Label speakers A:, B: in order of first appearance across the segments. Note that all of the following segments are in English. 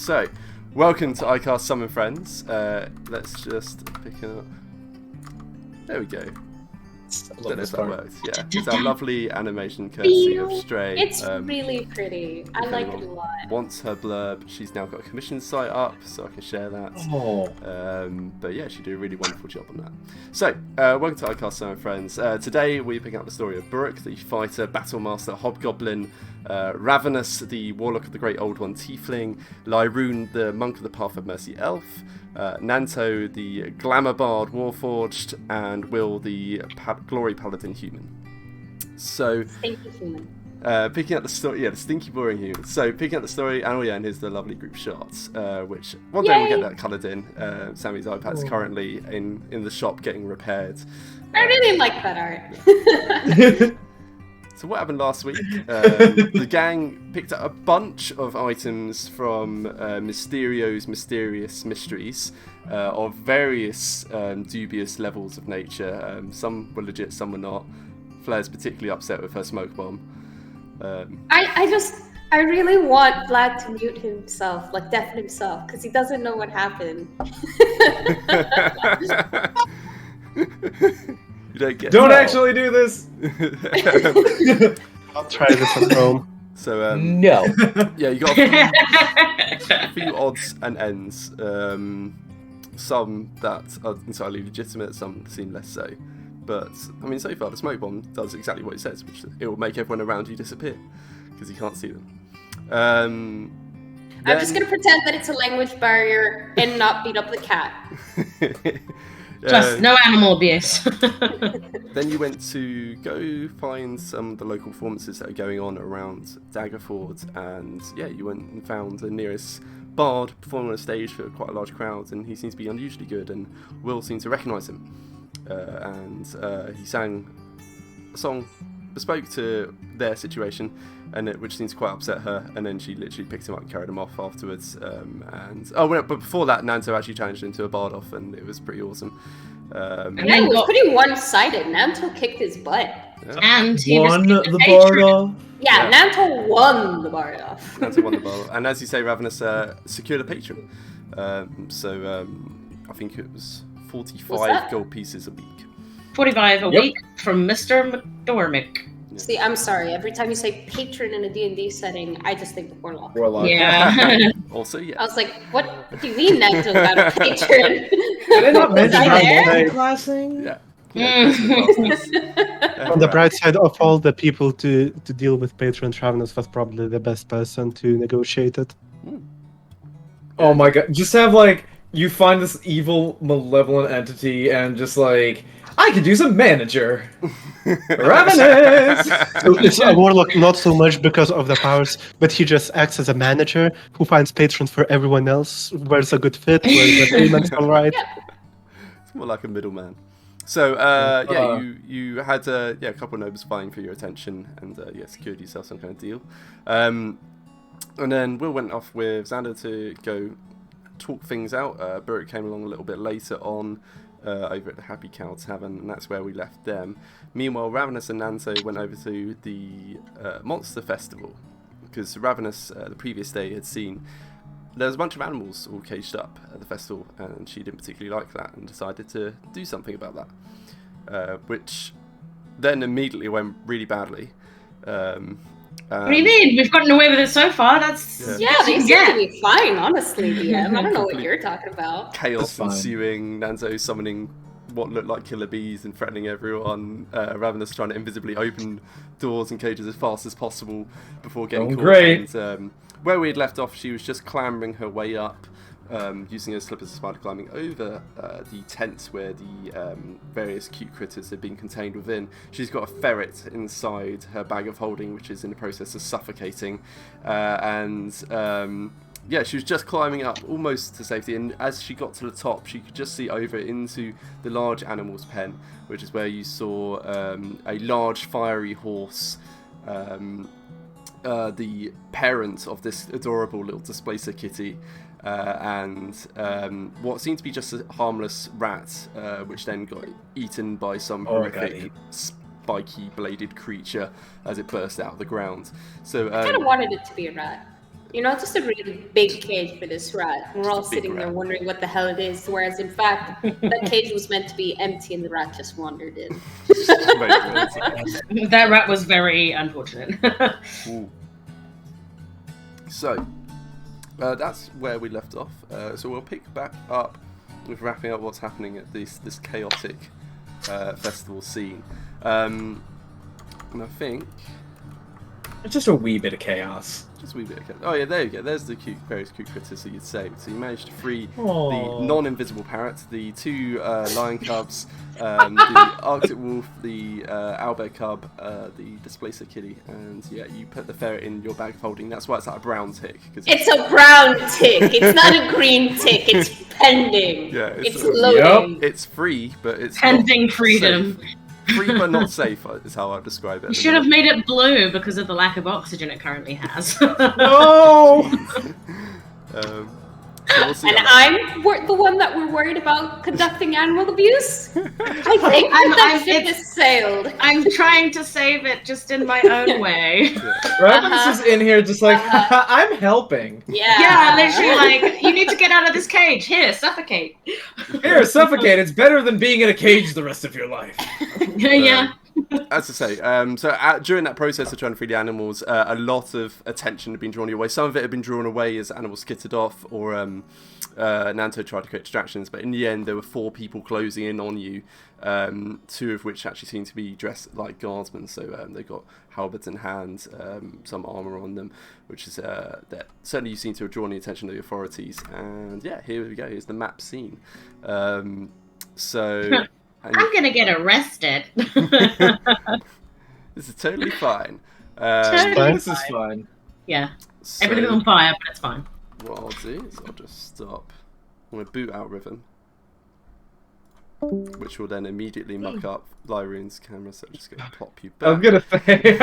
A: So, welcome to iCast Summon Friends. Let's just pick it up. There we go. I don't know if that works. Yeah, it's our lovely animation courtesy of Stray.
B: It's really pretty. I like it a lot.
A: Wants her blurb. She's now got a commission site up, so I can share that. But yeah, she did a really wonderful job on that. So, welcome to iCast Summon Friends. Today we're picking up the story of Buruk, the fighter, battlemaster, hobgoblin, Ravenous, the warlock of the Great Old One tiefling, Lyroon, the monk of the Path of Mercy elf, Nanto, the glamour bard warforged, and Will, the glory paladin human. So,
B: stinky human.
A: Picking up the story, the stinky boring human. So picking up the story, and here's the lovely group shots, which one day we'll get that coloured in. Sammy's iPad's currently in the shop getting repaired.
B: I really like that art.
A: So what happened last week? The gang picked up a bunch of items from Mysterio's Mysterious Mysteries of various dubious levels of nature. Some were legit, some were not. Flair's particularly upset with her smoke bomb.
B: I really want Vlad to mute himself, like deafen himself, because he doesn't know what happened.
C: Don't actually do this.
D: I'll try this at home.
A: So
C: no.
A: Yeah, you got a few odds and ends. Some that are entirely legitimate, some seem less so. But I mean, so far the smoke bomb does exactly what it says, which it will make everyone around you disappear because you can't see them.
B: I'm just gonna pretend that it's a language barrier and not beat up the cat.
E: Just no animal abuse.
A: Then you went to go find some of the local performances that are going on around Daggerford, and yeah, you went and found the nearest bard performing on a stage for quite a large crowd, and he seems to be unusually good, and Will seemed to recognise him. And he sang a song bespoke to their situation, which seems to quite upset her, and then she literally picked him up and carried him off afterwards. But before that, Nanto actually challenged him to a bard off, and it was pretty awesome.
B: And it was pretty one-sided. Nanto kicked his butt.
A: Yeah.
E: And he
C: won the bard off.
B: Yeah, Nanto won the bard off.
A: Nanto won the bard off. And as you say, Ravenous secured a patron. I think it was 45 gold pieces a week.
E: 45 a week from Mr. McDormick.
A: Yeah.
B: See, I'm sorry. Every time you say patron in a D&D setting, I just think of warlock.
E: Yeah.
A: Also, yeah.
B: I was like, what do you mean Nanto got a patron?
C: Did I not mention
B: Was I there?
C: classing?
A: Yeah.
D: On the bright side of all the people to deal with patrons, Ravenous was probably the best person to negotiate it.
C: Oh my god! Just have you find this evil, malevolent entity, and just I could use a manager. Ravenous!
D: So it's a warlock not so much because of the powers, but he just acts as a manager who finds patrons for everyone else, where's a good fit, where's the payment's alright.
A: It's more like a middleman. So, you had a couple of nobles vying for your attention, and secured yourself some kind of deal. And then Will went off with Xander to go talk things out. Buruk came along a little bit later on over at the Happy Cow Tavern, and that's where we left them. Meanwhile, Ravenous and Nanto went over to the Monster Festival, because Ravenous, the previous day, had seen there was a bunch of animals all caged up at the festival, and she didn't particularly like that and decided to do something about that, which then immediately went really badly.
E: What do you mean? We've gotten away with it so far. They seem
B: to be fine, honestly, DM. I don't know what you're talking about.
A: Chaos ensuing, Nanto summoning what looked like killer bees and threatening everyone, Ravenous trying to invisibly open doors and cages as fast as possible before getting caught.
C: Great.
A: And where we had left off, she was just clambering her way up, using her slippers as spider climbing over the tent where the various cute critters had been contained within. She's got a ferret inside her bag of holding, which is in the process of suffocating. She was just climbing up almost to safety, and as she got to the top, she could just see over into the large animal's pen, which is where you saw a large fiery horse, the parent of this adorable little displacer kitty, and what seemed to be just a harmless rat, which then got eaten by some horrific spiky bladed creature as it burst out of the ground. So
B: I kind of wanted it to be a rat. You know, it's just a really big cage for this rat. We're all sitting there wondering what the hell it is, whereas in fact, that cage was meant to be empty and the rat just wandered in.
E: That rat was very unfortunate.
A: So, that's where we left off. So we'll pick back up with wrapping up what's happening at this chaotic festival scene. And I think...
C: It's just a wee bit of chaos.
A: Just a wee bit of chaos. Oh yeah, there you go. There's the various cute critters that you'd saved. So you managed to free
C: Aww.
A: the non-invisible parrot, the 2 lion cubs, the Arctic wolf, the owlbear cub, the displacer kitty, and yeah, you put the ferret in your bag of holding. That's why it's like a brown tick.
B: It's a brown tick. It's not a green tick. It's pending.
A: Yeah,
B: it's loading.
C: Yep.
A: It's free, but it's
E: Pending
A: not
E: freedom.
A: safe. Free but not safe is how I describe it.
E: You should have made it blue because of the lack of oxygen it currently has.
C: No!
A: So we'll see
B: And
A: how
B: I'm the one that we're worried about conducting animal abuse? I think that ship has sailed.
E: I'm trying to save it just in my own way.
C: Ravenous is in here just like, I'm helping.
B: Yeah.
E: Literally like, you need to get out of this cage. Here, suffocate.
C: Here, suffocate. It's better than being in a cage the rest of your life.
E: Yeah.
A: As I say, during that process of trying to free the animals, a lot of attention had been drawn your way. Some of it had been drawn away as animals skittered off, or Nanto tried to create distractions. But in the end, there were 4 people closing in on you, 2 of which actually seemed to be dressed like guardsmen. So they got halberds in hand, some armour on them, which is that certainly you seem to have drawn the attention of the authorities. And yeah, here we go. Here's the map scene.
E: I'm gonna get arrested.
A: This is totally fine.
C: This is fine.
E: Yeah.
A: So
E: Everything's on fire, but it's fine.
A: what I'll do is I'll just stop. I'm going to boot out Riven, which will then immediately muck up Lyroon's camera, so I'm just going to plop you back.
C: I was gonna say.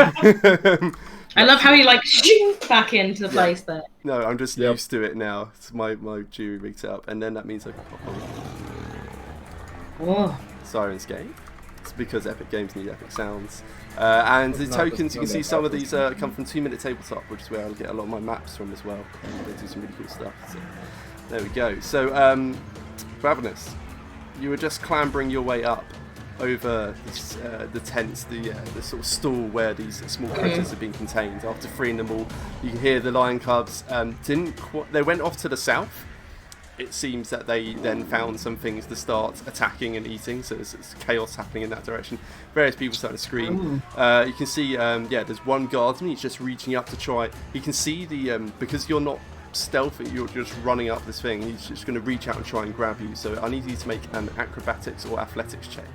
E: I love how you like shoot back into the place there.
A: No, I'm just used to it now. It's my jury rigged it up, and then that means I can pop on
E: Oh.
A: Syrinscape. It's because Epic Games need epic sounds. And the tokens, you can see some of these come from 2 Minute Tabletop, which is where I'll get a lot of my maps from as well. They do some really cool stuff. So there we go. So, Ravenous, you were just clambering your way up over this, the tents, the sort of stall where these small critters have been contained. After freeing them all, you can hear the lion cubs they went off to the south. It seems that they then found some things to start attacking and eating, so there's chaos happening in that direction. Various people starting to scream. You can see, there's one guardsman. He's just reaching up to try. You can see because you're not stealthy, you're just running up this thing. He's just going to reach out and try and grab you. So I need you to make an acrobatics or athletics check.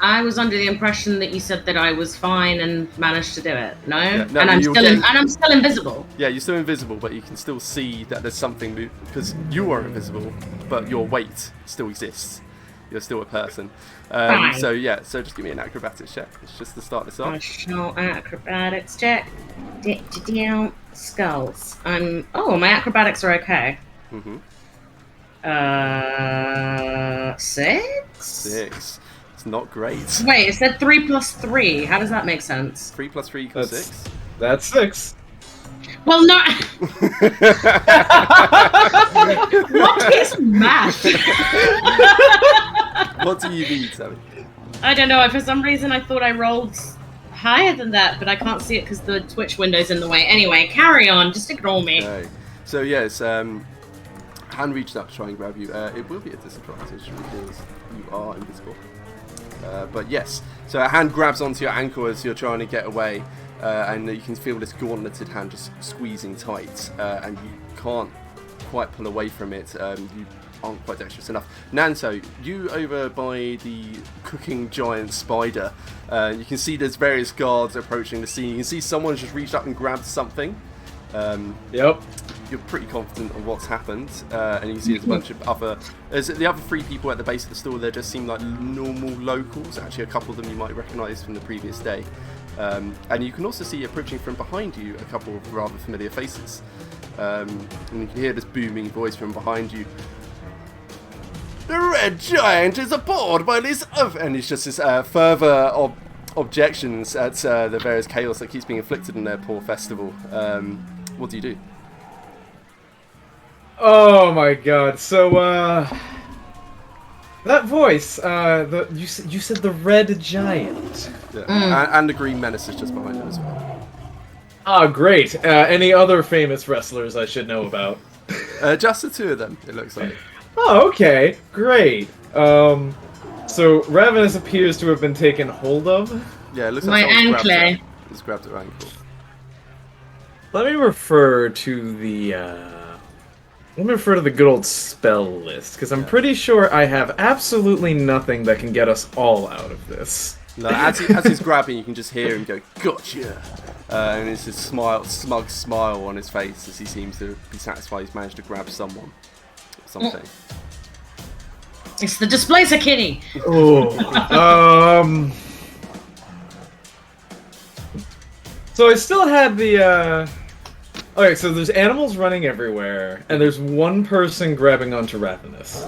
E: I was under the impression that you said that I was fine and managed to do it. No,
A: Yeah, no,
E: and I'm still invisible.
A: Yeah, you're still invisible, but you can still see that there's something because you are invisible, but your weight still exists. You're still a person. So just give me an acrobatics check. It's just to start this off.
E: National acrobatics check. Down skulls. My acrobatics are okay. 6.
A: 6. It's not great.
E: Wait, it said 3 plus 3. How does that make sense?
A: 3 plus 3 equals 6.
C: That's 6.
E: Well, no. What is math?
A: What do you need, Sammy?
E: I don't know. For some reason, I thought I rolled higher than that, but I can't see it because the Twitch window's in the way. Anyway, carry on. Just ignore me.
A: Okay. So yes, Han reached up to try and grab you. It will be a disadvantage because you are invisible. But yes, so a hand grabs onto your ankle as you're trying to get away, and you can feel this gauntleted hand just squeezing tight, and you can't quite pull away from it. You aren't quite dexterous enough. Nanto, you over by the cooking giant spider, you can see there's various guards approaching the scene. You can see someone's just reached up and grabbed something.
C: Yep.
A: You're pretty confident of what's happened, and you can see there's a bunch of the other 3 people at the base of the store. They just seem like normal locals. Actually, a couple of them you might recognise from the previous day, and you can also see approaching from behind you a couple of rather familiar faces, and you can hear this booming voice from behind you. The red giant is aboard by this and it's just this further objections at the various chaos that keeps being inflicted on their poor festival. What do you do?
C: Oh my god. So, that voice, you said the Red Giant.
A: Yeah. And the Green Menace is just behind him as well.
C: Ah, great. Any other famous wrestlers I should know about?
A: Just the two of them, it looks like.
C: Oh, okay. Great. So Ravenous appears to have been taken hold of.
A: Yeah, it looks
E: My
A: like someone
E: ankle.
A: Just grabbed her ankle.
C: Let me refer to the good old spell list, because I'm pretty sure I have absolutely nothing that can get us all out of this.
A: No, as he's grabbing, you can just hear him go, "Gotcha!" And it's a smug smile on his face as he seems to be satisfied he's managed to grab someone. Something.
E: It's the Displacer Kitty.
C: Oh. So I still had the, Okay, so there's animals running everywhere, and there's one person grabbing onto Ravenous.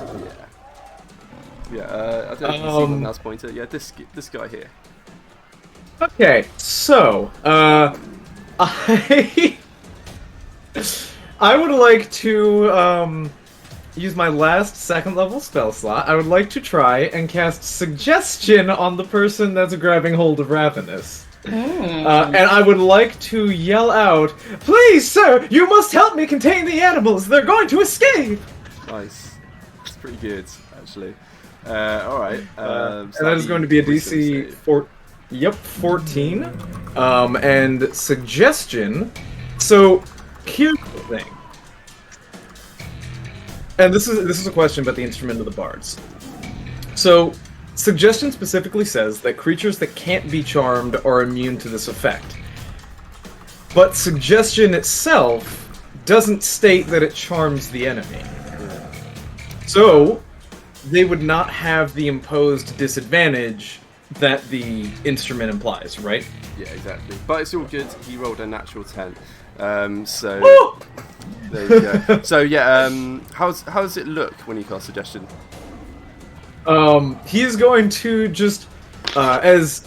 A: Yeah, I don't know if you see one mouse pointer. Yeah, this guy here.
C: Okay, so, I would like to, use my last second level spell slot. I would like to try and cast Suggestion on the person that's grabbing hold of Ravenous. And I would like to yell out, "Please, sir, you must help me contain the animals! They're going to escape!"
A: Nice. It's pretty good, actually. Alright.
C: And that is going to be a DC 14. And Suggestion. So, here's the thing. And this is a question about the instrument of the bards. So, Suggestion specifically says that creatures that can't be charmed are immune to this effect. But Suggestion itself doesn't state that it charms the enemy. So, they would not have the imposed disadvantage that the instrument implies, right?
A: Yeah, exactly. But it's all good. He rolled a natural 10. So...
C: Woo!
A: There you go. So yeah, how does it look when you cast Suggestion?
C: He is going to just, as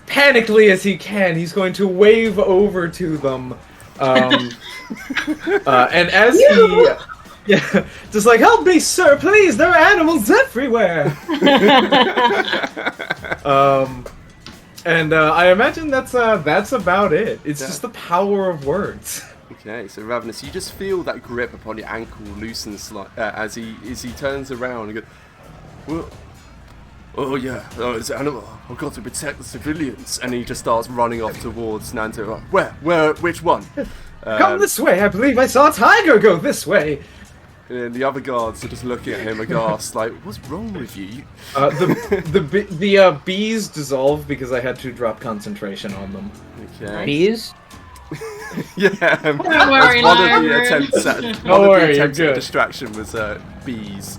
C: panically as he can, he's going to wave over to them, and as he, yeah, just like, "Help me, sir, please! There are animals everywhere." And I imagine that's about it. It's just the power of words.
A: Okay, so Ravenous, you just feel that grip upon your ankle loosen as he turns around and goes, "Well, oh yeah, it's an animal. I've got to protect the civilians." And he just starts running off towards Nanto. Where, which one?
C: Come this way. I believe I saw a tiger go this way.
A: And the other guards are just looking at him aghast, like, "What's wrong with you?"
C: The bees dissolve because I had to drop concentration on them.
A: Okay.
F: Bees?
A: Yeah.
E: Don't worry,
A: one of the
E: Lyra.
A: attempts at distraction was bees.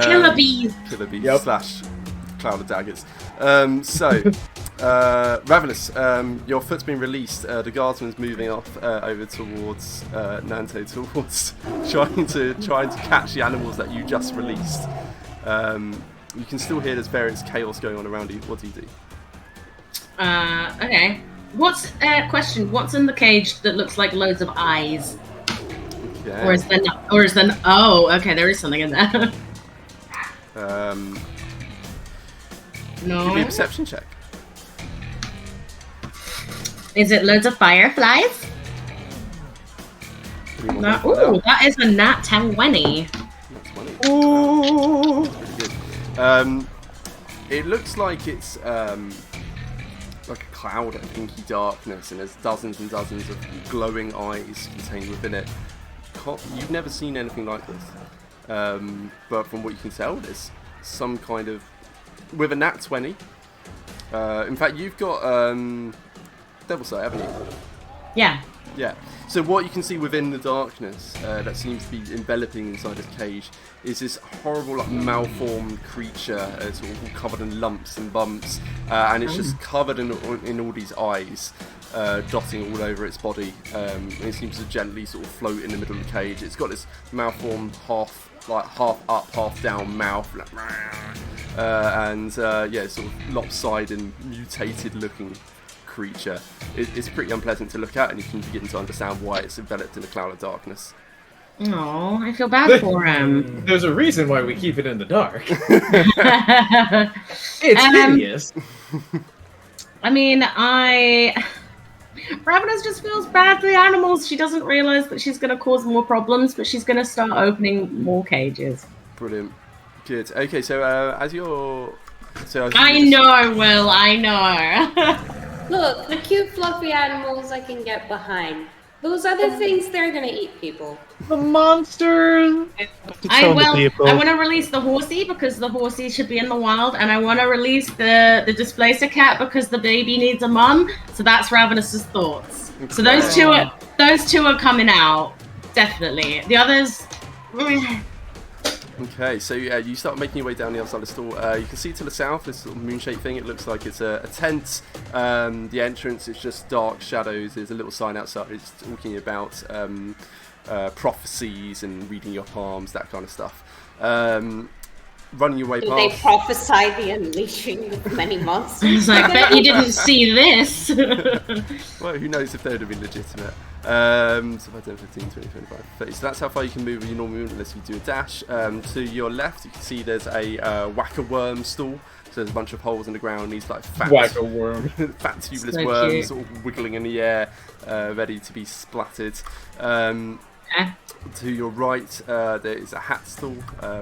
E: Killer bees.
A: Killer bees
C: Yep.
A: / cloud of daggers. Ravenous, your foot's been released. The guardsman's moving off over towards Nanto, towards trying to catch the animals that you just released. You can still hear there's various chaos going on around you. What do you do?
E: Okay. Question? What's in the cage that looks like loads of eyes?
A: Okay.
E: Or is there? Oh, okay. There is something in there. No.
A: Give me a perception check.
E: Is it loads of fireflies? No. Ooh, that is a nat 20.
C: Ooh.
A: Pretty good. It looks like it's like a cloud of inky darkness, and there's dozens and dozens of glowing eyes contained within it. You've never seen anything like this, but from what you can tell, there's some kind of, with a nat 20. In fact, you've got Devil Sight, haven't you?
E: Yeah.
A: Yeah. So what you can see within the darkness that seems to be enveloping inside this cage is this horrible, like, malformed creature. It's all covered in lumps and bumps, and it's just covered in all these eyes, dotting all over its body. And it seems to gently sort of float in the middle of the cage. It's got this malformed half up, half down mouth, and yeah, sort of lopsided, mutated looking creature. It's pretty unpleasant to look at, and you can begin to understand why it's enveloped in a cloud of darkness.
E: Oh, I feel bad for him.
C: There's a reason why we keep it in the dark. It's hideous.
E: I mean, Ravenous just feels bad for the animals. She doesn't realize that she's going to cause more problems, but she's going to start opening more cages.
A: Brilliant. Good. Okay, so as you're...
E: I know, Will, I know.
B: Look, the cute fluffy animals I can get behind. Those other things, they're gonna eat people.
C: The monsters!
E: I want to release the horsey because the horsey should be in the wild, and I want to release the displacer cat because the baby needs a mum. So that's Ravenous's thoughts. Okay. So those two are coming out, definitely. The others...
A: Okay, so yeah, you start making your way down the other side of the store. You can see to the south this little moon-shaped thing. It looks like it's a tent. The entrance is just dark shadows. There's a little sign outside. It's talking about prophecies and reading your palms, that kind of stuff. Running your way past.
B: They prophesy the unleashing of many monsters.
E: I bet you didn't see this.
A: Well, who knows if they would have been legitimate. So 5, 10, 15, 20, 25, 30. So that's how far you can move with your normal movement unless you do a dash. To your left, you can see there's a whack-a-worm stall. So there's a bunch of holes in the ground. These like fat,
C: whack-a-worm,
A: fat tubeless
E: so
A: worms,
E: cute.
A: sort of wiggling in the air, ready to be splattered. To your right, there is a hat stall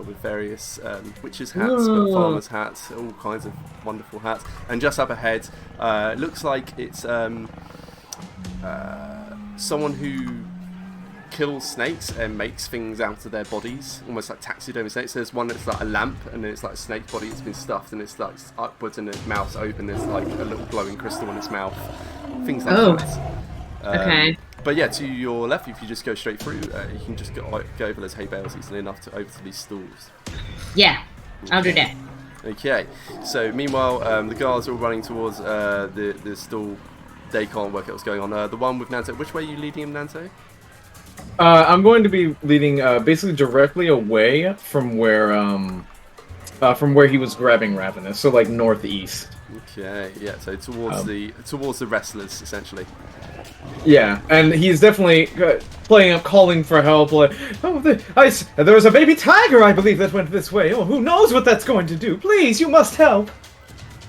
A: with various witches' hats, but farmers' hats, all kinds of wonderful hats. And just up ahead, it looks like it's someone who kills snakes and makes things out of their bodies, almost like taxidermy snakes. So there's one that's like a lamp, and then it's like a snake body that's been stuffed, and it's like upwards, and its mouth's open. There's like a little glowing crystal in its mouth. Things like that.
E: Okay.
A: But yeah, to your left, if you just go straight through, you can just go over those hay bales easily enough over to these stalls.
E: Yeah, I'll do that.
A: Okay. So meanwhile, the guards are all running towards the stall. They can't work out what's going on. The one with Nanto. Which way are you leading him, Nanto?
C: I'm going to be leading basically directly away from where he was grabbing Ravenous, so like northeast.
A: Okay, yeah. So towards the wrestlers, essentially.
C: Yeah, and he's definitely playing up, calling for help. Like, there was a baby tiger, I believe, that went this way. Oh, who knows what that's going to do? Please, you must help.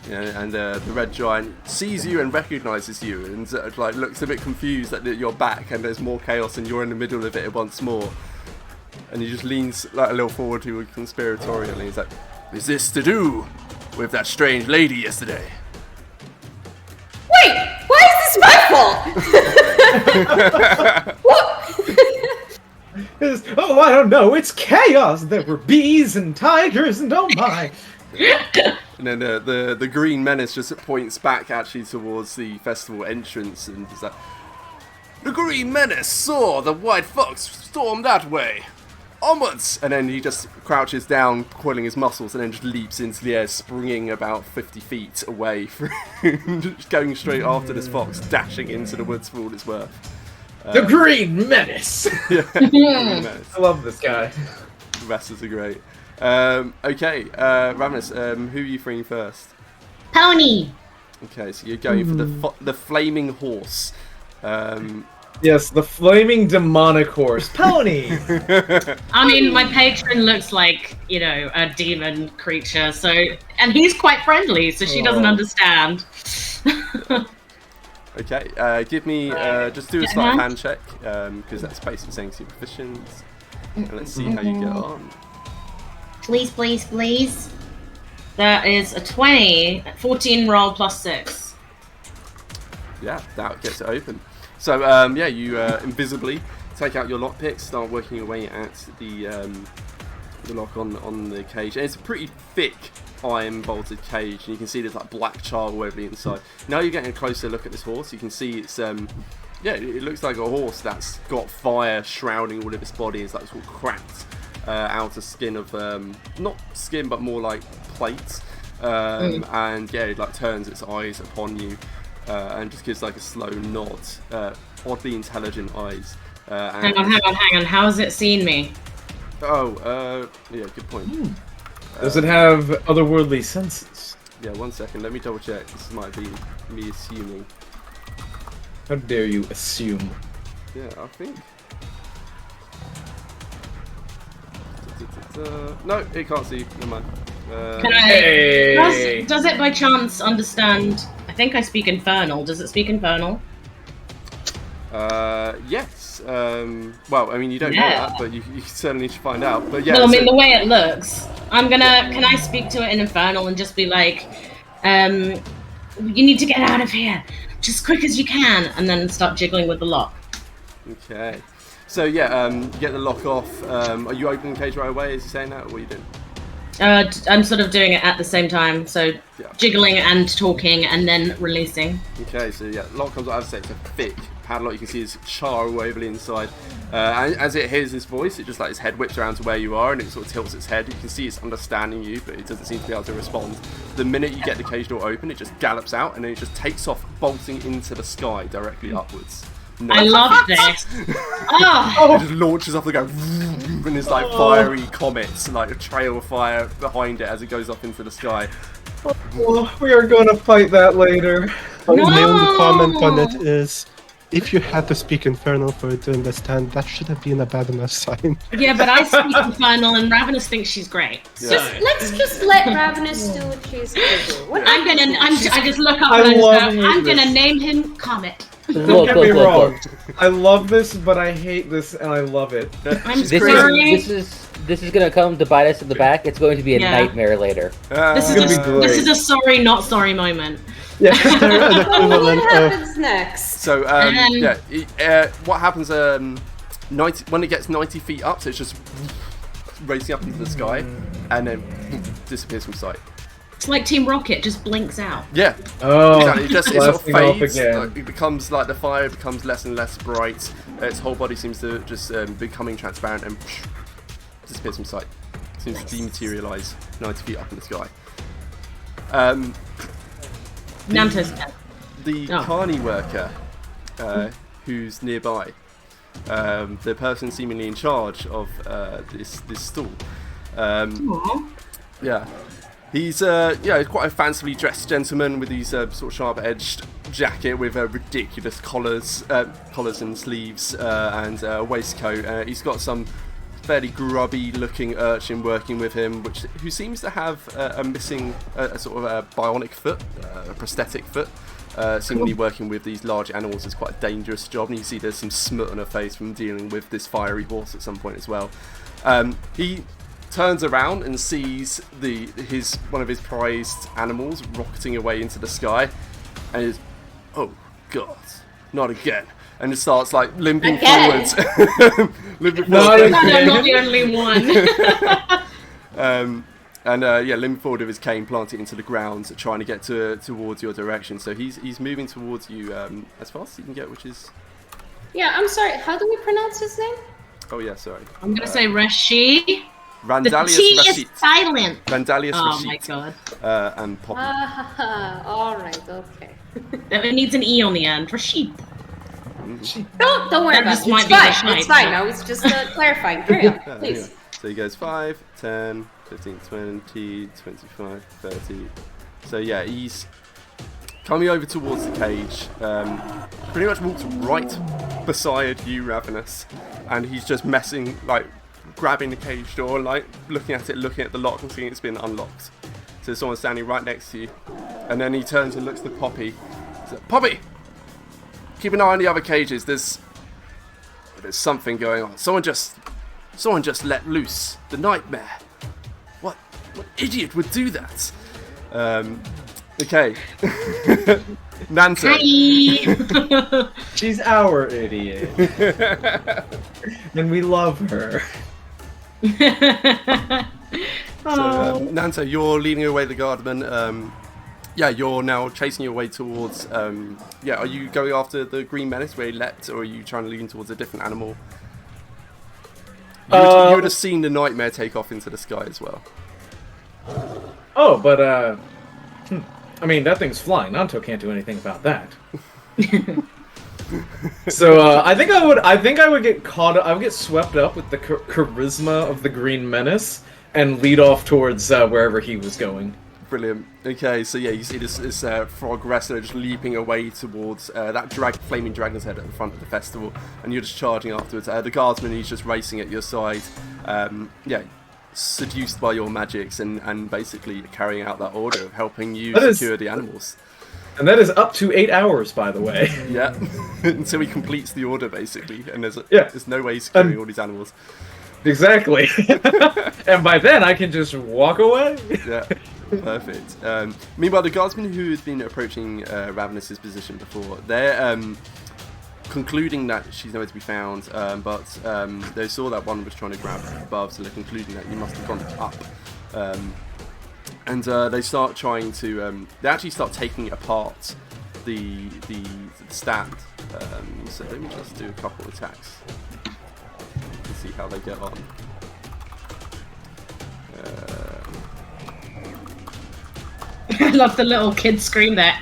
A: Yeah, and the red giant sees you and recognizes you, and like looks a bit confused that you're back, and there's more chaos, and you're in the middle of it once more. And he just leans like a little forward to you conspiratorially. He's like, "Is this to do with that strange lady yesterday?"
B: Wait, why is this my fault? What?
C: Oh, I don't know. It's chaos. There were bees and tigers, and oh my.
A: And then the green menace just points back actually towards the festival entrance, and he's like, "The green menace saw the white fox storm that way. Onwards!" And then he just crouches down, coiling his muscles, and then just leaps into the air, springing about 50 feet away, just going straight after this fox, dashing into the woods for all it's worth.
C: The Green Menace!
A: Yeah, Green Menace.
C: I love this guy.
A: The wrestlers are great. Okay, Ravenous, who are you freeing first?
E: Pony!
A: Okay, so you're going for the flaming horse.
C: Yes, the flaming demonic horse. Pony!
E: I mean, my patron looks like, a demon creature, and he's quite friendly, so she doesn't understand.
A: Okay, give me, just do a slight hand check, because that's basically saying you're proficient. And let's see how you get on.
E: Please, please, please. That is a 20, 14 roll plus 6.
A: Yeah, that gets it open. So, yeah, you invisibly take out your lockpick, start working your way at the lock on the cage. And it's a pretty thick iron bolted cage, and you can see there's like black char all over the inside. Now you're getting a closer look at this horse. You can see it's yeah, it looks like a horse that's got fire shrouding all of its body. It's like sort of cracked outer skin of not skin but more like plates. And yeah, it like turns its eyes upon you. And just gives like a slow nod, oddly intelligent eyes.
E: Hang on. How has it seen me?
A: Oh, yeah, good point.
C: Does it have otherworldly senses?
A: Yeah, 1 second. Let me double check. This might be me assuming.
C: How dare you assume?
A: Yeah, I think. No, it can't see. Never mind.
E: Can I? Does it by chance understand? I think I speak Infernal. Does it speak Infernal?
A: Yes. Well, I mean, you don't know that, but you certainly should find out. But yeah.
E: No, I mean the way it looks. Can I speak to it in Infernal and just be like, you need to get out of here, just as quick as you can, and then start jiggling with the lock.
A: Okay. So yeah, get the lock off. Are you opening the cage right away? Is he saying that, or what are you doing?
E: I'm sort of doing it at the same time, so jiggling and talking, and then releasing.
A: Okay, so yeah, lock comes out. As I say, it's a thick padlock. You can see his char all over the inside. And as it hears his voice, it just like his head whips around to where you are, and it sort of tilts its head. You can see it's understanding you, but it doesn't seem to be able to respond. The minute you get the cage door open, it just gallops out, and then it just takes off, bolting into the sky directly upwards. No.
E: I love this.
A: It just launches off the go, and there's like fiery comets, like a trail of fire behind it as it goes up into the sky.
C: Oh, we are gonna fight that later.
D: My only comment on it is, if you had to speak Infernal for it to understand, that should have been a bad enough sign.
E: Yeah, but I speak Infernal, and Ravenous thinks she's great.
A: Yeah.
B: Let's just let Ravenous do what she's gonna do.
E: I just look up and I'm gonna name him Comet.
C: Don't get me wrong. I love this, but I hate this, and I love it.
E: I'm sorry.
F: This is gonna come to bite us in the back. It's going to be a nightmare later.
E: This is a sorry, not sorry moment.
D: Yeah,
B: What happens next?
A: So what happens? 90 when it gets 90 feet up, so it's just racing up into the sky, and then disappears from sight.
E: It's like Team Rocket, just blinks out.
A: Yeah.
C: Oh,
A: exactly. It sort of fades.
C: again.
A: It becomes like the fire becomes less and less bright. Its whole body seems to just becoming transparent and disappears from sight. Seems to dematerialize 90 feet up in the sky.
E: Nanto's
A: the Carney worker who's nearby, the person seemingly in charge of this stall. Yeah. He's he's quite a fancifully dressed gentleman with these sort of sharp-edged jacket with ridiculous collars and sleeves and a waistcoat. He's got some fairly grubby-looking urchin working with him, who seems to have a missing sort of a bionic foot, a prosthetic foot. Seemingly working with these large animals is quite a dangerous job, and you see there's some smut on her face from dealing with this fiery horse at some point as well. He turns around and sees one of his prized animals rocketing away into the sky, and is, oh god, not again, and it starts like limping forwards. Limping forward.
E: I'm not the only one.
A: Limping forward with his cane, planting it into the ground, trying to get towards your direction. So he's moving towards you as fast as he can get, which is.
B: Yeah, I'm sorry. How do we pronounce his name?
A: Oh yeah, sorry.
E: I'm gonna say Rashid.
A: Randalius
E: the T
A: Rashid.
E: is silent.
A: Randalius
E: Rashid.
A: my
E: god.
A: And Poppy.
B: All right, okay.
E: It needs an E on the end. Rashid.
B: Don't worry about it. It's fine. I was just clarifying. Carry on, please.
A: Anyway. So he goes 5, 10, 15, 20, 25, 30. So yeah, he's coming over towards the cage. Pretty much walks right beside you, Ravenous, and he's just messing, like grabbing the cage door, like looking at the lock and seeing it's been unlocked. So there's someone standing right next to you, and then he turns and looks at Poppy. He's like, Poppy, keep an eye on the other cages. There's something going on. Someone just let loose the nightmare. What idiot would do that? Okay. Nanto.
E: Hi.
C: She's our idiot. And we love her.
A: So, Nanto, you're leading away the guardman. You're now chasing your way towards. Are you going after the green menace where he leapt, or are you trying to lean towards a different animal? You would have seen the nightmare take off into the sky as well.
C: Oh, but I mean, that thing's flying. Nanto can't do anything about that. So I think I would get caught. I would get swept up with the charisma of the Green Menace and lead off towards wherever he was going.
A: Brilliant. Okay, so yeah, you see this frog wrestler just leaping away towards that flaming dragon's head at the front of the festival, and you're just charging afterwards. The guardsman, he's just racing at your side. seduced by your magics and basically carrying out that order of helping you
C: That
A: secure the animals.
C: And that is up to 8 hours, by the way.
A: Yeah, until he completes the order, basically, and there's no way he's securing all these animals.
C: Exactly. And by then, I can just walk away.
A: Yeah, perfect. Meanwhile, the guardsmen who had been approaching Ravenous's position before, they're concluding that she's nowhere to be found, but they saw that one was trying to grab above, so they're concluding that you must have gone up. And they start trying to. They actually start taking apart the stand. So let me just do a couple of attacks and see how they get on.
E: I love the little kid scream there.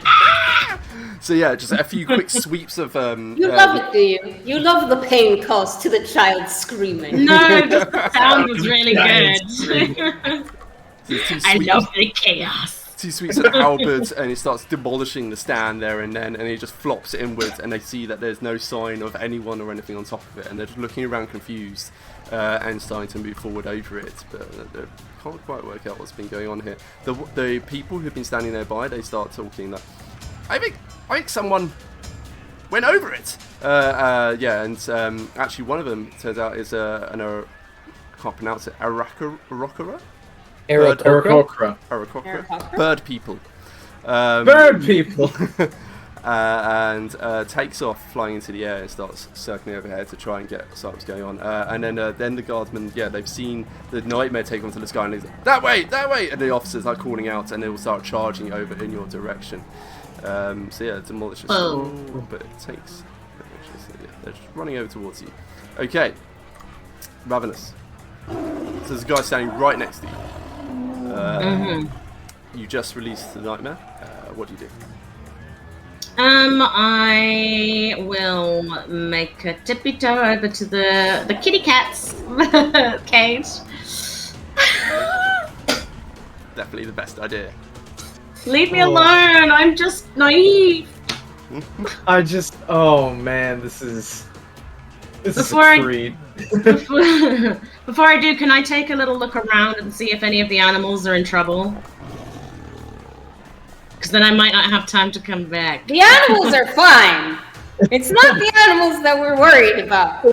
A: So yeah, just a few quick sweeps of.
B: You love it, do you? You love the pain caused to the child screaming.
E: No, just the sound was really good. I love the chaos.
A: 2 sweeps of the halberd, and he starts demolishing the stand there and then, and he just flops it inwards, and they see that there's no sign of anyone or anything on top of it, and they're just looking around confused and starting to move forward over it, but they can't quite work out what's been going on here. The people who've been standing nearby, they start talking that I think someone went over it. Yeah, and actually one of them turns out is I can't pronounce it, Aarakocra?
C: Aarakocra.
A: Bird people.
C: Bird people!
A: And takes off, flying into the air, and starts circling overhead to try and get what's going on. And then the guardsmen, they've seen the nightmare take onto the sky, and they're like, that way! And the officers are calling out, and they will start charging over in your direction. So yeah, demolish it, but it takes. So yeah, they're just running over towards you. Okay, Ravenous. So there's a guy standing right next to you. You just released the nightmare. What do you do?
E: I will make a tippy toe over to the kitty cat's cage.
A: Definitely the best idea.
E: Leave me alone. I'm just naive.
C: Oh man, this is a treat.
E: Before I do, can I take a little look around and see if any of the animals are in trouble? Because then I might not have time to come back.
B: The animals are fine. It's not the animals that we're worried about.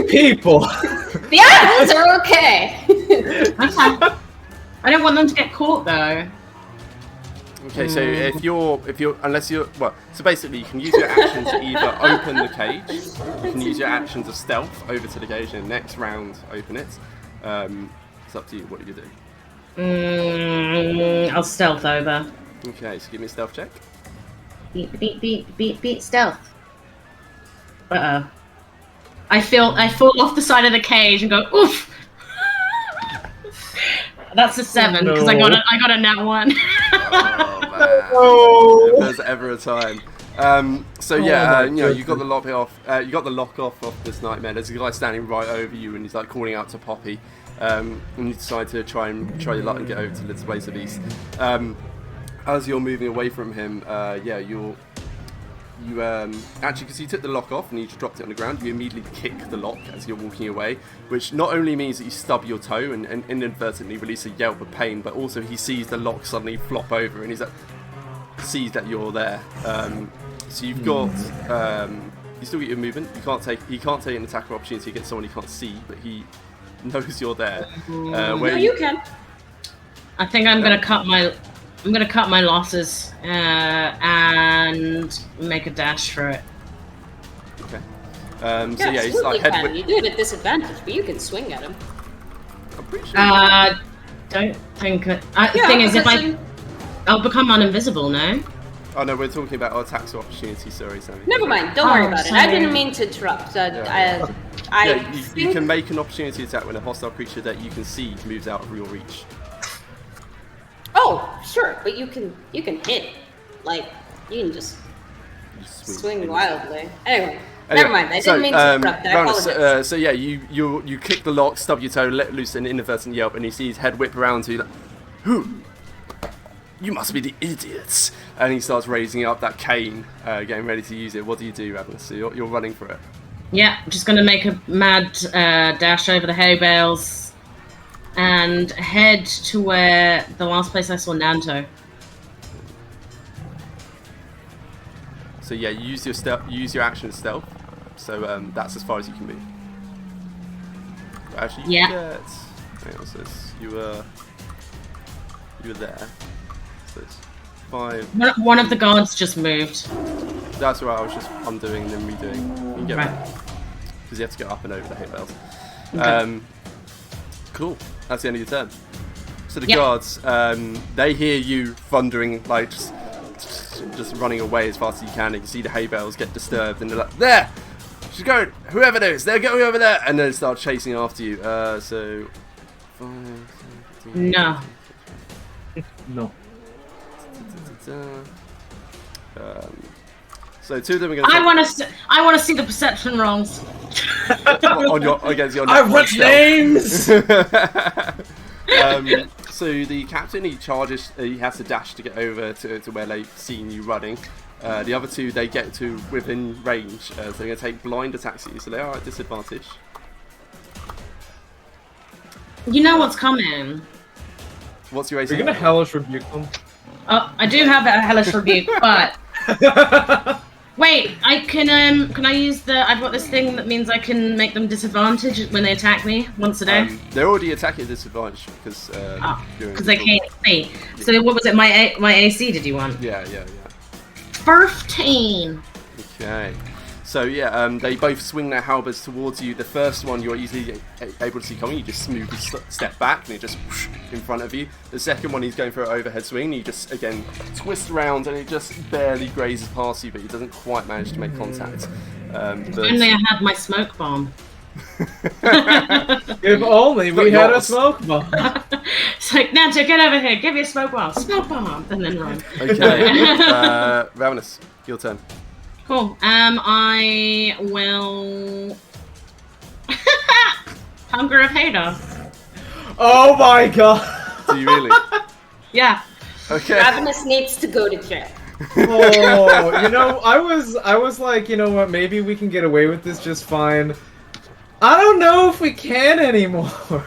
C: People.
B: The animals are okay.
E: I don't want them to get caught though.
A: Okay, so so basically you can use your action to either open the cage, you can use your action to stealth over to the cage, and next round open it. It's up to you. What do you do?
E: I'll stealth over.
A: Okay, so give me a stealth check.
E: Beat stealth. I fall off the side of the cage and go oof. That's a 7 because I got a nat 1.
A: Oh man! If there's ever a time. So yeah, you got the lock off. You got the lock off of this nightmare. There's a guy standing right over you, and he's like calling out to Poppy. And you decide to try your luck and get over to the displacer beast. As you're moving away from him, you actually, because you took the lock off and you just dropped it on the ground, you immediately kick the lock as you're walking away, which not only means that you stub your toe and inadvertently release a yelp of pain, but also he sees the lock suddenly flop over and he's like, sees that you're there. So you've got you still get your movement. He can't take an attack opportunity against someone he can't see, but he knows you're there.
B: You can.
E: I think I'm gonna cut my losses and make a dash for it.
A: Okay. So yeah, he's like
B: head whip. You do it at disadvantage, but you can swing at him.
A: I'm pretty sure.
E: Don't think. The thing is, if I'll become uninvisible, no?
A: Oh no, we're talking about our attacks of opportunity. Sorry, Sammy.
B: Never mind. Don't worry about it. I didn't mean to interrupt.
A: You can make an opportunity attack when a hostile creature that you can see moves out of your reach.
B: Oh, sure, but you can hit. Like, you can just swing wildly. Anyway, never mind. I didn't mean to interrupt. I apologize.
A: So yeah, you kick the lock, stub your toe, let loose an inadvertent yelp, and you see his head whip around to you. Like, who? You must be the idiots! And he starts raising up that cane, getting ready to use it. What do you do, Ravenous? So you're running for it.
E: Yeah, I'm just gonna make a mad dash over the hay bales. and head to where the last place I saw Nanto.
A: So yeah, you use your action as stealth. So that's as far as you can move. But actually, you get. Hang on, so you were there. So it's 5.
E: One of the guards just moved.
A: That's right. I was just undoing and then redoing. You can get
E: right.
A: Because you have to get up and over the hay bales.
E: Okay.
A: Cool. That's the end of your turn. So the guards, they hear you thundering, like just running away as fast as you can. You can see the hay bales get disturbed, and they're like, "There, she's going. Whoever it is, they're going over there," and then start chasing after you. So 5, 7, 15,
E: No.
C: No.
A: So 2 of them are going to.
E: I want to see the perception rolls.
A: Against your
C: I want names.
A: So the captain, he charges. He has to dash to get over to where they've seen you running. The other 2, they get to within range. So they're going to take blind attacks at you. So they are at disadvantage.
E: You know what's coming.
A: What's your AC?
C: You're gonna hellish rebuke them.
E: I do have a hellish rebuke, but wait, I can I use the? I've got this thing that means I can make them disadvantaged when they attack me once a day.
A: They're already attacking at disadvantage because
E: they can't see. So what was it? My AC? Did you want?
A: Yeah.
E: 15.
A: Okay. So yeah, they both swing their halberds towards you. The first one you're easily able to see coming. You just smoothly step back and it just whoosh, in front of you. The second one, he's going for an overhead swing. And you just again twist around and it just barely grazes past you, but he doesn't quite manage to make contact.
E: If only I had my smoke bomb.
C: If only we had a smoke bomb.
E: It's like, Nanto, get over here. Give me a smoke bomb. Smoke bomb, and then run.
A: Okay. Ravenous, your turn.
E: Cool. I will Hunger of Hater.
C: Oh my god.
A: Do you really?
E: Yeah.
A: Okay.
B: Ravenous needs to go to jail.
C: Oh, I was like, you know what? Maybe we can get away with this just fine. I don't know if we can anymore.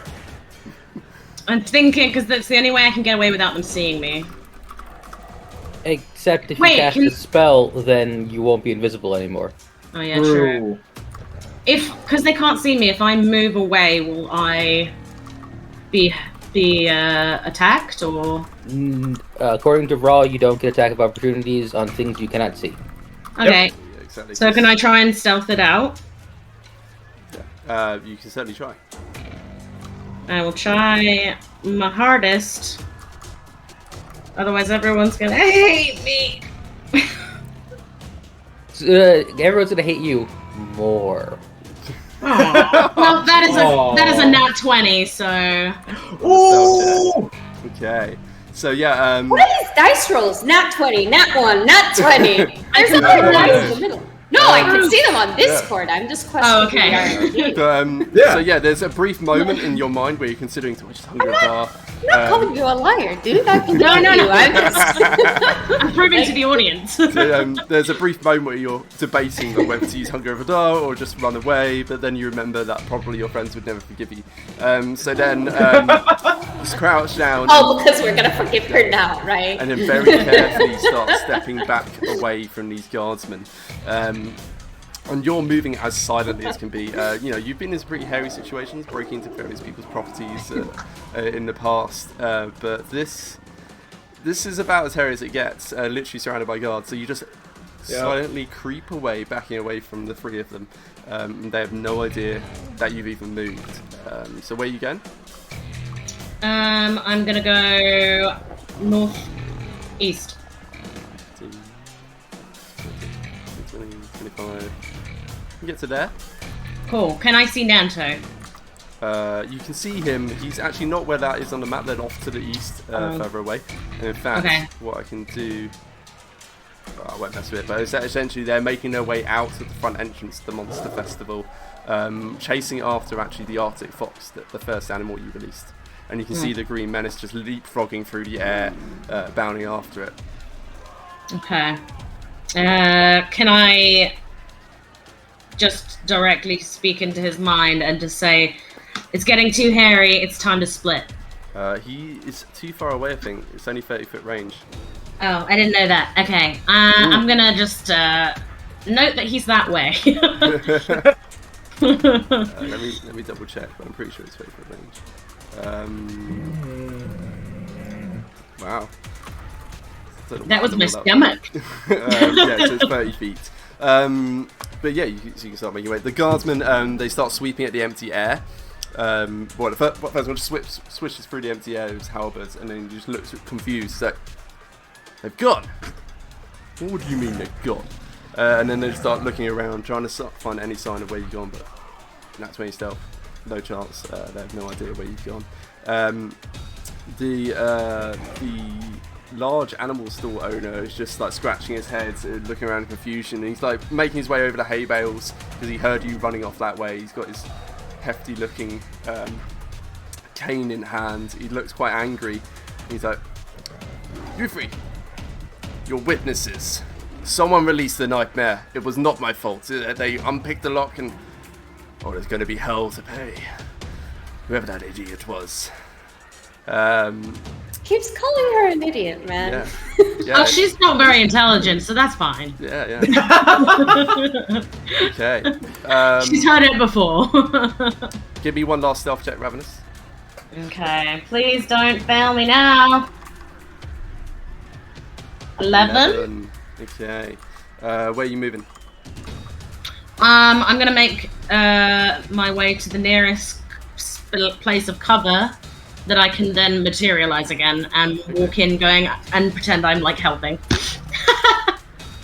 E: I'm thinking because that's the only way I can get away without them seeing me.
F: Except if you cast a spell, then you won't be invisible anymore.
E: Oh yeah, true. Because they can't see me, if I move away, will I be attacked or?
F: According to Raw, you don't get attack of opportunities on things you cannot see.
E: Okay.
A: Yep. Yeah, exactly.
E: So can I try and stealth it out?
A: Yeah. You can certainly try.
E: I will try my hardest. Otherwise, everyone's gonna hate me.
F: Everyone's gonna hate you more.
E: Well, that is a nat 20. So.
C: Ooh!
A: Okay. So yeah.
B: What are these dice rolls? Nat 20, nat 1, nat 20. There's a lot of dice in the middle. No, I can see them on Discord. I'm just questioning.
A: So yeah, there's a brief moment in your mind where you're considering to which Hunger of Bar.
B: I'm not calling you a liar, dude. I can no. I'm just
E: I'm proving to the audience.
A: So, there's a brief moment where you're debating on whether to use Hunger of Adar or just run away, but then you remember that probably your friends would never forgive you. So then just crouch down.
B: Oh, because we're gonna forgive her now, right?
A: And then very carefully start stepping back away from these guardsmen. And you're moving as silently as can be. You've been in some pretty hairy situations, breaking into various people's properties in the past, but this is about as hairy as it gets. Literally surrounded by guards, so you just silently creep away, backing away from the 3 of them. They have no idea that you've even moved. So where are you going?
E: I'm gonna go northeast.
A: 25. You get to there.
E: Cool. Can I see Nanto?
A: You can see him. He's actually not where that is on the map. They're off to the east, further away. And in fact, what I can do... I won't mess with it, but essentially they're making their way out of the front entrance to the Monster Festival, chasing after actually the Arctic Fox, the first animal you released. And you can see the Green Menace just leapfrogging through the air, bounding after it.
E: Okay. Can I just directly speak into his mind and just say, It's getting too hairy. It's time to split.
A: He is too far away, I think. It's only 30-foot range.
E: Oh, I didn't know that. Okay. I'm gonna just note that he's that way.
A: Let me double check, but I'm pretty sure it's 30-foot range. Wow.
E: That was my stomach.
A: Yeah, so it's 30 feet. But yeah, you can start making your way. The guardsmen, they start sweeping at the empty air. The first one just swishes through the empty air with his halberds, and then just looks confused. So, they've gone. What do you mean they've gone? And then they start looking around, trying to find any sign of where you've gone, but that's 20 stealth. No chance. They have no idea where you've gone. The large animal stall owner is just like scratching his head, looking around in confusion. And he's like making his way over the hay bales because he heard you running off that way. He's got his hefty looking cane in hand. He looks quite angry. He's like, "You three, your witnesses. Someone released the nightmare. It was not my fault. They unpicked the lock and... oh, there's going to be hell to pay. Whoever that idiot was."
B: Keeps calling her an idiot, man.
E: Yeah. Oh, she's not very intelligent, so that's fine.
A: Yeah. Okay.
E: She's heard it before.
A: Give me one last stealth check, Ravenous.
E: Okay, please don't fail me now. 11.
A: Okay. Where are you moving?
E: I'm gonna make my way to the nearest place of cover that I can then materialize again and walk in, going and pretend I'm like helping.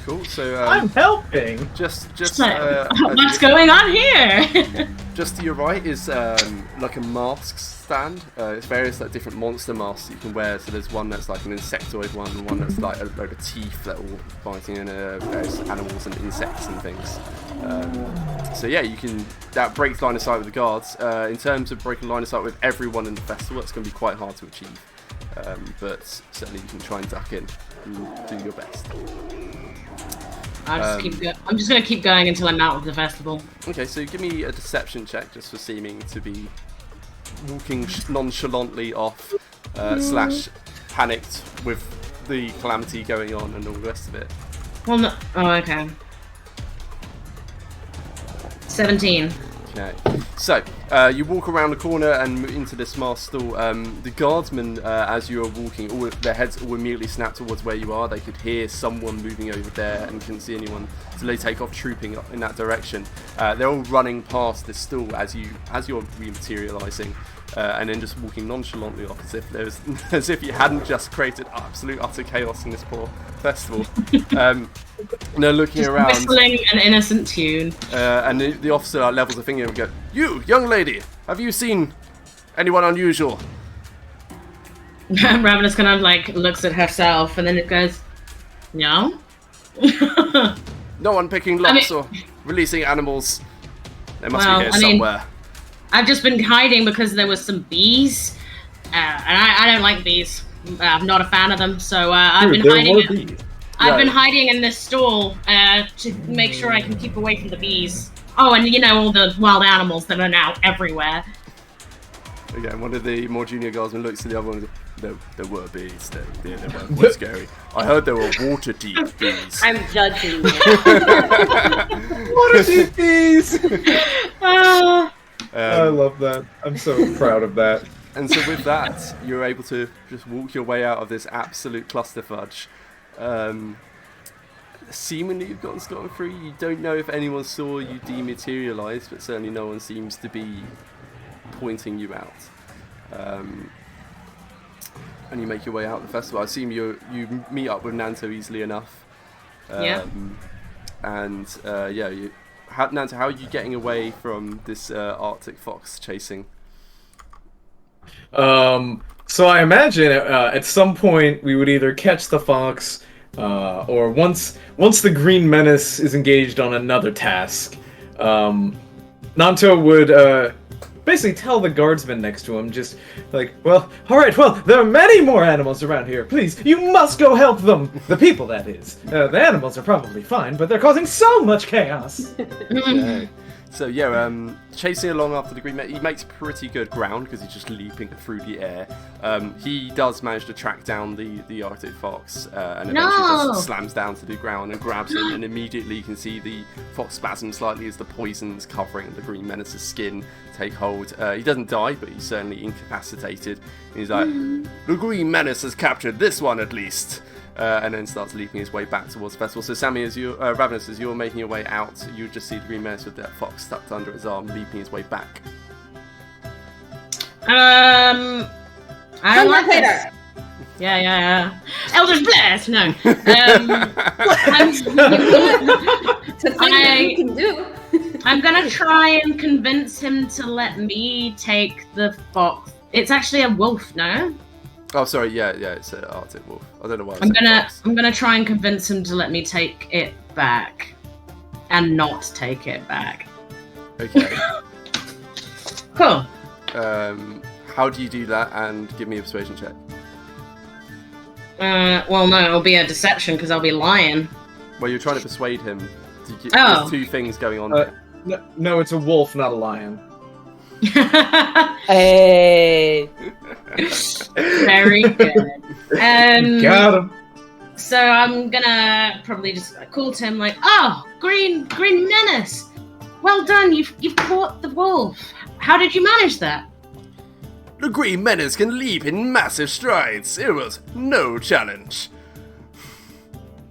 A: Cool. So
C: I'm helping.
A: Just
E: what's going on here?
A: Just to your right is like a mask stand. It's various like different monster masks you can wear. So there's one that's like an insectoid one that's like a load of teeth that are all biting in various animals and insects and things. So yeah, that breaks line of sight with the guards. In terms of breaking line of sight with everyone in the festival, it's going to be quite hard to achieve. But certainly you can try and duck in and do your best.
E: I'm just going to keep going until I'm out of the festival.
A: Okay, so give me a deception check just for seeming to be walking nonchalantly off, slash panicked with the calamity going on and all the rest of it.
E: Well, no. Oh, okay. 17.
A: Okay. So, you walk around the corner and move into this masked stall. The guardsmen, as you are walking, all of their heads will immediately snap towards where you are. They could hear someone moving over there and couldn't see anyone, so they take off trooping in that direction. They're all running past this stall as you're rematerializing, and then just walking nonchalantly off as if you hadn't just created absolute utter chaos in this poor festival. And they're looking just around,
E: whistling an innocent tune.
A: And the officer levels a finger and goes, "You, young lady, have you seen anyone unusual?"
E: Ravenous kind of like looks at herself, and then it goes, "No."
A: No one picking locks or releasing animals. They must be here somewhere.
E: I've just been hiding because there was some bees, and I don't like bees. I'm not a fan of them, so I've been hiding. I've been hiding in this stall to make sure I can keep away from the bees. Oh, and all the wild animals that are now everywhere.
A: Again, one of the more junior guardsmen looks to the other one and goes, there were bees. They weren't scary. I heard there were water-deep bees.
B: I'm judging you.
C: Water-deep bees! I love that. I'm so proud of that.
A: And so with that, you're able to just walk your way out of this absolute clusterfudge. Seemingly you've gotten scot-free. You don't know if anyone saw you dematerialize, but certainly no one seems to be pointing you out. And you make your way out of the festival. I assume you meet up with Nanto easily enough. And Nanto, how are you getting away from this Arctic fox chasing?
C: So I imagine at some point we would either catch the fox, or once the Green Menace is engaged on another task, Nanto would basically tell the guardsman next to him, just like, well, alright, well, there are many more animals around here. Please, you must go help them. The people, that is. The animals are probably fine, but they're causing so much chaos.
A: Okay. So yeah, chasing along after the green menace, he makes pretty good ground because he's just leaping through the air. He does manage to track down the Arctic fox and eventually just slams down to the ground and grabs him, and immediately you can see the fox spasm slightly as the poisons covering the green menace's skin take hold. He doesn't die, but he's certainly incapacitated. And he's like, the green menace has captured this one at least. And then starts leaping his way back towards the festival. So Sammy, as you, Ravenous, as you're making your way out, you just see the green menace with that fox tucked under his arm, leaping his way back.
E: I don't like this. Yeah. Eldritch Blast. No.
B: You can do.
E: I'm gonna try and convince him to let me take the fox. It's actually a wolf, no?
A: Oh, sorry. Yeah. It's an Arctic wolf. I don't know why.
E: I'm gonna try and convince him to let me take it back, and not take it back.
A: Okay.
E: Cool.
A: How do you do that? And give me a persuasion check.
E: Well, no, it'll be a deception because I'll be lying.
A: Well, you're trying to persuade him. There's two things going on there.
C: No, it's a wolf, not a lion.
F: Hey.
E: Very good.
C: Got him.
E: So I'm gonna probably just call to him like, "Oh, green menace, well done! You've caught the wolf. How did you manage that?"
A: The green menace can leap in massive strides. It was no challenge.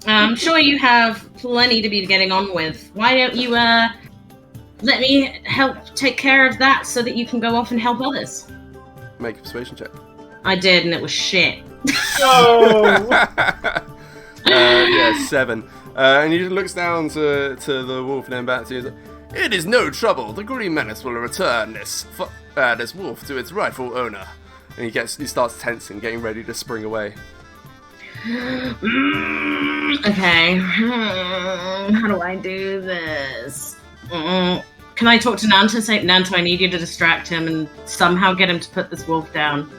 E: I'm sure you have plenty to be getting on with. Why don't you let me help take care of that so that you can go off and help others?
A: Make a persuasion check.
E: I did, and it was shit.
C: Oh.
A: Yeah, 7. And he just looks down to the wolf and then back to you. Like, it is no trouble. The green menace will return this wolf to its rightful owner. And he starts tensing, getting ready to spring away.
E: Okay. How do I do this? Can I talk to Nanto? Say, Nanto, I need you to distract him and somehow get him to put this wolf down.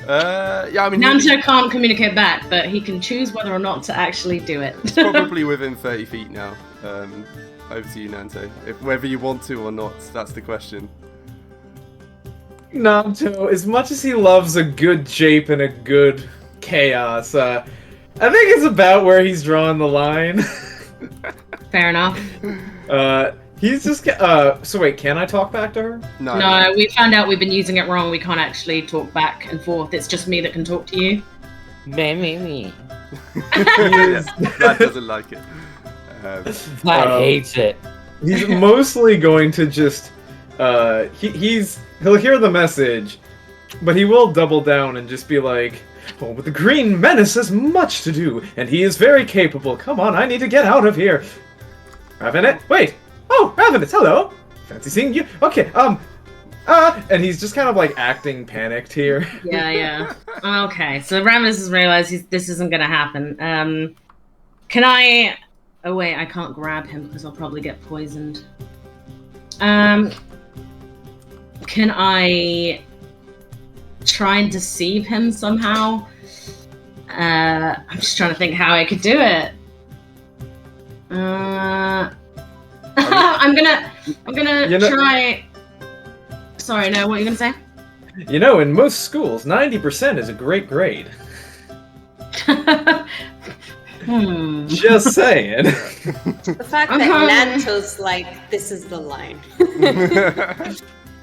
A: Yeah, I mean...
E: Nanto can't communicate back, but he can choose whether or not to actually do it.
A: It's probably within 30 feet now. Over to you, Nanto. Whether you want to or not, that's the question.
C: Nanto, as much as he loves a good jape and a good chaos, I think it's about where he's drawing the line.
E: Fair enough.
C: He's just... so wait, can I talk back to her?
E: No, we found out we've been using it wrong. We can't actually talk back and forth. It's just me that can talk to you.
F: Me.
A: That doesn't like it.
F: That hates it.
C: He's mostly going to just... He'll hear the message, but he will double down and just be like, "Oh, but the green menace has much to do, and he is very capable. Come on, I need to get out of here." Ravenous? Wait! Oh, Ravenous, hello! Fancy seeing you. Okay, and he's just kind of like acting panicked here.
E: Yeah. Okay, so Ravenous has realized this isn't gonna happen. Can I... Oh wait, I can't grab him because I'll probably get poisoned. Can I try and deceive him somehow? I'm just trying to think how I could do it. I'm gonna try. Sorry, no. What are you gonna say?
C: You know, in most schools, 90% is a great grade. Just saying.
B: The fact that Nanto's like, this is the line.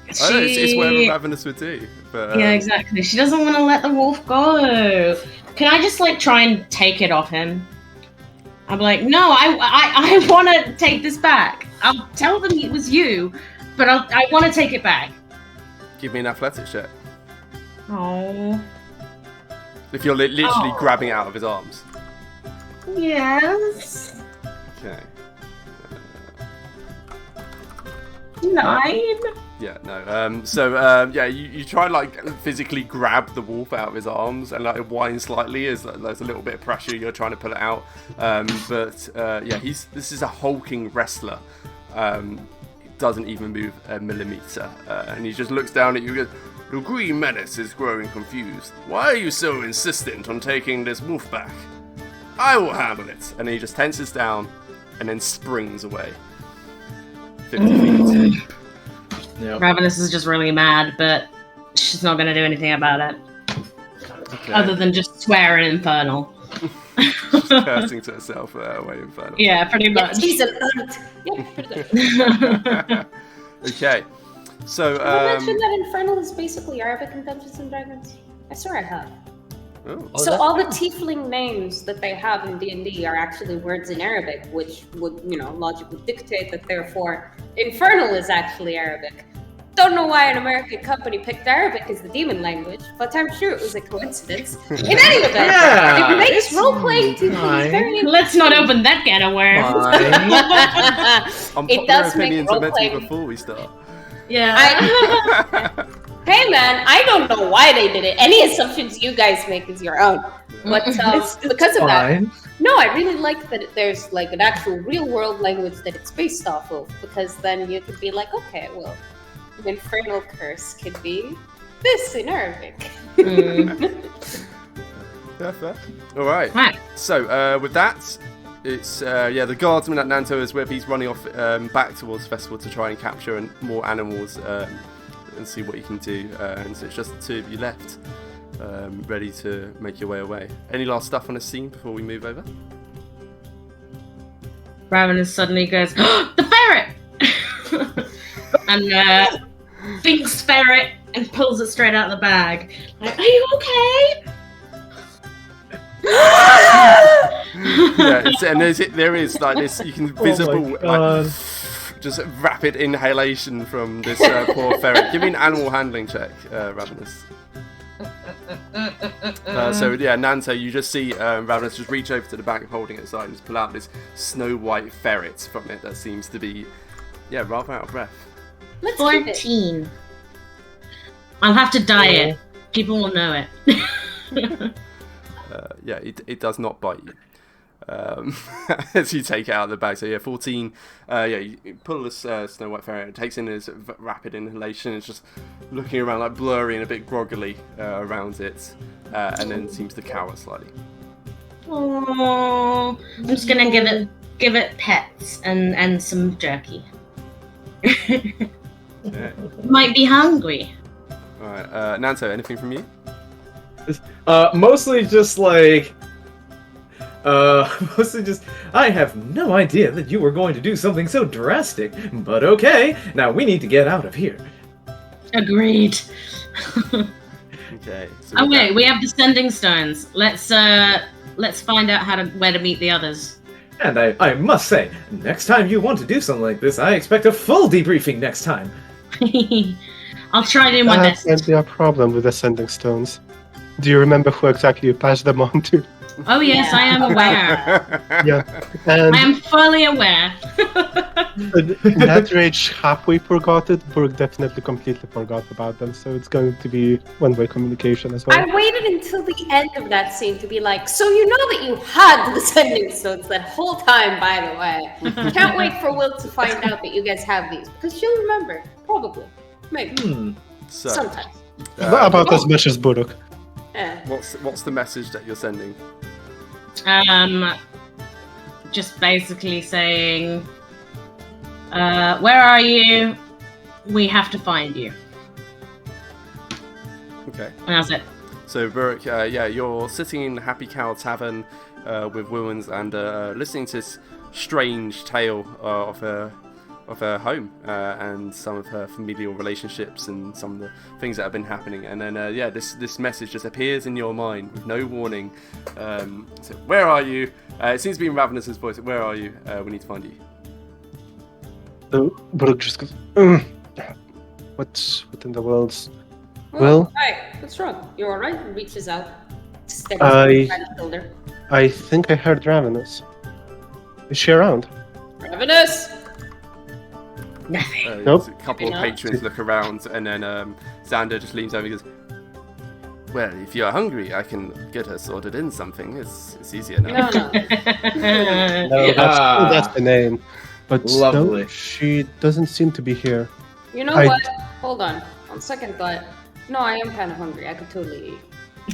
A: It's whatever Ravenous would do. But,
E: yeah, exactly. She doesn't want to let the wolf go. Can I just like try and take it off him? I'm like, no, I want to take this back. I'll tell them it was you, but I want to take it back.
A: Give me an athletics check.
E: Oh.
A: If you're literally grabbing it out of his arms.
E: Yes.
A: Okay.
E: 9.
A: Yeah, no. You try like physically grab the wolf out of his arms and like it whines slightly as there's a little bit of pressure. You're trying to pull it out, this is a hulking wrestler. He doesn't even move a millimeter, and he just looks down at you and goes, "The green menace is growing confused. Why are you so insistent on taking this wolf back? I will handle it." And he just tenses down, and then springs away. 50 feet.
C: Yep.
E: Ravenous is just really mad, but she's not going to do anything about it.
A: Okay.
E: Other than just swear in Infernal.
A: She's cursing to herself away Infernal.
E: Yeah, pretty much.
B: She's an aunt. Yeah, pretty good.
A: Okay. So,
B: Have I mentioned that Infernal is basically Arabic in Dungeons and Dragons? I swear I have.
A: Oh.
B: So all the tiefling names that they have in D&D are actually words in Arabic, which would, logic would dictate that therefore Infernal is actually Arabic. Don't know why an American company picked Arabic as the demon language, but I'm sure it was a coincidence. In any event, it makes role-playing to be very...
E: Let's not open that can of worms.
B: It does make role-playing...
A: before we start.
E: Yeah.
B: Hey man, I don't know why they did it. Any assumptions you guys make is your own. But because of that, no, I really like that there's like an actual real-world language that it's based off of, because then you could be like, okay, well, the infernal curse could be this in Arabic.
A: Fair. All right. So with that, it's the guardsman at Nanto is where he's running off back towards the festival to try and capture more animals and see what you can do. And so it's just the two of you left, ready to make your way away. Any last stuff on the scene before we move over?
E: Ravenous suddenly goes, the ferret! And thinks ferret and pulls it straight out of the bag. Like, are you okay?
A: And there is like this. You can visible just rapid inhalation from this poor ferret. Give me an animal handling check, Ravenous. Nanto, you just see Ravenous just reach over to the back, holding it aside, and just pull out this snow white ferret from it that seems to be, rather out of breath.
B: Let's
E: 14. I'll have to dye it. People will know it.
A: It does not bite you. As you take it out of the bag. So 14. You pull this snow white ferret. It takes in this rapid inhalation. It's just looking around like blurry and a bit groggily around it, and then seems to cower slightly.
E: Oh, I'm just gonna give it pets and some jerky. Might be hungry.
A: All right, Nanto, anything from you?
C: Mostly just I have no idea that you were going to do something so drastic, but okay, now we need to get out of here.
E: Agreed.
A: Okay. So
E: we have the sending stones. Let's find out where to meet the others.
C: And I must say, next time you want to do something like this, I expect a full debriefing next time.
E: I'll try to do my best.
D: That might be a problem with the sending stones. Do you remember who exactly you passed them on to?
E: Oh yes, I am aware.
D: And
E: I am fully aware.
D: That rage halfway forgot it. Burg definitely completely forgot about them, so it's going to be one-way communication as well.
B: I waited until the end of that scene to be like, so you know that you had the sending stones that whole time, by the way. Can't wait for Will to find out that you guys have these, because she'll remember. Probably. Maybe.
A: So,
B: sometimes.
D: About as much as Buruk.
A: What's the message that you're sending?
E: Just basically saying, where are you? We have to find you.
A: Okay.
E: And that's it.
A: So, Buruk, you're sitting in Happy Cow Tavern with Willens and listening to this strange tale of her home and some of her familial relationships and some of the things that have been happening. And then, this message just appears in your mind with no warning. So, where are you? It seems to be in Ravenous's voice. Where are you? We need to find you.
D: So Buruk just goes, what in the world? Well,
B: hi, what's wrong? You alright? Reaches out, steps on his shoulder.
D: I think I heard Ravenous. Is she around?
B: Ravenous!
E: Nothing.
D: Nope.
A: A couple of patrons look around, and then Xander just leans over and goes, well, if you're hungry, I can get her sorted in something. It's easier now.
B: No.
D: No, that's the name. But
C: Lovely.
D: No, she doesn't seem to be here.
B: You know what? Hold on. On second thought, no, I am kind of hungry. I could totally eat.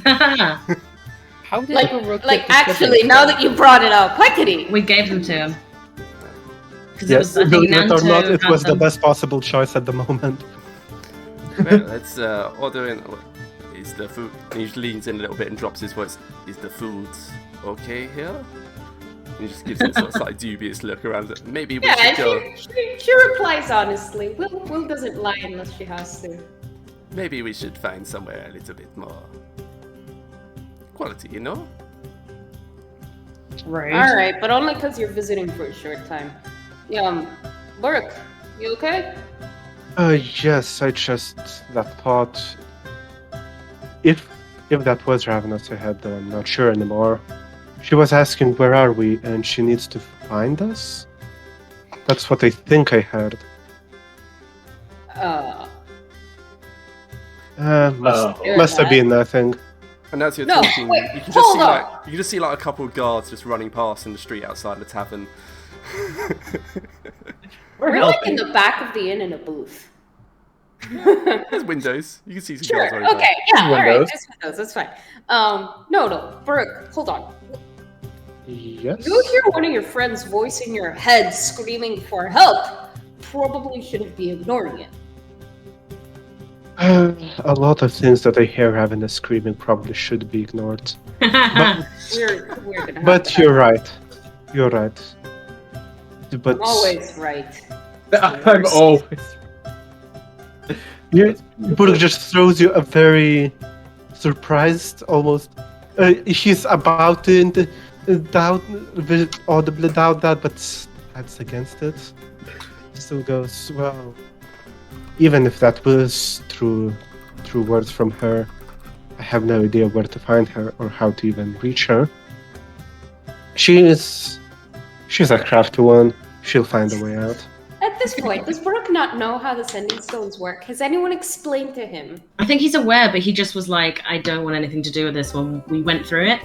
F: How did
B: actually, now that you brought it up, clickety.
E: We gave them to him. Because it was, I think,
D: believe it or not, it
E: Nanto
D: was
E: had
D: the
E: them.
D: best possible choice at the moment.
A: Well, let's order in. Is the food? And he leans in a little bit and drops his voice. Is the food okay here? And he just gives it a sort of slightly dubious look around. Maybe we should go.
B: She replies honestly. Will doesn't lie unless she has to.
A: Maybe we should find somewhere a little bit more quality, you know?
E: Right.
B: All right, but only because you're visiting for a short time. Burke, you okay?
D: Yes, I just that thought. If that was Ravenous ahead, though, I'm not sure anymore. She was asking where are we, and she needs to find us. That's what I think I heard. Must have been nothing.
A: And as you're
B: No,
A: talking,
B: wait,
A: you can
B: hold on.
A: just see like a couple of guards just running past in the street outside the tavern.
B: We're like in the back of the inn in a booth.
A: There's windows. You can see some guards running
B: Sure. Okay. Yeah. All right.
C: Windows.
B: Just windows. That's fine. No. Burke, hold on.
D: Yes.
B: You hear one of your friends' voice in your head screaming for help. Probably shouldn't be ignoring it.
D: A lot of things that I hear Ravenous screaming probably should be ignored.
B: We're gonna have
D: But
B: to
D: you're right. You're right. But
B: I'm always right.
C: I'm always.
D: Burke just throws you a very surprised, almost. He's about to doubt, audibly doubt that, but that's against it. Still goes, well, even if that was true words from her, I have no idea where to find her or how to even reach her. She's a crafty one. She'll find a way out.
B: At this point, does Burke not know how the sending stones work? Has anyone explained to him?
E: I think he's aware, but he just was like, I don't want anything to do with this when we went through it.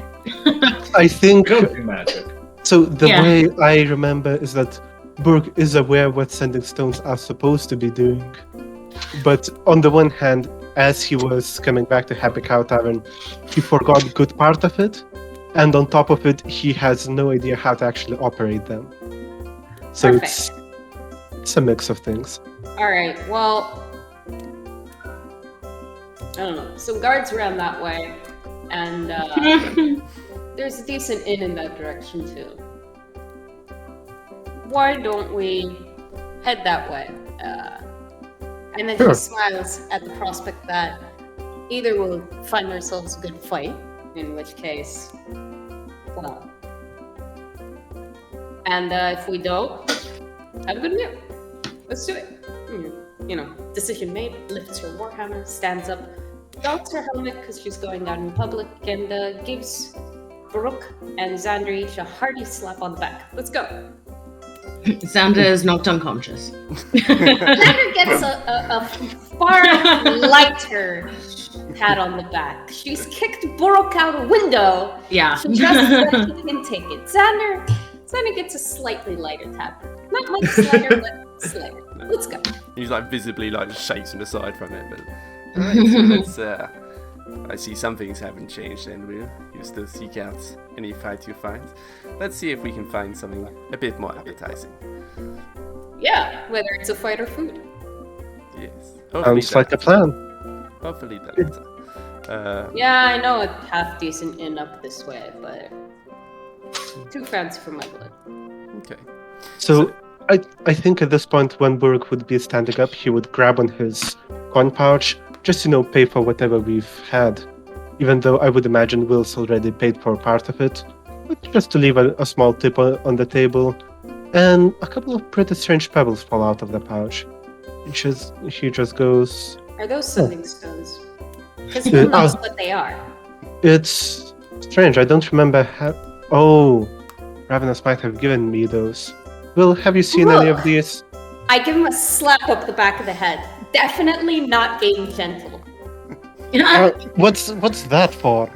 D: I think
C: We don't do magic.
D: so. The
E: Yeah.
D: way I remember is that Burke is aware what sending stones are supposed to be doing, but on the one hand, as he was coming back to Happy Cow Tavern, he forgot a good part of it, and on top of it, he has no idea how to actually operate them. So
B: Perfect.
D: it's a mix of things.
B: All right. Well, I don't know. Some guards around that way, and there's a decent inn in that direction too. Why don't we head that way? And then
D: Sure.
B: she smiles at the prospect that either we'll find ourselves a good fight, in which case, well, and if we don't, have a good meal. Let's do it. Decision made. Lifts her warhammer, stands up, docks her helmet because she's going out in public, and gives Baruch and Xander each a hearty slap on the back. Let's go.
E: Xander is knocked unconscious.
B: Xander gets a far lighter pat on the back. She's kicked Baruch out a window.
E: Yeah.
B: She just so he can take it. Xander gets a slightly lighter tap. Not much slighter, but slighter. Let's go.
A: He's like visibly like shakes him aside from it, but alright, so let's I see some things haven't changed, and we'll still seek out any fight you find. Let's see if we can find something a bit more appetizing.
B: Yeah, whether it's a fight or food.
A: Yes. Hopefully
D: Sounds like a plan.
A: Hopefully the latter.
B: Yeah, I know a half decent inn up this way, but too fancy for my blood.
A: Okay.
D: So I think at this point, when Burke would be standing up, he would grab on his coin pouch, just pay for whatever we've had. Even though I would imagine Will's already paid for part of it, but just to leave a small tip on the table, and a couple of pretty strange pebbles fall out of the pouch. He just goes,
B: Are those sending stones? Because he knows what they are.
D: it's strange. I don't remember how. Oh, Ravenous might have given me those. Will, have you seen any of these?
B: I give him a slap up the back of the head. Definitely not being gentle.
D: What's that for?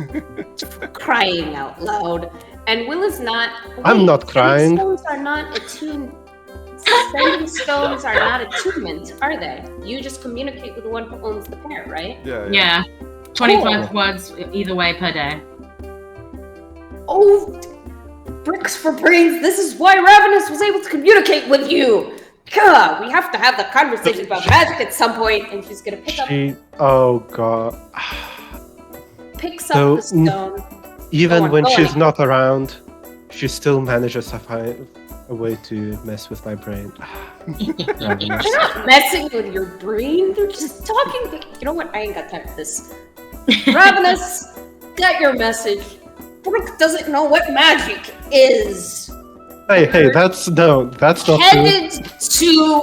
B: Crying out loud. And Will is not.
D: I'm not crying.
B: Sending stones are not attuned. Sending stones are not attunement, are they? You just communicate with the one who owns the pair, right?
E: Yeah. 25 words either way per day.
B: Oh, Brick bricks for brains. This is why Ravenous was able to communicate with you. God, we have to have the conversation about magic at some point. And she's gonna pick up.
D: Oh god.
B: Picks up the stone.
D: Even when she's not around, she still manages to find a way to mess with my brain.
B: They're not messing with your brain. They're just talking. You know what? I ain't got time for this. Ravenous, got your message. Brooke doesn't know what magic is.
D: Hey, that's not
B: headed to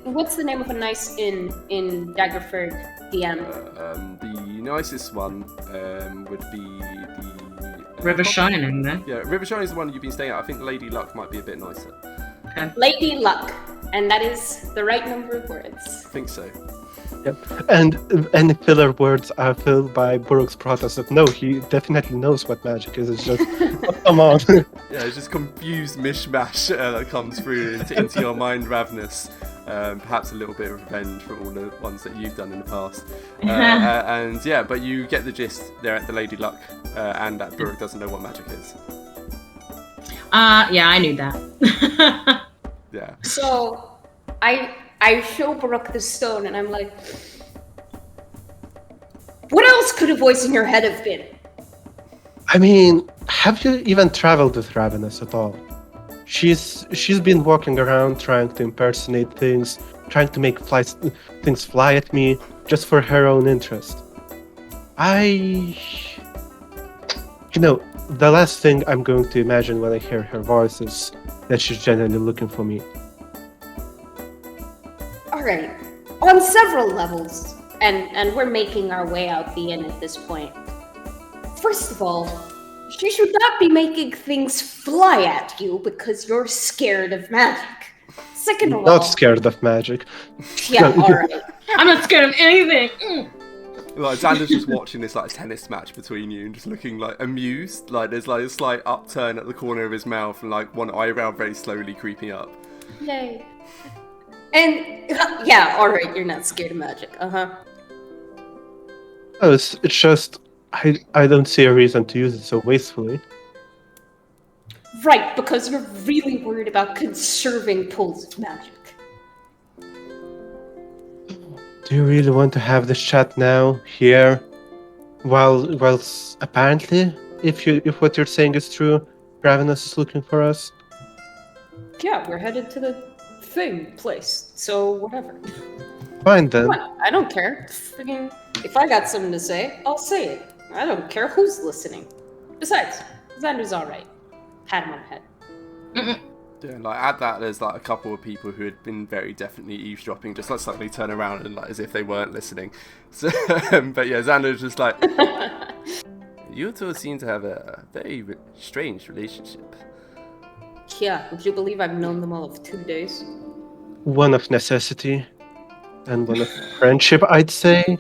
B: what's the name of a nice inn in Daggerford, DM?
A: The nicest one would be the
E: River Shining, then.
A: Yeah, River Shining is the one you've been staying at. I think Lady Luck might be a bit nicer.
E: Okay.
B: Lady Luck, and that is the right number of words.
A: I think so.
D: Yep. And any filler words are filled by Burrock's protest that no, he definitely knows what magic is. It's just, come on.
A: Yeah, it's just confused mishmash that comes through into your mind, Ravenous. Perhaps a little bit of revenge for all the ones that you've done in the past. And yeah, but you get the gist. They're at the Lady Luck, and that Burrock doesn't know what magic is.
E: Yeah, I knew that.
A: Yeah.
B: So, I show Brooke the stone, and I'm like, what else could a voice in your head have been?
D: I mean, have you even traveled with Ravenous at all? She's been walking around trying to impersonate things, trying to make things fly at me, just for her own interest. The last thing I'm going to imagine when I hear her voice is that she's genuinely looking for me.
B: Alright, on several levels, and we're making our way out the inn at this point. First of all, she should not be making things fly at you because you're scared of magic. Second of all...
D: Not scared of magic.
B: Yeah, alright.
E: I'm not scared of anything!
A: Like, Xander's just watching this like tennis match between you and just looking like amused. Like there's like a slight upturn at the corner of his mouth and like one eyebrow very slowly creeping up.
B: Yay. And, yeah, alright, you're not scared of magic, uh-huh.
D: Oh, it's just, I don't see a reason to use it so wastefully.
B: Right, because you're really worried about conserving pools of magic.
D: Do you really want to have this chat now, here, while apparently, if what you're saying is true, Ravenous is looking for us?
B: Yeah, we're headed to the thing place, so whatever.
D: Fine then.
B: Come on, I don't care. Friggin', if I got something to say, I'll say it. I don't care who's listening. Besides, Xander's alright. Pat him on the head.
A: Yeah, like at that, there's like a couple of people who had been very definitely eavesdropping, just like suddenly turn around and like as if they weren't listening. So, but yeah, Xander's just like, you two seem to have a very strange relationship.
B: Yeah, would you believe I've known them all of 2 days?
D: One of necessity, and one of friendship, I'd say.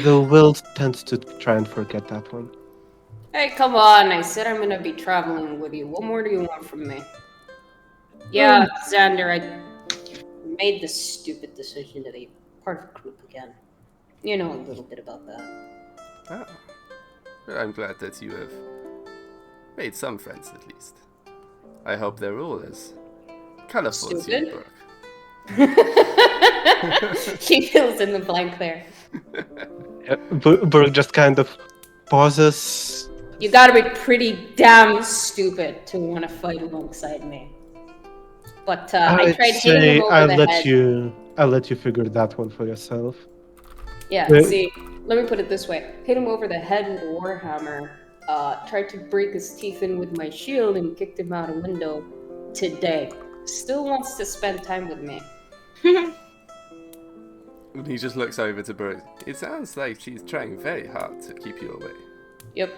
D: Though Will tends to try and forget that one.
B: Hey, come on, I said I'm gonna be traveling with you. What more do you want from me? Yeah, Xander, I made the stupid decision to be part of a group again. You know a little bit about that.
A: Oh. Well, I'm glad that you have made some friends at least. I hope they're all as colorful as you, Brooke.
B: She fills in the blank there.
D: Brooke just kind of pauses.
B: You gotta be pretty damn stupid to want to fight alongside me. But I tried hitting him over the head.
D: I'll let you figure that one for yourself.
B: Yeah, see, let me put it this way. Hit him over the head with a warhammer, tried to break his teeth in with my shield and kicked him out a window today. Still wants to spend time with me.
A: He just looks over to Brooke. It sounds like she's trying very hard to keep you away.
B: Yep.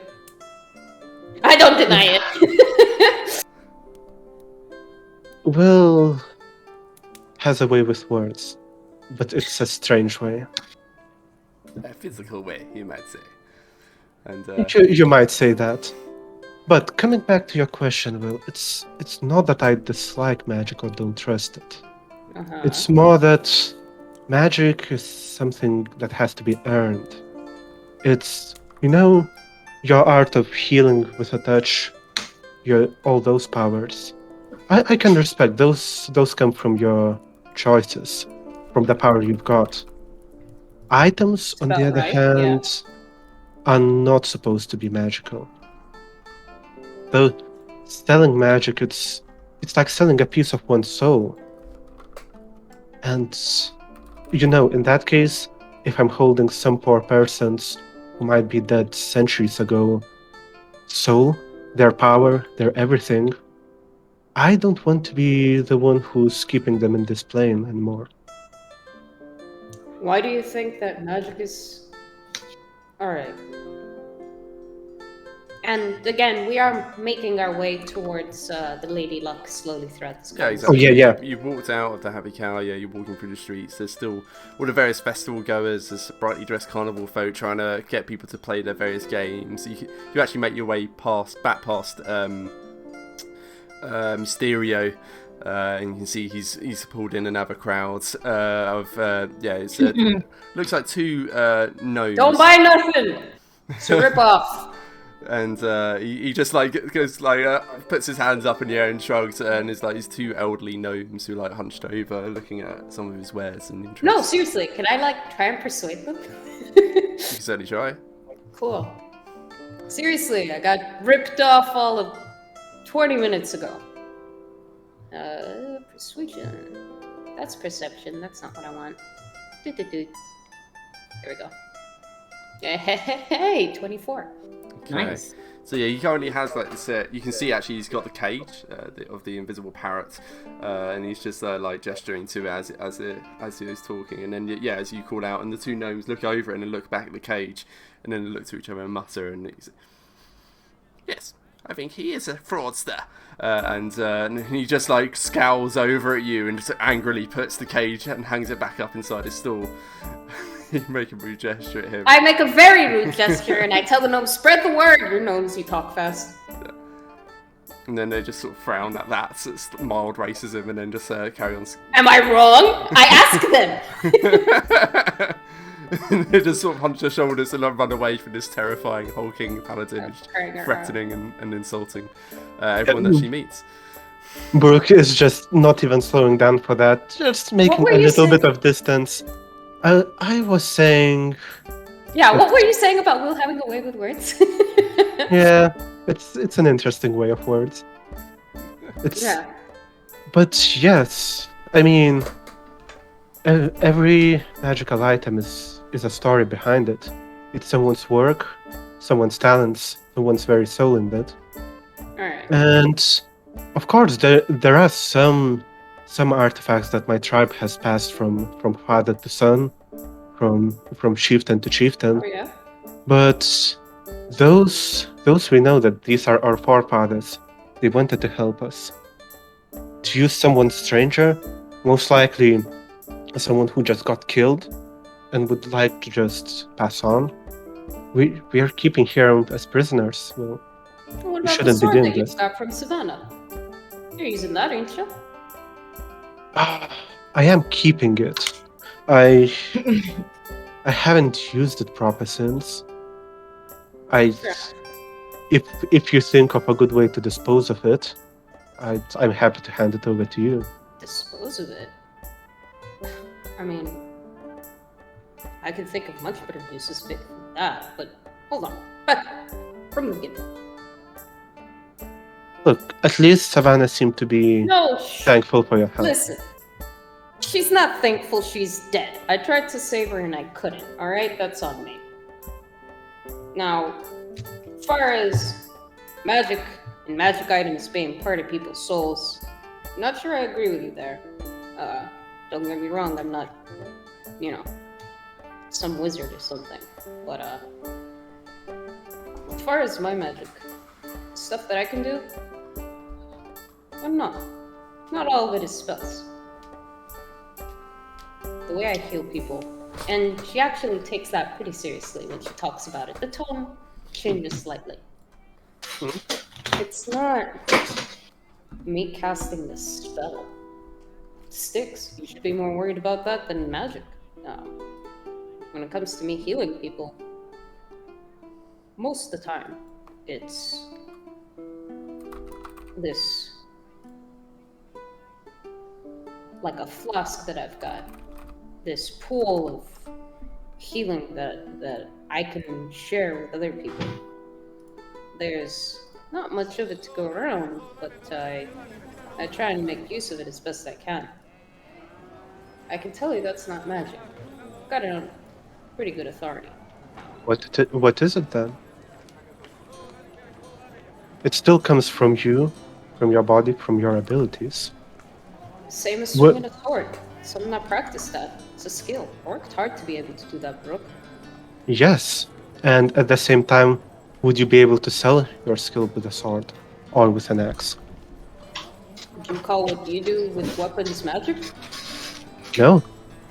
B: I don't deny it.
D: Will has a way with words, but it's a strange way.
A: A physical way, you might say. And
D: you might say that. But coming back to your question, Will, it's not that I dislike magic or don't trust it.
B: Uh-huh.
D: It's more that magic is something that has to be earned. It's, your art of healing with a touch, all those powers. I can respect those come from your choices, from the power you've got. Items, on the other hand, are not supposed to be magical. Though selling magic, it's like selling a piece of one's soul. And in that case, if I'm holding some poor persons who might be dead centuries ago, soul, their power, their everything, I don't want to be the one who's keeping them in this plane anymore.
B: Why do you think that magic is... Alright. And again, we are making our way towards the Lady Luck slowly throughout this.
A: Yeah, exactly.
D: Oh, yeah.
A: You've walked out of the Happy Cow, you're walking through the streets. There's still all the various festival goers, there's brightly dressed carnival folk trying to get people to play their various games. You actually make your way back past Mysterio, and you can see he's pulled in another crowd looks like two gnomes.
B: Don't buy nothing! It's a rip-off.
A: And he just goes puts his hands up in the air and shrugs, and it's like these two elderly gnomes who hunched over looking at some of his wares and interests.
B: No, seriously, can I try and persuade them?
A: You can certainly try.
B: Cool. Seriously, I got ripped off all of 20 minutes ago. Persuasion. That's perception. That's not what I want. There we go. Hey, 24.
A: Okay.
E: Nice.
A: So yeah, he currently has this. You can see actually he's got the cage of the invisible parrot, and he's just gesturing to it as he was talking. And then as you call out, and the two gnomes look over and then look back at the cage, and then they look to each other and mutter. And he's, yes, I think he is a fraudster. And he just scowls over at you and just angrily puts the cage and hangs it back up inside his stall. You make a rude gesture at him.
B: I make a very rude gesture and I tell the gnomes, spread the word. Your gnomes, you talk fast.
A: Yeah. And then they just sort of frown at that, so it's mild racism, and then just carry on.
B: Am I wrong? I ask them.
A: And they just sort of hunch their shoulders and run away from this terrifying hulking paladin, threatening and insulting everyone that she meets.
D: Brooke is just not even slowing down for that, just making a little bit of distance. I was saying...
B: Yeah, what were you saying about Will having a way with words?
D: Yeah, it's an interesting way of words.
B: Yeah.
D: But yes, I mean, every magical item is a story behind it. It's someone's work, someone's talents, someone's very soul in it.
B: Alright.
D: And of course, there are some artifacts that my tribe has passed from father to son, from chieftain to chieftain.
B: Oh, yeah?
D: But those we know that these are our forefathers. They wanted to help us. To use someone stranger, most likely someone who just got killed and would like to just pass on. We are keeping here as prisoners. Well,
B: What
D: we
B: about the
D: shouldn't be
B: sword
D: doing
B: that you
D: this.
B: got from Savannah? You're using that, ain't you?
D: I am keeping it. I haven't used it proper since. If you think of a good way to dispose of it, I'm happy to hand it over to you.
B: Dispose of it? I mean, I can think of much better uses for that, but hold on. Back from the beginning.
D: Look, at least Savannah seemed to be thankful for your help.
B: Listen, she's not thankful she's dead. I tried to save her and I couldn't, alright? That's on me. Now, as far as magic and magic items being part of people's souls, I'm not sure I agree with you there. Don't get me wrong, I'm not, some wizard or something. But, as far as my magic, stuff that I can do, I'm not. Not all of it is spells. The way I heal people. And she actually takes that pretty seriously when she talks about it. The tone changes slightly. It's not me casting the spell. It sticks. You should be more worried about that than magic. When it comes to me healing people, most of the time, it's this, like a flask that I've got, this pool of healing that I can share with other people. There's not much of it to go around, but I try and make use of it as best I can. I can tell you that's not magic. I've got it on pretty good authority.
D: What is it then? It still comes from you, from your body, from your abilities.
B: Same as swinging a sword. Something I practiced at. It's a skill. Worked hard to be able to do that, Brooke.
D: Yes, and at the same time, would you be able to sell your skill with a sword or with an axe?
B: Would you call what you do with weapons magic?
D: No,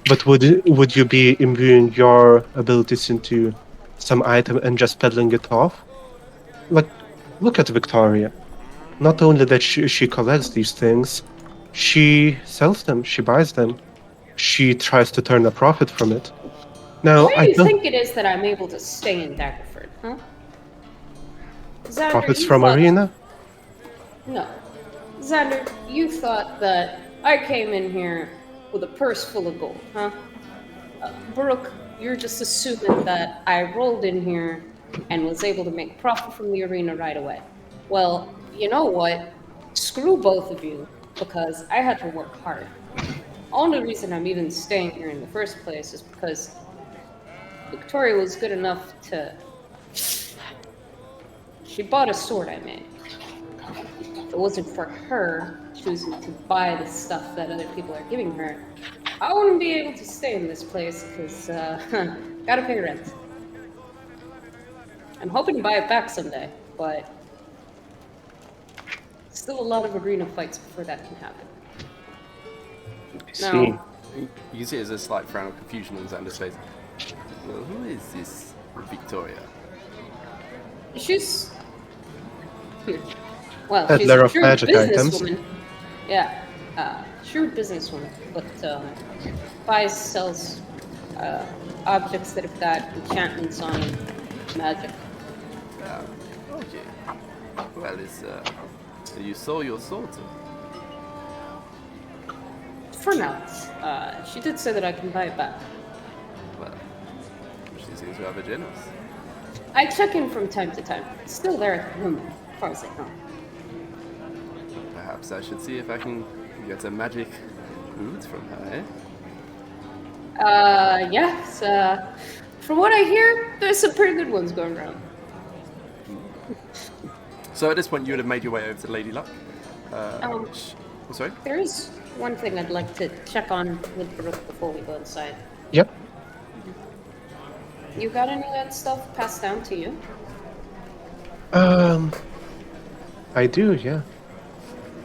D: but would you be imbuing your abilities into some item and just peddling it off? Like, look at Victoria. Not only that she collects these things, she sells them, she buys them, she tries to turn a profit from it. Now,
B: Why do you think it is that I'm able to stay in Daggerford, huh? Xander,
D: profits from Arena?
B: No. Xander, you thought that I came in here with a purse full of gold, huh? Brooke, you're just assuming that I rolled in here and was able to make profit from the arena right away. Well, you know what? Screw both of you, because I had to work hard. Only reason I'm even staying here in the first place is because Victoria was good enough to... She bought a sword I made. If it wasn't for her choosing to buy the stuff that other people are giving her, I wouldn't be able to stay in this place because, gotta pay rent. I'm hoping to buy it back someday, but still a lot of arena fights before that can happen.
D: I see.
B: Now,
A: You can see there's a slight frown of confusion on Xander's face. Well, who is this Victoria?
B: she's... Well, she's
D: Peddler
B: a
D: of
B: shrewd
D: magic items.
B: businesswoman. Yeah, shrewd businesswoman, but buys, sells objects that have got enchantments on them, magic.
A: Okay. Well, you sold your sword to?
B: For now. She did say that I can buy it back.
A: Well, she seems rather generous.
B: I check in from time to time. It's still there at the moment, as far as I know.
A: Perhaps I should see if I can get a magic boot from her,
B: Yes. From what I hear, there's some pretty good ones going around.
A: So at this point, you would have made your way over to Lady Luck. Sorry?
B: There is one thing I'd like to check on with Brooke before we go inside.
D: Yep.
B: You got any of that stuff passed down to you?
D: I do, yeah.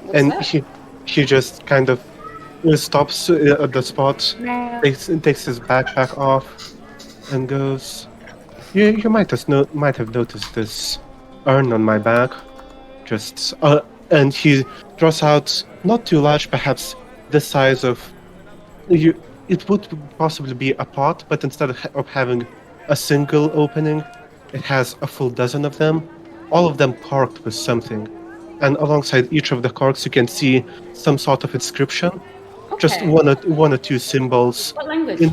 B: What's
D: And
B: that?
D: he just kind of stops at the spot, takes his backpack off, and goes, You might have noticed this urn on my back. Just and he draws out not too large, perhaps the size of you. It would possibly be a pot, but instead of having a single opening, it has a full dozen of them, all of them corked with something. And alongside each of the corks, you can see some sort of inscription.
B: Okay.
D: Just one or two symbols.
B: What language?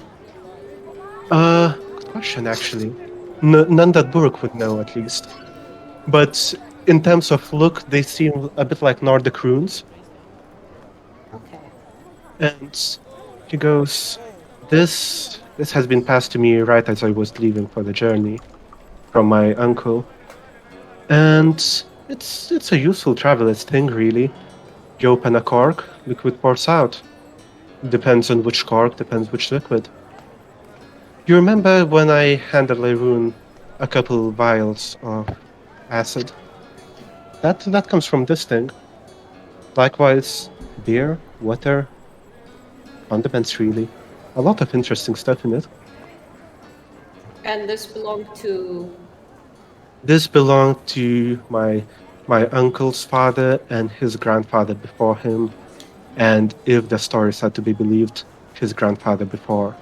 D: Good question, actually. None that Burke would know, at least. But in terms of look, they seem a bit like Nordic runes.
B: Okay.
D: And he goes, This has been passed to me right as I was leaving for the journey from my uncle. And it's a useful traveler's thing, really. You open a cork, liquid pours out. Depends on which cork, depends which liquid. You remember when I handed Leroon a couple vials of acid? That comes from this thing. Likewise, beer, water, condiments, really. A lot of interesting stuff in it.
B: And this belonged to...
D: This belonged to my uncle's father and his grandfather before him, and if the stories are to be believed, his grandfather before.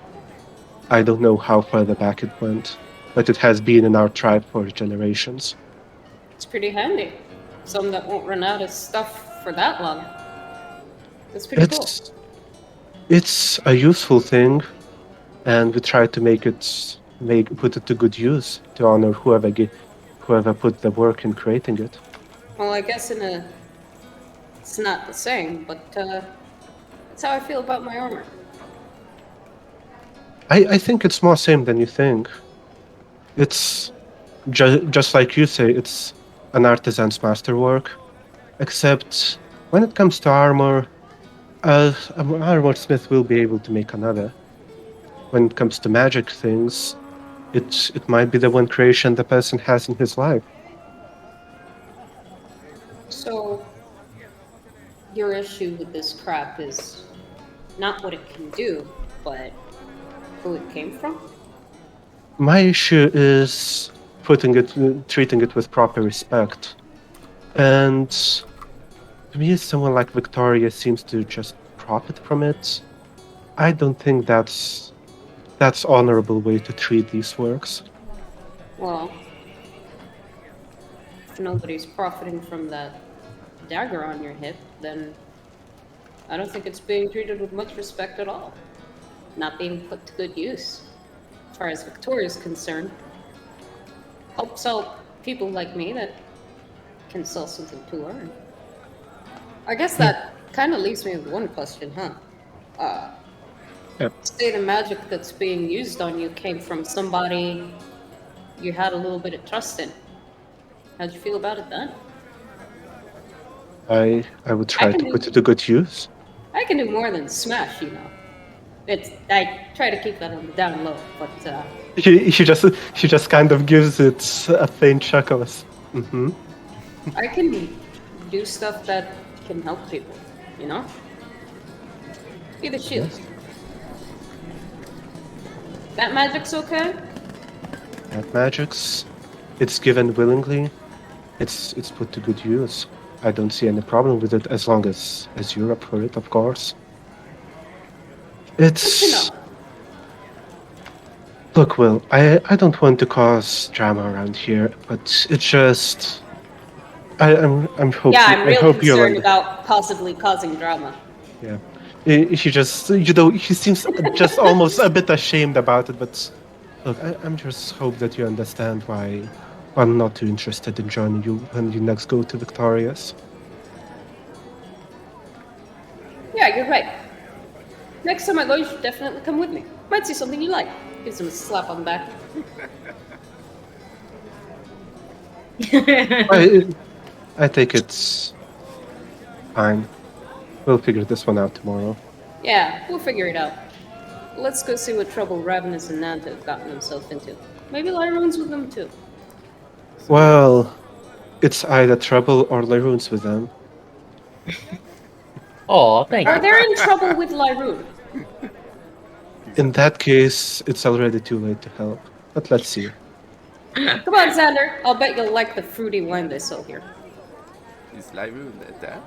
D: I don't know how further back it went, but it has been in our tribe for generations.
B: It's pretty handy. some that won't run out of stuff for that long. That's pretty cool.
D: It's a useful thing, and we try to put it to good use to honor whoever put the work in creating it.
B: Well, I guess it's not the same, but that's how I feel about my armor.
D: I think it's more same than you think. It's just like you say, it's an artisan's masterwork. Except when it comes to armor, an armor smith will be able to make another. When it comes to magic things, it might be the one creation the person has in his life.
B: So, your issue with this crap is not what it can do, but who it came from?
D: My issue is treating it with proper respect. And to me, someone like Victoria seems to just profit from it. I don't think that's honorable way to treat these works.
B: Well, if nobody's profiting from that dagger on your hip, then I don't think it's being treated with much respect at all. Not being put to good use. As far as Victoria's concerned, helps out people like me that can sell something to her. I guess that kind of leaves me with one question, huh? Say the magic that's being used on you came from somebody you had a little bit of trust in. How'd you feel about it then?
D: I would try to put it to good use.
B: I can do more than smash, you know. I try to keep that on the down low, but
D: She just kind of gives it a faint chuckle. Mm-hmm.
B: I can do stuff that can help people, you know? Be the shield. Yes. That magic's okay?
D: That magic's, it's given willingly. It's put to good use. I don't see any problem with it as long as you're up for it, of course. It's... Look, Will, I don't want to cause drama around here, but it's just... I'm hoping...
B: Yeah, I'm really concerned about possibly causing drama.
D: Yeah. He just, he seems just almost a bit ashamed about it, but look, I'm just hope that you understand why I'm not too interested in joining you when you next go to Victoria's.
B: Yeah, you're right. Next time I go, you should definitely come with me. Might see something you like. Gives him a slap on the back.
D: I think it's fine. We'll figure this one out tomorrow.
B: Yeah, we'll figure it out. Let's go see what trouble Ravenous and Nanto have gotten themselves into. Maybe Lyroon's with them too.
D: Well, it's either trouble or Lyroon's with them.
F: Oh, thank you.
B: Are they in trouble with Lyroon?
D: In that case, it's already too late to help. But let's see.
B: Come on, Xander. I'll bet you'll like the fruity wine they sell here.
A: Is Lyroon that?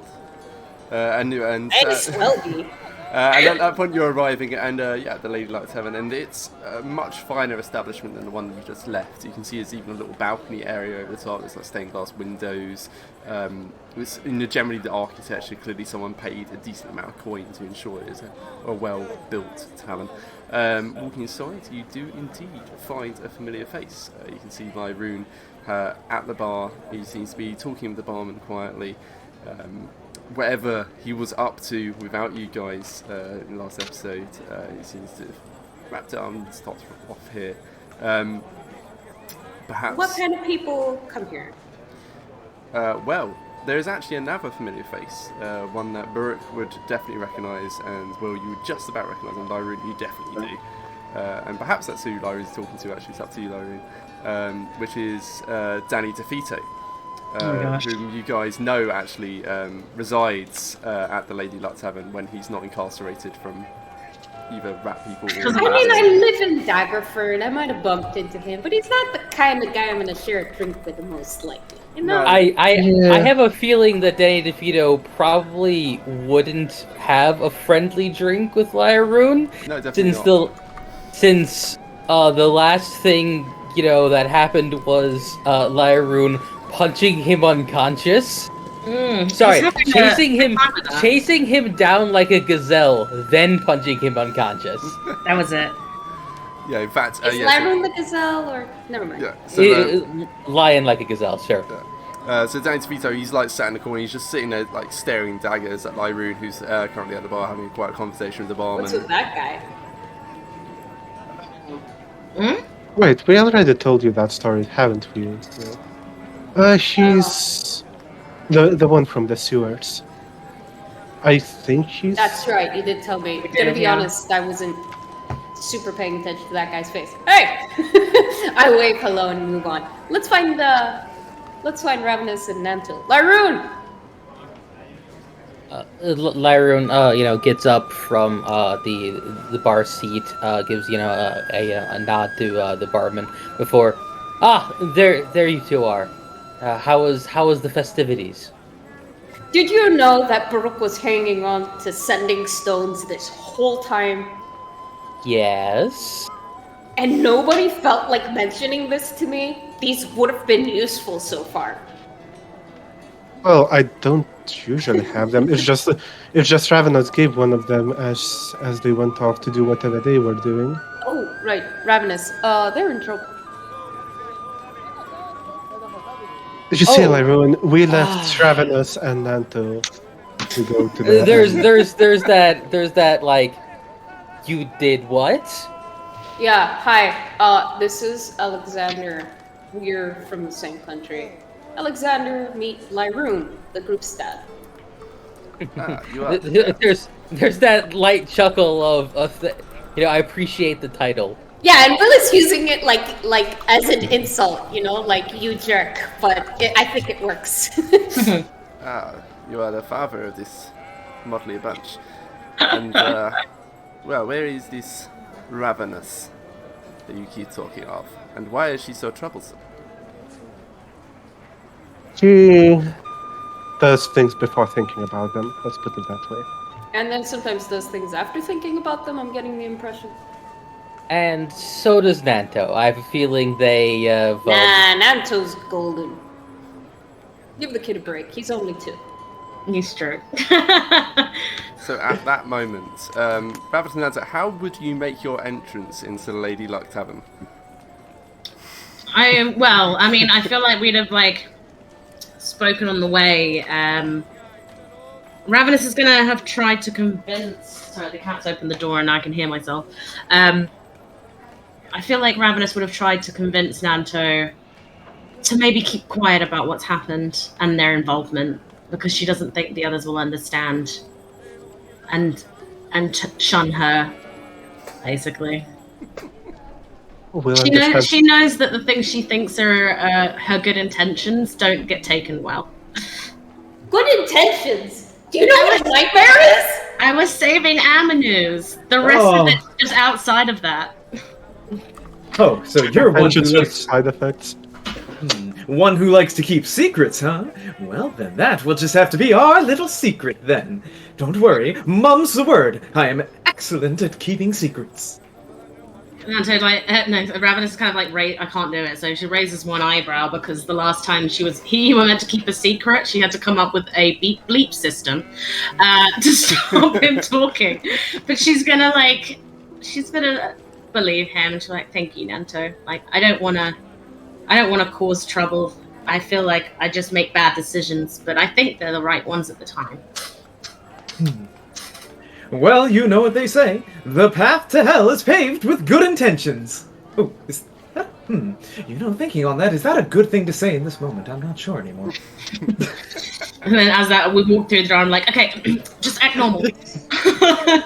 A: And
B: Swelby.
A: And at that point you're arriving and the Lady Light Tavern, and it's a much finer establishment than the one you just left. You can see there's even a little balcony area over the top. There's like stained glass windows. Generally the architecture, clearly someone paid a decent amount of coin to ensure it is a well-built tavern. Walking inside, you do indeed find a familiar face. You can see Lyroon at the bar. He seems to be talking with the barman quietly. Whatever he was up to without you guys in the last episode, he seems to have wrapped it up and stopped off here. Perhaps.
B: What kind of people come here?
A: Well, there is actually another familiar face, one that Baruch would definitely recognise, and well, you would just about recognise, and Lyroon, you definitely do. And perhaps that's who Lyroon's talking to. Actually, it's up to you, Lyroon. Which is Danny DeFito. Whom you guys know actually resides at the Lady Luck Tavern when he's not incarcerated from either rat people or...
B: I live in Daggerford. I might have bumped into him, but he's not the kind of guy I'm going to share a drink with most likely. You know?
F: I have a feeling that Danny DeFito probably wouldn't have a friendly drink with Lyroon.
A: No, definitely not.
F: Since the last thing that happened was Lyroon punching him unconscious.
E: Mm,
F: Sorry, chasing him down like a gazelle, then punching him unconscious.
E: That was it.
A: Yeah, in fact,
B: Is Lyron the gazelle or never mind?
A: Yeah, so
F: lion like a gazelle, sure.
A: So Danny DeVito, he's like sat in the corner, he's just sitting there like staring daggers at Lyroon, who's currently at the bar having quite a conversation with the barman.
B: What's with that guy?
D: Wait, we already told you that story, haven't we? She's the one from the sewers. I think she's...
B: That's right, you did tell me. To be honest, I wasn't super paying attention to that guy's face. Hey! I wave hello and move on. Let's find Ravenous and Nanto. Lyroon!
F: Lyroon, gets up from the bar seat, gives a nod to the barman before. There you two are. How was the festivities?
B: Did you know that Baruch was hanging on to sending stones this whole time?
F: Yes.
B: And nobody felt like mentioning this to me? These would have been useful so far.
D: Well, I don't usually have them. It's just Ravenous gave one of them as they went off to do whatever they were doing.
B: Oh, right, Ravenous. They're in trouble.
D: Did you see, Lyroon? We left Ravenous and Nanto to go to the...
F: There's that like, you did what?
B: Yeah, hi. This is Alexander. We're from the same country. Alexander, meet Lyroon, the group's dad.
F: There's that light chuckle of I appreciate the title.
B: Yeah, and Will is using it like as an insult, like you jerk. But I think it works.
A: You are the father of this motley bunch. And well, where is this Ravenous that you keep talking of, and why is she so troublesome?
D: She does things before thinking about them, let's put it that way.
B: And then sometimes does things after thinking about them, I'm getting the impression.
F: And so does Nanto. I have a feeling they
B: Nanto's golden. Give the kid a break, he's only 2.
E: He's true.
A: So at that moment, Ravenous and Nanto, how would you make your entrance into the Lady Luck Tavern?
E: I feel like we'd have spoken on the way. Ravenous is gonna have tried to convince. Sorry, the cat's opened the door and I can hear myself. I feel like Ravenous would have tried to convince Nanto to maybe keep quiet about what's happened and their involvement, because she doesn't think the others will understand and shun her, basically. She knows that the things she thinks are her good intentions don't get taken well.
B: Good intentions? Do you know what a nightmare is?
E: I was saving Amanu's. The rest of it's just outside of that.
C: Oh, so you're one who likes
D: side effects.
C: One who likes to keep secrets, huh? Well, then that will just have to be our little secret, then. Don't worry, mum's the word. I am excellent at keeping secrets.
E: Nanto, Ravenous is kind of I can't do it. So she raises one eyebrow because the last time he were meant to keep a secret, she had to come up with a bleep system to stop him talking. But she's gonna believe him, and she's like, "Thank you, Nanto. I don't wanna cause trouble. I feel like I just make bad decisions, but I think they're the right ones at the time."
C: Well, you know what they say. The path to hell is paved with good intentions. Oh, is that... thinking on that, is that a good thing to say in this moment? I'm not sure anymore.
E: And then as that, we walk through the door, I'm like, okay, just act normal.
D: To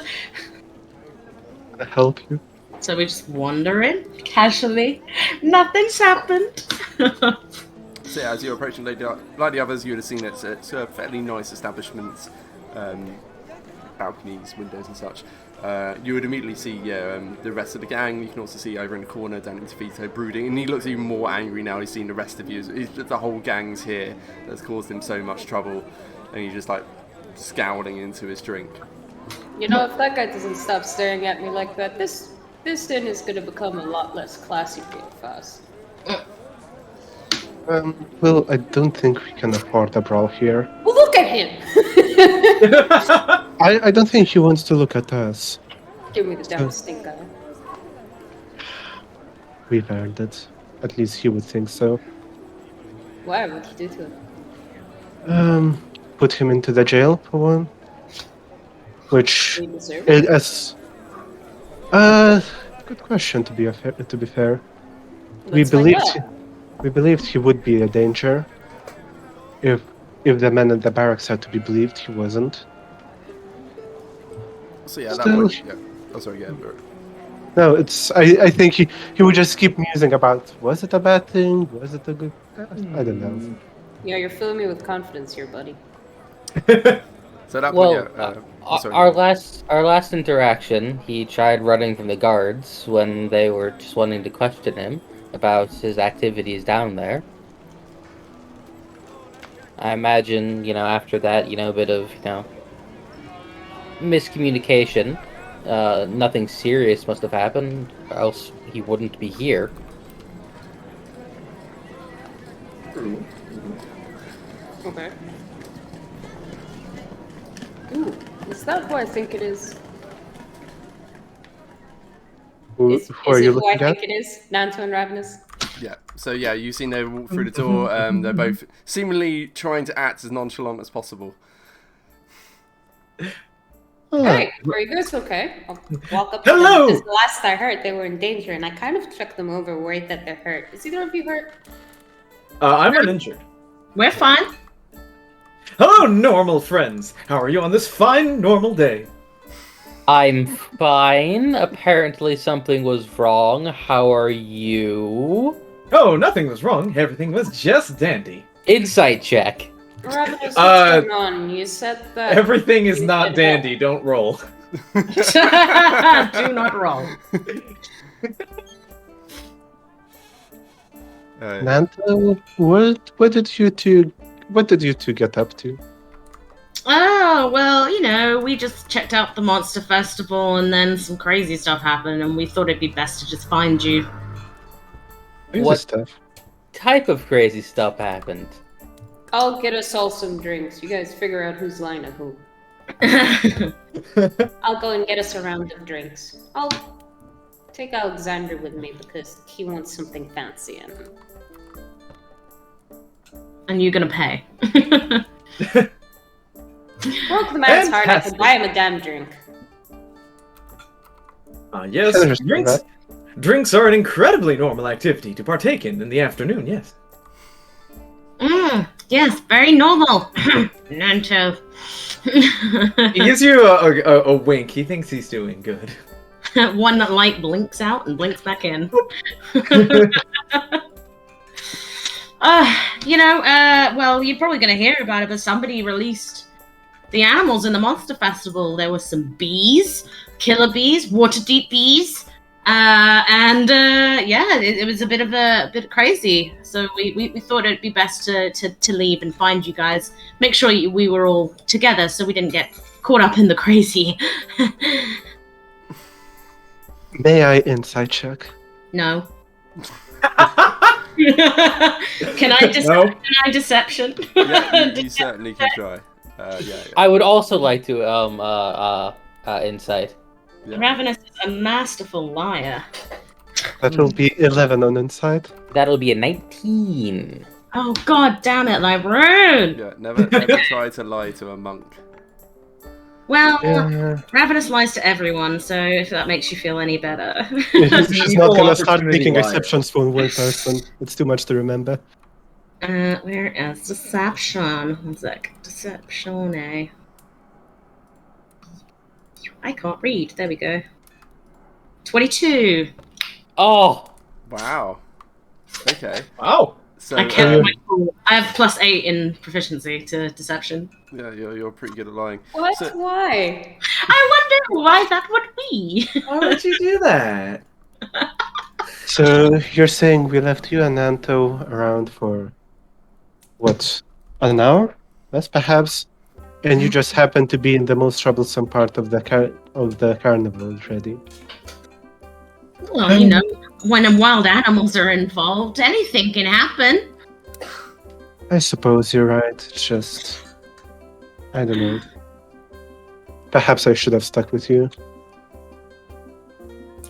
D: help you.
E: So we just wander in, casually. Nothing's happened.
A: So yeah, as you're approaching like the others, you would have seen it's a fairly nice establishment. Balconies, windows and such. You would immediately see the rest of the gang. You can also see over in the corner Danny DeVito brooding, and he looks even more angry now he's seen the rest of you. The whole gang's here that's caused him so much trouble, and he's just scowling into his drink.
B: If that guy doesn't stop staring at me like that, this inn is going to become a lot less classy real fast.
D: Well, I don't think we can afford a brawl here.
B: Well, look at him.
D: I don't think he wants to look at us.
B: Give me the damn stink eye.
D: We've earned it. At least he would think so.
B: Why? What'd you do to him?
D: Put him into the jail for one. Which
B: Do you deserve it?
D: is good question to be fair.
B: Let's find out.
D: We believed he would be a danger. If the man in the barracks had to be believed, he wasn't.
A: So yeah, that
D: Still-
A: point. Yeah. Oh, sorry. Yeah.
D: No, it's. I think he would just keep musing about, was it a bad thing? Was it a good? I don't know.
B: Yeah, you're filling me with confidence here, buddy.
A: So that
F: Well,
A: point. Yeah. Sorry.
F: our last interaction, he tried running from the guards when they were just wanting to question him about his activities down there. I imagine, after that, a bit of, miscommunication. Nothing serious must have happened, or else he wouldn't be here.
B: Okay. Ooh, is that who I think it is?
D: Who
B: Is
D: are
B: it
D: you
B: who I
D: looking at?
B: think it is? Nanto and Ravenous?
A: Yeah. So yeah, you've seen them walk through the door. They're both seemingly trying to act as nonchalant as possible.
D: Oh,
B: Hey, are you guys okay? I'll walk up to
C: Hello!
B: them because the last I heard they were in danger and I kind of checked them over, worried that they're hurt. Is either of you hurt?
C: I'm uninjured.
E: We're fine.
C: Hello, normal friends. How are you on this fine, normal day?
F: I'm fine. Apparently something was wrong. How are you?
C: Oh, nothing was wrong. Everything was just dandy.
F: Insight check.
B: Ravenous, what's going on? You said that...
C: Everything is not dandy. Don't roll.
E: Do not roll.
D: Nanto, what did you two get up to?
E: Oh, well, we just checked out the Monster Festival and then some crazy stuff happened and we thought it'd be best to just find you.
F: What
D: Stuff.
F: type of crazy stuff happened?
B: I'll get us all some drinks. You guys figure out who's lying to who. I'll go and get us a round of drinks. I'll take Alexander with me because he wants something fancy
E: And you're gonna pay.
B: Broke the man's heart, I
C: Fantastic.
B: could buy him a damn drink.
C: Yes,
D: I understand that.
C: drinks are an incredibly normal activity to partake in the afternoon, yes.
E: Yes, very normal. Nanto.
C: He gives you a wink. He thinks he's doing good.
E: One that light blinks out and blinks back in. Well, you're probably going to hear about it, but somebody released the animals in the Monster Festival. There were some bees, killer bees, water deep bees, it was a bit crazy. So we thought it'd be best to leave and find you guys. Make sure we were all together so we didn't get caught up in the crazy.
D: May I insight check?
E: No. Can I deception?
A: Yeah, you certainly can try. Yeah.
F: I would also like to insight.
A: Yeah.
E: Ravenous is a masterful liar.
D: That will be 11 on insight.
F: That'll be a 19.
E: Oh god damn it, Librarian!
A: Yeah, never try to lie to a monk.
E: Well,
D: Yeah.
E: Ravenous lies to everyone, so if that makes you feel any better.
D: She's not gonna start
C: opportunity
D: making
C: liar.
D: exceptions for one person. It's too much to remember.
E: Where is deception? One sec. Deception, eh? I can't read. There we go. 22.
F: Oh!
A: Wow. Okay.
C: Wow.
A: So
E: I can't. I have +8 in proficiency to deception.
A: yeah, you're pretty good at lying.
B: What?
A: So-
B: Why?
E: I wonder why that would be.
C: Why would you do that?
D: So you're saying we left you and Nanto around for what, an hour? Less perhaps, and you just happened to be in the most troublesome part of the carnival already.
E: Well, when wild animals are involved, anything can happen.
D: I suppose you're right. It's just... I don't know. Perhaps I should have stuck with you.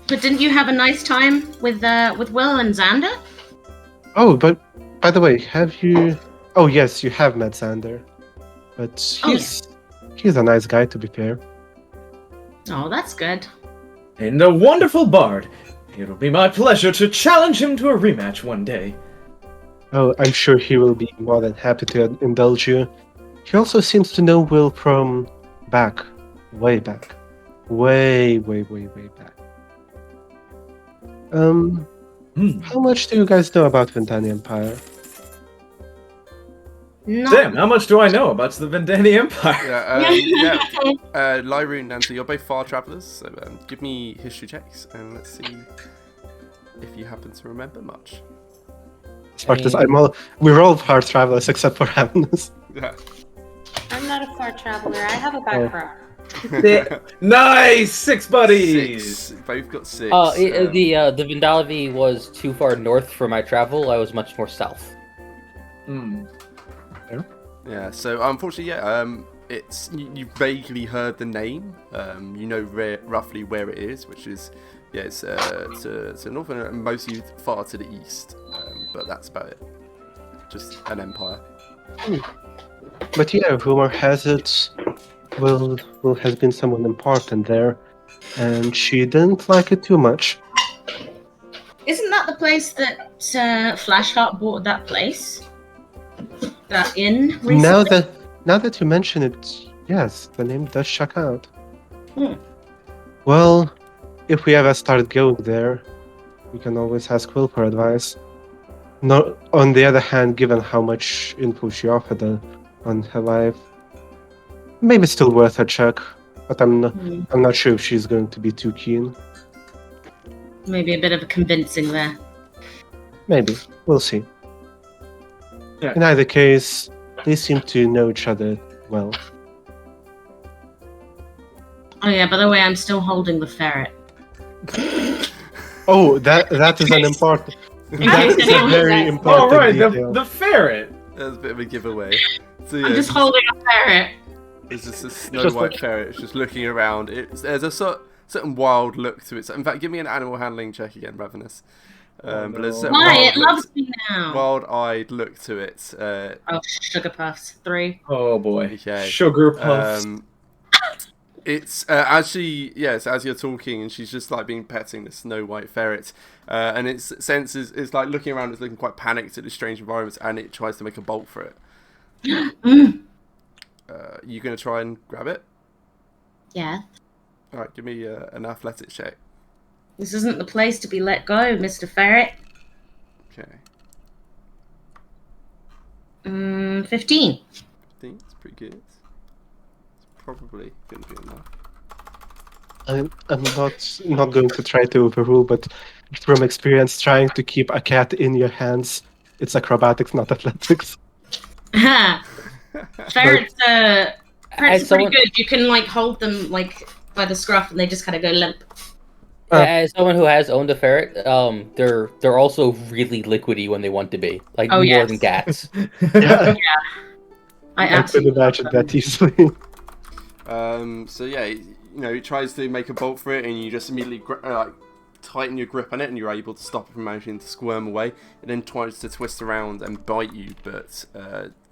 E: But didn't you have a nice time with Will and Xander?
D: Oh, but by the way, have you... Oh, yes, you have met Xander. But he's a nice guy, to be fair.
E: Oh, that's good.
C: And a wonderful bard. It'll be my pleasure to challenge him to a rematch one day.
D: Oh, I'm sure he will be more than happy to indulge you. He also seems to know Will from back. Way back. Way back. How much do you guys know about Vendani Empire?
E: No.
C: Damn, how much do I know about the Vendani Empire?
A: Lyra and Nanto, you're both far travelers, so give me history checks and let's see if you happen to remember much.
D: As far as we're all far travelers except for Ravenous.
A: Yeah.
B: I'm not a far traveler. I have a background.
C: Nice! 6 buddies!
A: 6. Both got 6.
F: The Vindalavi was too far north for my travel. I was much more south.
A: Yeah, so unfortunately, it's you vaguely heard the name. You know roughly where it is, which is it's to north and mostly far to the east. But that's about it. Just an empire.
D: But yeah, rumor has it, Will has been someone important there, and she didn't like it too much.
E: Isn't that the place that Flashheart bought that place? That inn recently?
D: Now that you mention it, yes, the name does check out. Well, if we ever start going there, we can always ask Will for advice. No, on the other hand, given how much info she offered on her life, maybe still worth a check. But I'm not sure if she's going to be too keen.
E: Maybe a bit of a convincing there.
D: Maybe. We'll see.
C: Yeah.
D: In either case, they seem to know each other well.
E: Oh yeah, by the way, I'm still holding the ferret.
D: Oh, that is an important... That is a very important
C: Oh, right,
D: detail.
C: the ferret!
A: That's a bit of a giveaway. So, yeah,
E: I'm just holding a ferret.
A: It's just a snow white ferret. It's just looking around. There's a certain wild look to it. So, in fact, give me an animal handling check again, Ravenous. But there's a certain
E: Why? It loves me now.
A: Wild-eyed look to it.
E: Oh, sugar puffs. 3.
C: Oh boy.
A: Okay.
C: Sugar puffs.
A: It's as you're talking, and she's just like being petting the snow white ferret, and its sense is like looking around. It's looking quite panicked at this strange environment, and it tries to make a bolt for it. You gonna try and grab it?
E: Yeah.
A: All right, give me an athletics check.
E: This isn't the place to be let go, Mr. Ferret.
A: Okay.
E: 15.
A: 15. It's pretty good. It's probably gonna be enough.
D: I'm not going to try to overrule, but from experience, trying to keep a cat in your hands, it's acrobatics, not athletics.
E: Ferrets are pretty good. You can like hold them like by the scruff, and they just kind of go limp.
F: As someone who has owned a ferret, they're also really liquidy when they want to be, like more than cats.
D: Yeah.
E: I
D: could imagine that easily.
A: So yeah, it tries to make a bolt for it, and you just immediately tighten your grip on it, and you're able to stop it from managing to squirm away. It then tries to twist around and bite you, but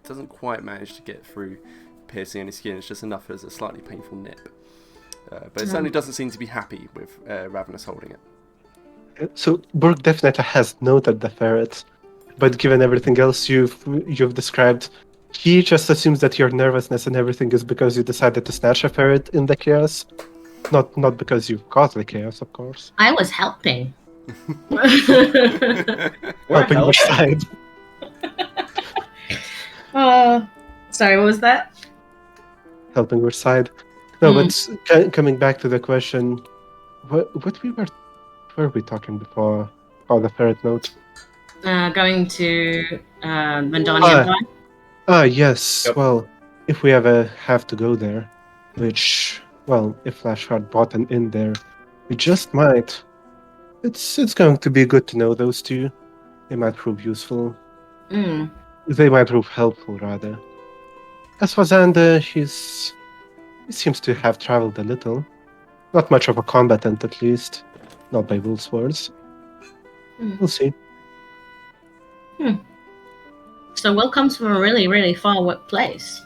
A: doesn't quite manage to get through, piercing any skin. It's just enough as a slightly painful nip. But it certainly doesn't seem to be happy with Ravenous holding it.
D: So Burke definitely has noted the ferret, but given everything else you've described, he just assumes that your nervousness and everything is because you decided to snatch a ferret in the chaos, not because you caused the chaos, of course.
E: I was helping.
D: Helping which side?
E: Sorry, what was that?
D: Helping which side? No, but coming back to the question, what were we talking before about the ferret note?
E: Going to Pandemonium.
D: Yes. Yep. Well, if we ever have to go there, which, well, if Flashheart bought an inn there, we just might. It's going to be good to know those two. They might prove useful. they might prove helpful, rather. As for Xander, he seems to have traveled a little. Not much of a combatant, at least. Not by Wolf's words. We'll see.
E: So Will comes from a really, really far place.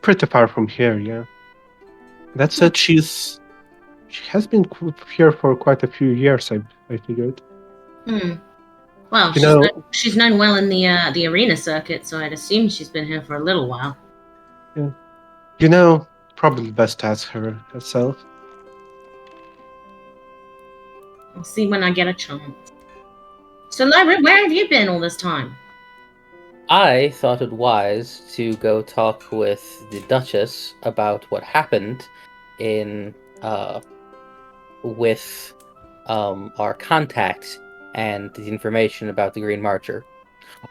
D: Pretty far from here, yeah. That said, she has been here for quite a few years, I figured.
E: Well, she's known well in the arena circuit, so I'd assume she's been here for a little while.
D: Yeah. Probably best to ask her herself.
E: I'll see when I get a chance. So, Lyra, where have you been all this time?
F: I thought it wise to go talk with the Duchess about what happened with our contact and the information about the Green Marcher.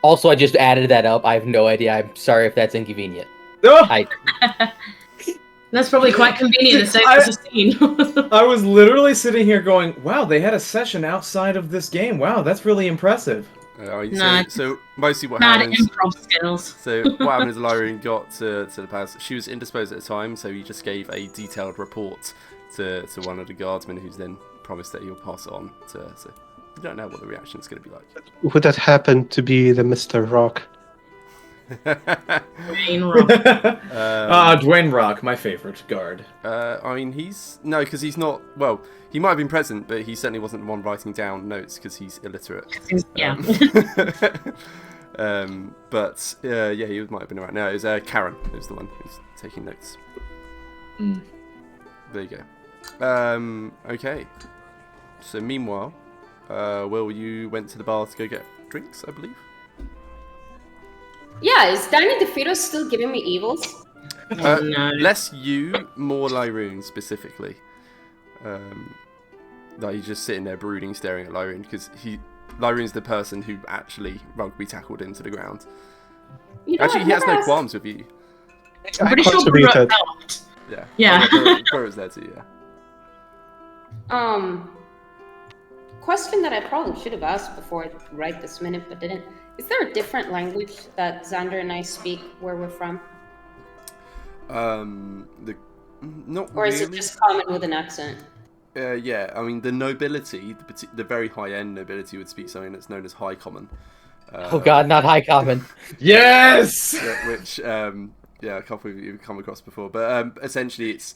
F: Also, I just added that up. I have no idea. I'm sorry if that's inconvenient.
E: That's probably quite convenient to save us a scene.
C: I was literally sitting here going, wow, they had a session outside of this game. Wow, that's really impressive.
A: So mostly what happens...
E: improv skills.
A: So what happened is Lyra got to the palace. She was indisposed at the time, so he just gave a detailed report to one of the guardsmen, who's then promised that he'll pass it on to... So you don't know what the reaction is going to be like.
D: Would that happen to be the Mr. Rock?
E: Dwayne Rock.
C: Dwayne Rock, my favorite guard.
A: I mean, because he's not... Well, he might have been present, but he certainly wasn't the one writing down notes, because he's illiterate.
E: Yeah.
A: But, yeah, he might have been around. No, it was Karen who's the one who's taking notes. There you go. Okay. So, meanwhile, Will, you went to the bar to go get drinks, I believe?
B: Yeah, is Danny DeFito still giving me evils?
E: No.
A: Less you, more Lyroon specifically. Like he's just sitting there brooding, staring at Lyroon, because Lyroon's the person who actually rugby tackled into the ground. He has no qualms with you.
E: I'm pretty sure Brewer helped.
A: Yeah. Brewer was there too, yeah.
B: Question that I probably should have asked before right this minute, but didn't. Is there a different language that Xander and I speak where we're from?
A: Not
B: or is
A: really.
B: it just common with an accent?
A: Yeah, I mean the nobility, the very high-end nobility would speak something that's known as High Common.
F: Oh God, not High Common.
C: Yes.
A: Which a couple of you have come across before, but essentially it's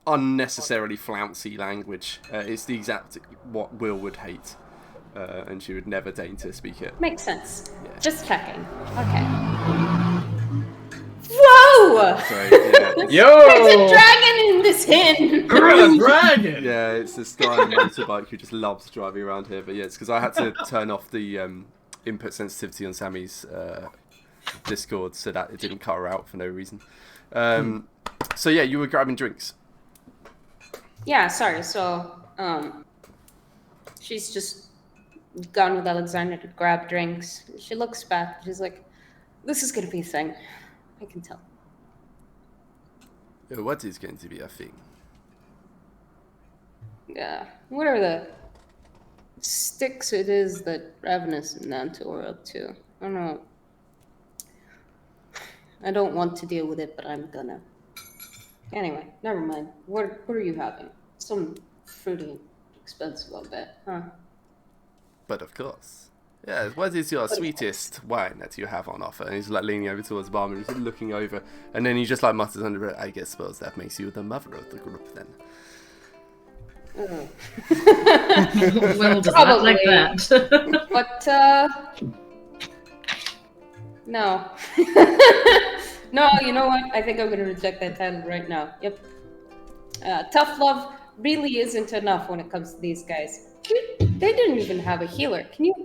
A: unnecessarily flouncy language. It's the exact what Will would hate. And she would never deign to speak it.
B: Makes sense. Yeah. Just checking. Okay. Whoa!
A: Sorry, yeah.
C: Yo!
B: There's a dragon in this inn!
C: A dragon!
A: Yeah, it's this guy on a motorbike who just loves driving around here. But yeah, it's because I had to turn off the input sensitivity on Sammy's Discord so that it didn't cut her out for no reason. So yeah, you were grabbing drinks.
B: Yeah, sorry. So, she's just gone with Alexander to grab drinks. She looks back. She's like, "This is gonna be a thing. I can tell."
A: What is going to be a thing?
B: Yeah. What are the sticks it is that Ravenous and Nanto are up to? I don't know. I don't want to deal with it, but I'm gonna. Anyway, never mind. What are you having? Some fruity, expensive, I'll bet, huh?
A: But of course. Yeah, what is your sweetest wine that you have on offer? And he's like leaning over towards the barman, he's looking over, and then he just like mutters under breath, I suppose that makes you the mother of the group then.
E: Well, probably like that.
B: But no. No, you know what? I think I'm gonna reject that title right now. Yep. Tough love really isn't enough when it comes to these guys. They didn't even have a healer.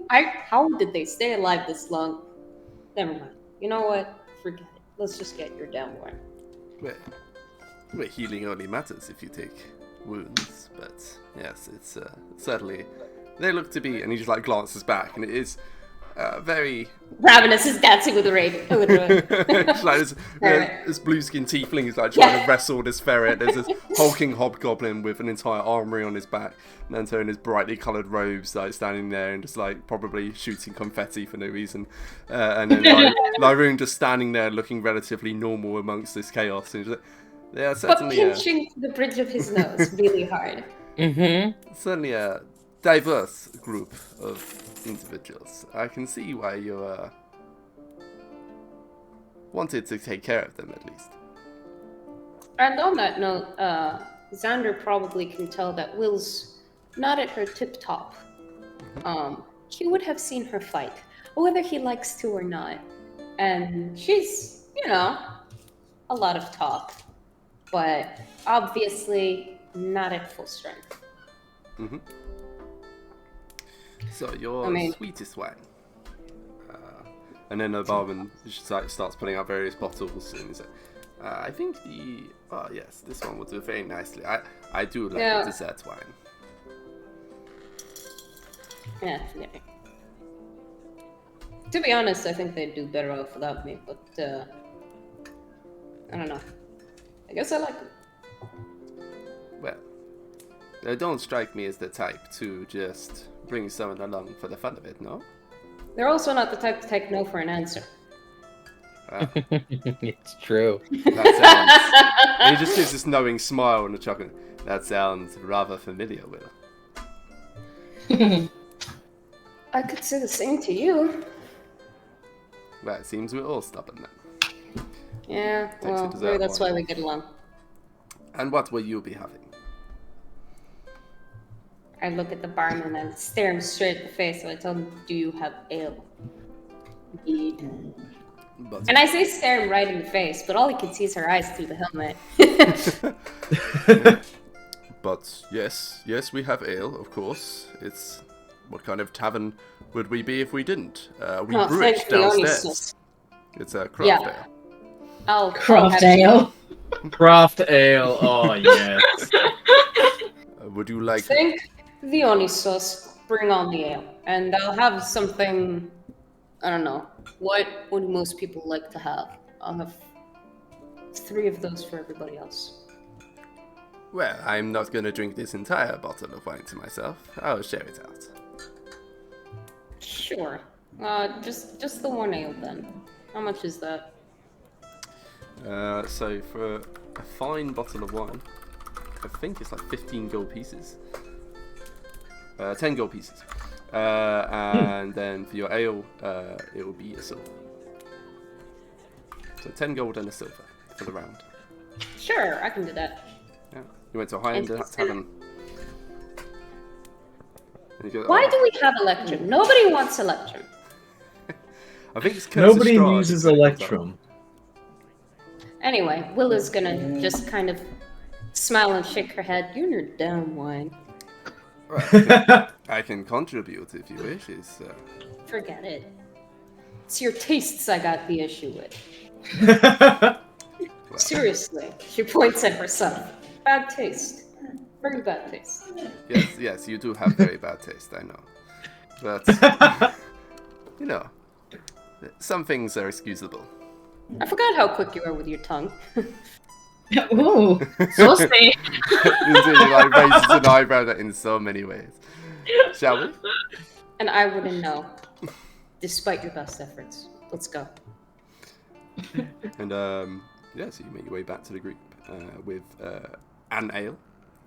B: How did they stay alive this long? Never mind. You know what? Forget it. Let's just get your damn one.
A: Well, healing only matters if you take wounds, but yes, it's certainly they look to be. And he just like glances back, and it is very...
B: Ravenous is dancing with a raven.
A: It's like this blue-skinned tiefling is like trying to wrestle this ferret. There's this hulking hobgoblin with an entire armory on his back. Nanto in his brightly coloured robes, like standing there and just like probably shooting confetti for no reason. And then Lyroon just standing there looking relatively normal amongst this chaos. And just, yeah, certainly.
B: But pinching the bridge of his nose really hard.
A: Certainly a diverse group of individuals. I can see why you wanted to take care of them at least.
B: And on that note, Xander probably can tell that Will's not at her tip-top. He would have seen her fight, whether he likes to or not. And she's, a lot of talk, but obviously not at full strength.
A: So your sweetest wine. And then the barman just like starts putting out various bottles and he's like, I think yes, this one will do very nicely. I do like the dessert wine.
B: Yeah. To be honest, I think they'd do better off without me, but I don't know. I guess I like them.
A: Well, they don't strike me as the type to just bring someone along for the fun of it, no?
B: They're also not the type to take no for an answer.
F: It's true.
A: That sounds... He just gives this knowing smile and a chuckle. That sounds rather familiar, Will.
B: I could say the same to you.
A: Well, it seems we're all stubborn then.
B: Yeah, well, maybe that's why we get along.
A: And what will you be having?
B: I look at the barman and stare him straight in the face, and I tell him, do you have ale? Indeed. And I say stare him right in the face, but all he can see is her eyes through the helmet.
A: But yes, we have ale, of course. It's... What kind of tavern would we be if we didn't? We brew it downstairs. It's a craft ale.
E: Craft ale.
C: Craft ale, oh yes.
A: Would you like...
B: Think the Onisos, bring on the ale. And I'll have something, I don't know, what would most people like to have? I'll have 3 of those for everybody else.
A: Well, I'm not going to drink this entire bottle of wine to myself. I'll share it out.
B: Sure. Just the 1 ale then. How much is that?
A: So for a fine bottle of wine, I think it's like 15 gold pieces. 10 gold pieces. And then for your ale, it will be a silver. So 10 gold and a silver for the round.
B: Sure, I can do that.
A: Yeah. You went to a high-end tavern.
B: Why do we have Electrum? Nobody wants Electrum.
A: I think it's
C: nobody uses Electrum.
B: Anyway, Willa's gonna just kind of smile and shake her head. You're in your damn wine.
A: Right, I can contribute if you wish.
B: Forget it. It's your tastes I got the issue with.
A: Well,
B: seriously, she points at herself. Bad taste. Very bad taste.
A: Yes, you do have very bad taste, I know. But, some things are excusable.
B: I forgot how quick you are with your tongue.
E: Ooh, saucy.
A: Indeed, like raises an eyebrow in so many ways. Shall we?
B: And I wouldn't know, despite your best efforts. Let's go.
A: And, so you make your way back to the group with an ale,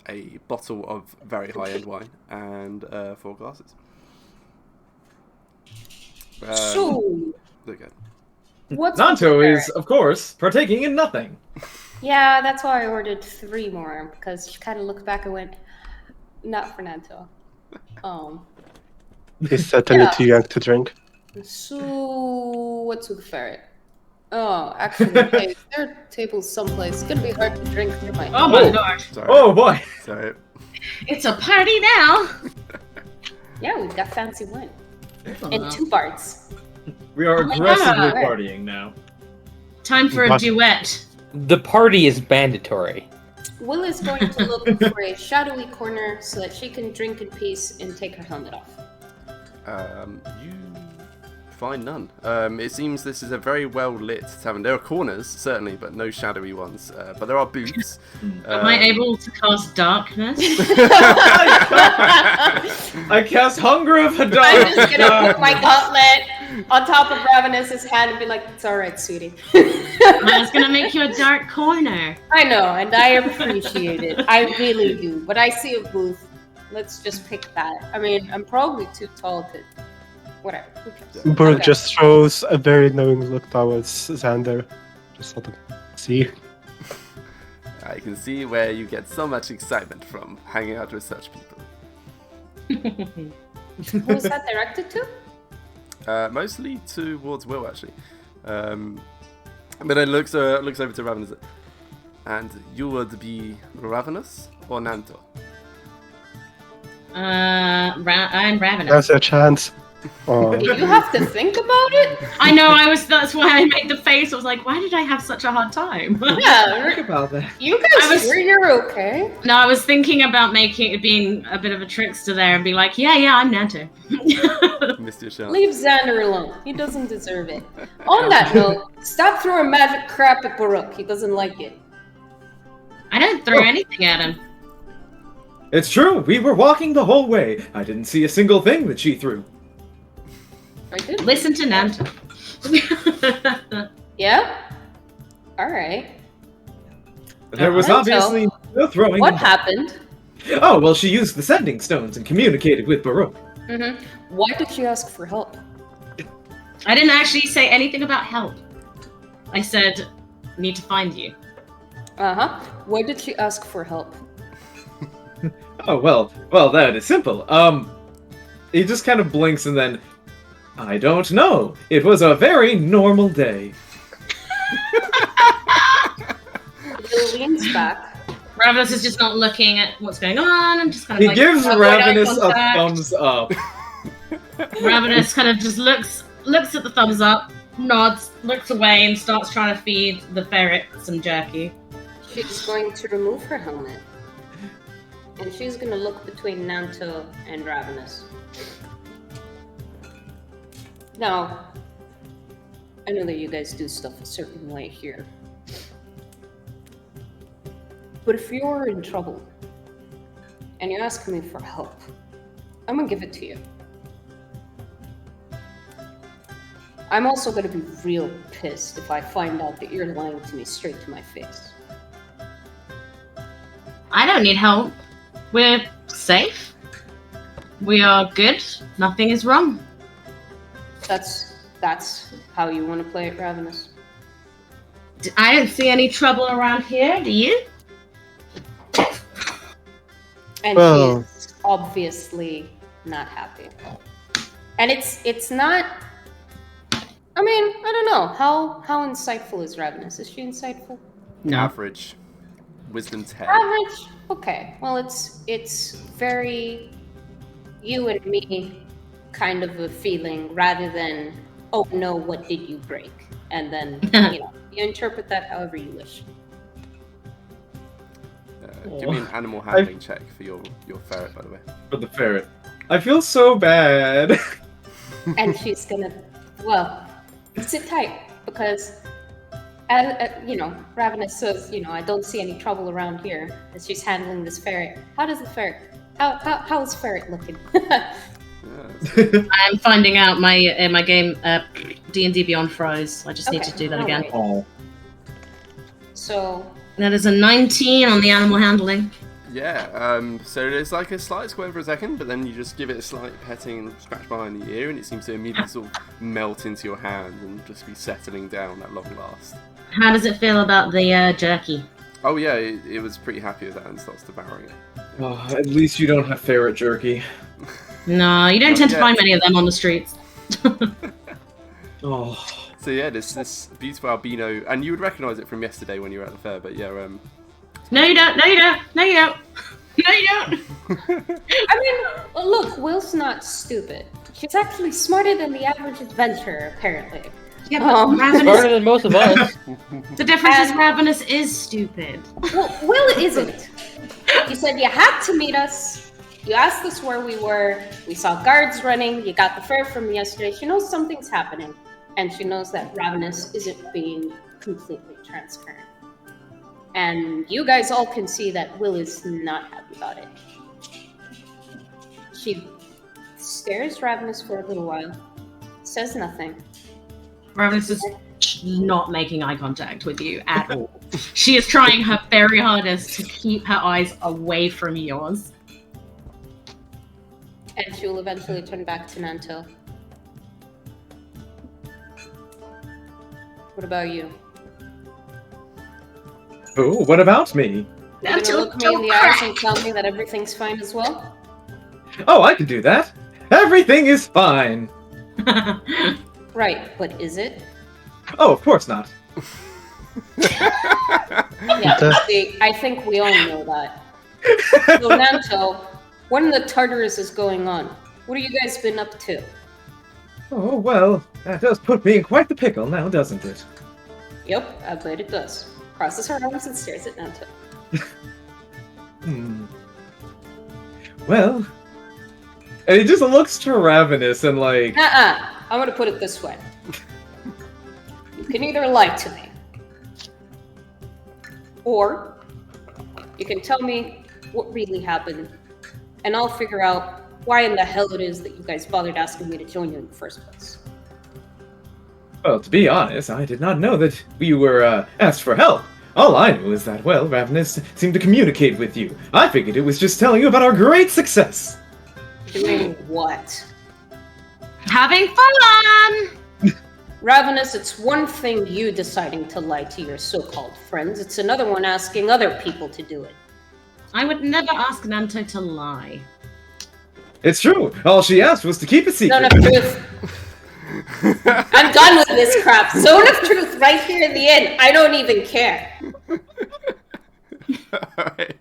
A: a bottle of very high-end wine, and 4 glasses.
B: So,
A: okay.
B: What's
C: Nanto is, of course, partaking in nothing.
B: Yeah, that's why I ordered 3 more, because she kind of looked back and went, not for Nanto.
D: He's certainly too young to drink.
B: So, what's with the ferret? Oh, actually, hey, their table's someplace. It's gonna be hard to drink through my...
E: Oh my gosh.
A: Sorry.
C: Oh boy.
A: Sorry.
E: It's a party now.
B: Yeah, we've got fancy wine. And 2 bards.
C: We are aggressively partying now.
E: Time for a duet.
F: The party is mandatory.
B: Will is going to look for a shadowy corner so that she can drink in peace and take her helmet off.
A: find none. It seems this is a very well lit tavern. There are corners, certainly, but no shadowy ones. But there are booths.
E: Am I able to cast darkness?
C: I cast Hunger of Hadar.
B: I'm just gonna put my gauntlet on top of Ravenous's hand and be like, "It's all right, sweetie."
E: I was gonna make you a dark corner.
B: I know, and I appreciate it. I really do. But I see a booth. Let's just pick that. I mean, I'm probably too tall to. Whatever. Who cares?
D: Burr
B: Okay.
D: just throws a very knowing look towards Xander. Just sort of see.
A: I can see where you get so much excitement from hanging out with such people.
B: Who is that directed to?
A: Mostly towards Will, actually. But then looks over to Ravenous. And you would be Ravenous or Nanto?
E: I'm Ravenous.
D: There's a chance. Oh.
B: You have to think about it?
E: I know, that's why I made the face. I was like, why did I have such a hard time?
B: Yeah,
C: Think about that.
B: you guys sure you're okay?
E: No, I was thinking about being a bit of a trickster there and be like, yeah, I'm Nanto.
A: Missed your chance.
B: Leave Xander alone. He doesn't deserve it. On that note, stop throwing magic crap at Baruch. He doesn't like it.
E: I don't throw anything at him.
C: It's true. We were walking the whole way. I didn't see a single thing that she threw.
B: I did.
E: Listen to Nanto.
B: Yeah? Alright.
C: There was
B: Nanto,
C: obviously no throwing.
B: What happened?
C: Oh, well, she used the sending stones and communicated with Baruch.
B: Mm-hmm. Why did she ask for help?
E: I didn't actually say anything about help. I said, need to find you.
B: Uh-huh. Why did she ask for help?
C: Oh, well, that is simple. He just kind of blinks and then, I don't know. It was a very normal day.
B: Will leans back.
E: Ravenous is just not looking at what's going on and just kind of
C: He gives
E: avoid eye
C: Ravenous a
E: contact.
C: thumbs up.
E: Ravenous kind of just looks at the thumbs up, nods, looks away, and starts trying to feed the ferret some jerky.
B: She's going to remove her helmet. And she's going to look between Nanto and Ravenous. Now, I know that you guys do stuff a certain way here. But if you're in trouble, and you're asking me for help, I'm gonna give it to you. I'm also gonna be real pissed if I find out that you're lying to me straight to my face.
E: I don't need help. We're safe. We are good. Nothing is wrong.
B: That's how you want to play it, Ravenous.
E: I don't see any trouble around here, do you?
B: And
D: Well.
B: she's obviously not happy. And it's not. I mean, I don't know. How insightful is Ravenous? Is she insightful?
A: Average. Wisdom 10.
B: Average. Okay. Well, it's very you and me kind of a feeling rather than, oh no, what did you break? And then you interpret that however you wish.
A: Give me an animal handling check for your ferret, by the way.
C: For the ferret. I feel so bad.
B: And she's gonna, sit tight because, Ravenous says, I don't see any trouble around here as she's handling this ferret. How does the ferret? How is ferret looking?
E: I'm finding out my game D&D Beyond froze. I just need to do that again.
B: Alright.
C: Oh.
B: So
E: That is a 19 on the animal handling.
A: Yeah, so there's like a slight squirm for a second, but then you just give it a slight petting and scratch behind the ear, and it seems to immediately sort of melt into your hand and just be settling down at long last.
E: How does it feel about the jerky?
A: Oh yeah, it was pretty happy with that and starts devouring it.
C: Oh, at least you don't have ferret jerky.
E: No, you don't tend to find many of them on the streets.
C: Oh.
A: So yeah, this beautiful albino, and you would recognise it from yesterday when you were at the fair, but yeah,
E: No, you don't. No, you don't. No, you don't. No, you don't.
B: I mean, look, Will's not stupid. She's actually smarter than the average adventurer, apparently.
E: Yeah, but
F: Smarter
E: Ravenous.
F: than most of us.
E: The difference is Ravenous is stupid.
B: Well, Will isn't. You said you had to meet us. You asked us where we were. We saw guards running. You got the fare from me yesterday. She knows something's happening. And she knows that Ravenous isn't being completely transparent. And you guys all can see that Will is not happy about it. She stares Ravenous for a little while. Says nothing.
E: Ravenous is not making eye contact with you at all. She is trying her very hardest to keep her eyes away from yours.
B: And she will eventually turn back to Nanto. What about you?
C: Oh, what about me?
B: You're gonna look me in the eyes and tell me that everything's fine as well?
C: Oh, I can do that. Everything is fine.
B: Right, but is it?
C: Oh, of course not.
B: Yeah, see, I think we all know that. So, Nanto, what in the Tartarus is going on? What have you guys been up to?
C: Oh, well, that does put me in quite the pickle now, doesn't it?
B: Yep, I bet it does. Crosses her arms and stares at Nanto.
C: Well... And he just looks to Ravenous and like...
B: I'm gonna put it this way. You can either lie to me, or you can tell me what really happened, and I'll figure out why in the hell it is that you guys bothered asking me to join you in the first place.
C: Well, to be honest, I did not know that we were asked for help. All I knew is that, well, Ravenous seemed to communicate with you. I figured it was just telling you about our great success.
B: Doing what?
E: Having fun!
B: Ravenous, it's one thing you deciding to lie to your so-called friends. It's another one asking other people to do it.
E: I would never ask Nanto to lie.
C: It's true. All she asked was to keep a secret.
B: Zone of truth. I'm done with this crap. Zone of truth right here in the end. I don't even care.
A: Alright.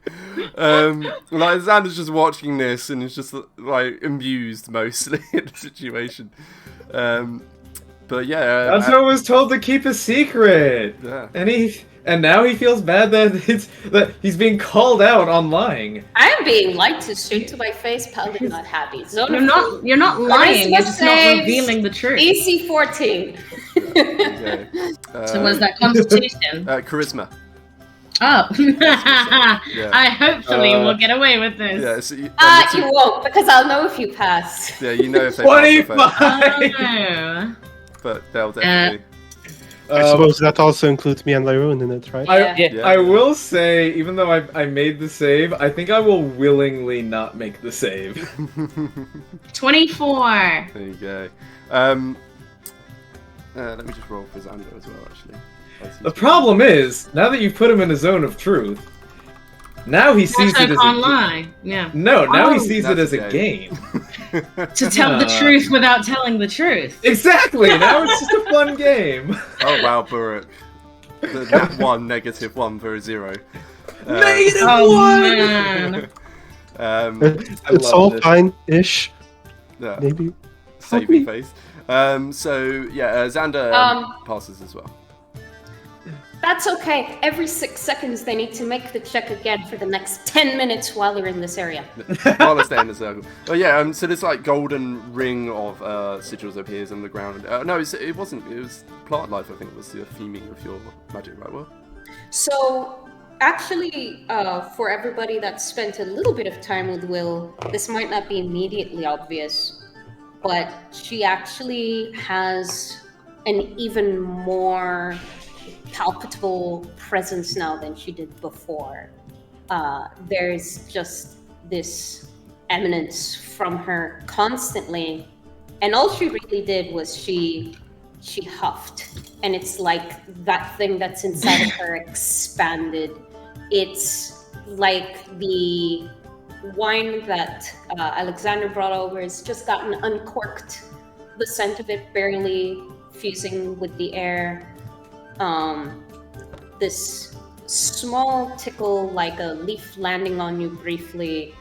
A: Like Xander's just watching this and is just like amused mostly at the situation. But yeah,
C: Nanto was told to keep a secret.
A: Yeah.
C: And now he feels bad that he's being called out on lying.
B: I'm being lied to straight to my face. Paladin not happy.
E: You're not lying. You're just not revealing the truth.
B: AC 14.
A: Okay.
E: So was that Constitution?
A: Charisma.
E: Oh.
A: Yeah.
E: I hopefully will get away with this.
A: Yeah, so
B: You won't, because I'll know if you pass.
A: Yeah, you know if they
C: 25!
E: Oh.
A: But they'll definitely.
D: I suppose that also includes me and Lyroon in it, right?
C: I will say, even though I made the save, I think I will willingly not make the save.
E: 24.
A: There you go. Let me just roll for Xander as well, actually.
C: The problem is, now that you've put him in a zone of truth, now he sees it as a
E: lie. Yeah.
C: No, now he sees it as a game.
E: To tell the truth without telling the truth.
C: Exactly! Now it's just a fun game.
A: Oh wow, Burek. That one, -1 for a 0.
C: -1!
E: Man.
D: It's all fine-ish.
A: Yeah.
D: Maybe.
A: Saving face. So yeah, Xander passes as well.
B: That's okay. Every 6 seconds they need to make the check again for the next 10 minutes while they're in this area.
A: While they stay in the circle. Oh yeah, so this like golden ring of sigils appears on the ground. No, it wasn't. It was plant life, I think, was the theming of your magic, right, Will?
B: So, actually, for everybody that spent a little bit of time with Will, this might not be immediately obvious, but she actually has an even more palpable presence now than she did before. There's just this eminence from her constantly, and all she really did was she huffed, and it's like that thing that's inside of her expanded. It's like the wine that Alexander brought over has just gotten uncorked, the scent of it barely fusing with the air. This small tickle, like a leaf landing on you briefly,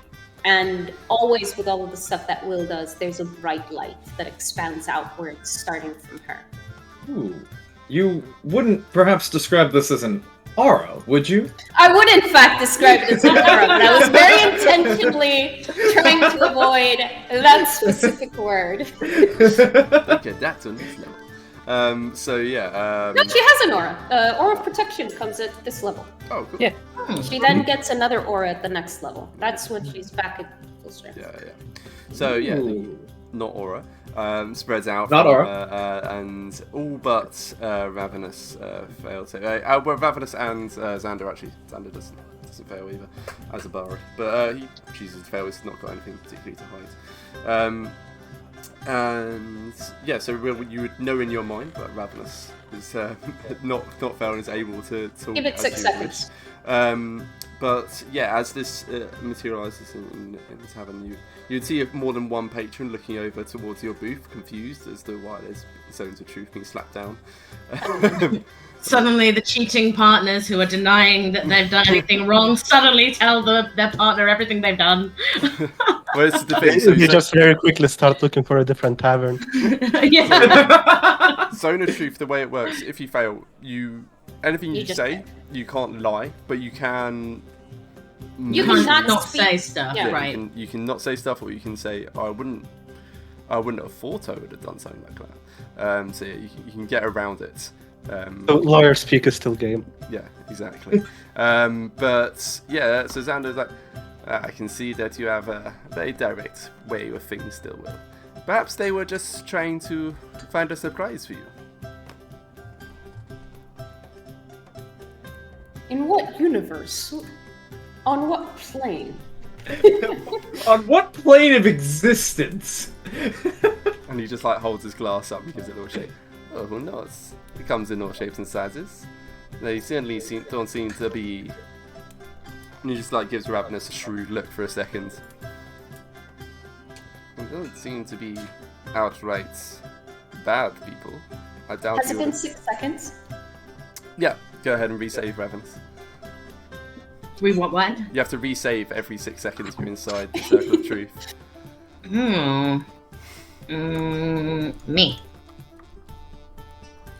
B: and always with all of the stuff that Will does, there's a bright light that expands outwards starting from her.
C: Ooh. You wouldn't perhaps describe this as an aura, would you?
B: I would, in fact, describe it as an aura, but I was very intentionally trying to avoid that specific word.
A: Okay, that's on this level. So yeah.
B: No, she has an aura. Aura of protection comes at this level.
A: Oh, cool.
F: Yeah.
B: She then gets another aura at the next level. That's when she's back at full strength.
A: Yeah. So yeah, not aura. Spreads out.
C: Not aura.
A: And all but Ravenous fail to. Well, Ravenous and Xander actually. Xander doesn't fail either as a bard, but he chooses to fail. He's not got anything particularly to hide. And yeah, so you would know in your mind that Ravenous is not failed and is able to
B: give it 6 seconds.
A: But yeah, as this materializes in the tavern, you'd see more than one patron looking over towards your booth, confused as to why there's zones of truth being slapped down.
E: Suddenly, the cheating partners who are denying that they've done anything wrong suddenly tell their partner everything they've done.
A: Well, it's the thing. So
D: you just very quickly start looking for a different tavern.
E: Yeah.
A: Zone of truth, the way it works, if you fail, anything you say, you can't lie, but you can.
B: You can
E: not say stuff,
B: yeah.
E: right?
A: You can not say stuff, or you can say, I wouldn't have thought I would have done something like that. So yeah, you can get around it.
D: So lawyer speak is still game.
A: Yeah, exactly. But yeah, so Xander's like, I can see that you have a very direct way of things still, Will. Perhaps they were just trying to find a surprise for you.
B: In what universe? On what plane?
C: On what plane of existence?
A: And he just like holds his glass up and gives it a little shake. Oh, who knows? It comes in all shapes and sizes. They certainly don't seem to be. And he just like gives Ravenous a shrewd look for a second. They don't seem to be outright bad people. I doubt.
B: Has it been 6 seconds?
A: Yeah, go ahead and resave Ravenous.
E: We want what?
A: You have to resave every 6 seconds you're inside the circle of truth.
E: Me.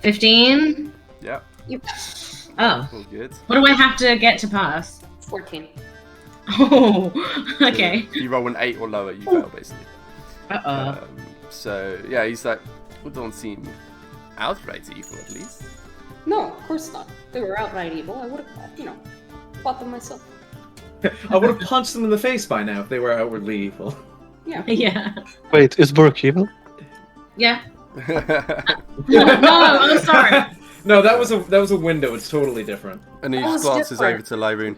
E: 15?
A: Yeah.
E: Oh.
A: All good.
E: What do I have to get to pass?
B: 14.
E: Oh, okay.
A: So you roll an 8 or lower, you fail basically.
E: Uh-oh.
A: So yeah, he's like, well, don't seem outright evil at least.
B: No, of course not. If they were outright evil, I would have, fought them myself.
C: I would have punched them in the face by now if they were outwardly evil.
B: Yeah.
E: Yeah.
D: Wait, is Burke evil?
E: Yeah. No, I'm sorry.
C: No, that was a window. It's totally different.
A: And he just glances over to Lyroon.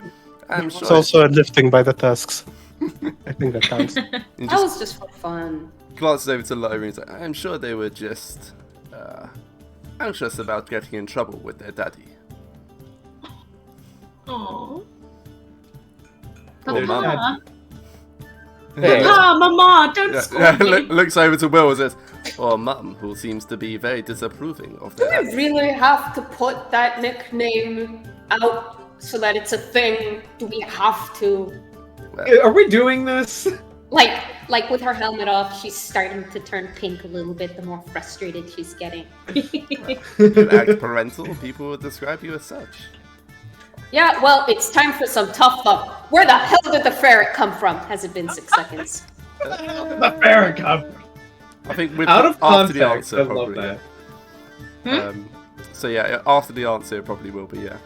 A: I'm sure
D: It's also a lifting by the tusks. I think that counts.
B: That was just for fun.
A: Glances over to Lyroon. He's like, I'm sure they were just anxious about getting in trouble with their daddy.
E: Aww.
A: Or mum.
E: Papa.
F: Hey.
E: Papa, Mama, don't scold me.
A: Looks over to Will and says, or mum, who seems to be very disapproving of
B: Do
A: their
B: we really have to put that nickname out so that it's a thing? Do we have to?
C: Are we doing this?
B: Like with her helmet off, she's starting to turn pink a little bit the more frustrated she's getting.
A: You act parental, people would describe you as such.
B: Yeah, well, it's time for some tough love. Where the hell did the ferret come from? Has it been 6 seconds?
C: The ferret come.
A: I think with
C: Out of
A: after the
C: context,
A: answer,
C: I love
A: probably.
C: that.
A: So yeah, after the answer, it probably will be yeah.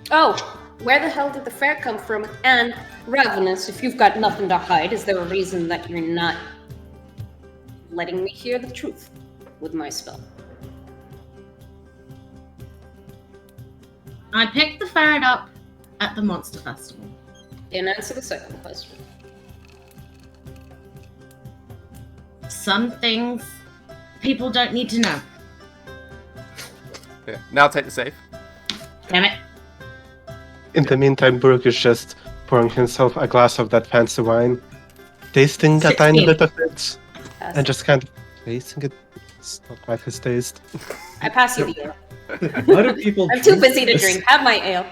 B: Oh, where the hell did the ferret come from? And Ravenous, if you've got nothing to hide, is there a reason that you're not letting me hear the truth with my spell?
E: I picked the ferret up at the Monster Festival.
B: Didn't answer the second question.
E: Some things people don't need to know.
A: Yeah. Now take the save.
E: Damn it.
D: In the meantime, Burke is just pouring himself a glass of that fancy wine, tasting a
E: 16.
D: tiny bit of it,
B: Pass.
D: and just kind of tasting it. It's not quite his taste.
B: I pass you the ale.
C: Why do people?
B: I'm too busy to
C: this?
B: drink. Have my ale.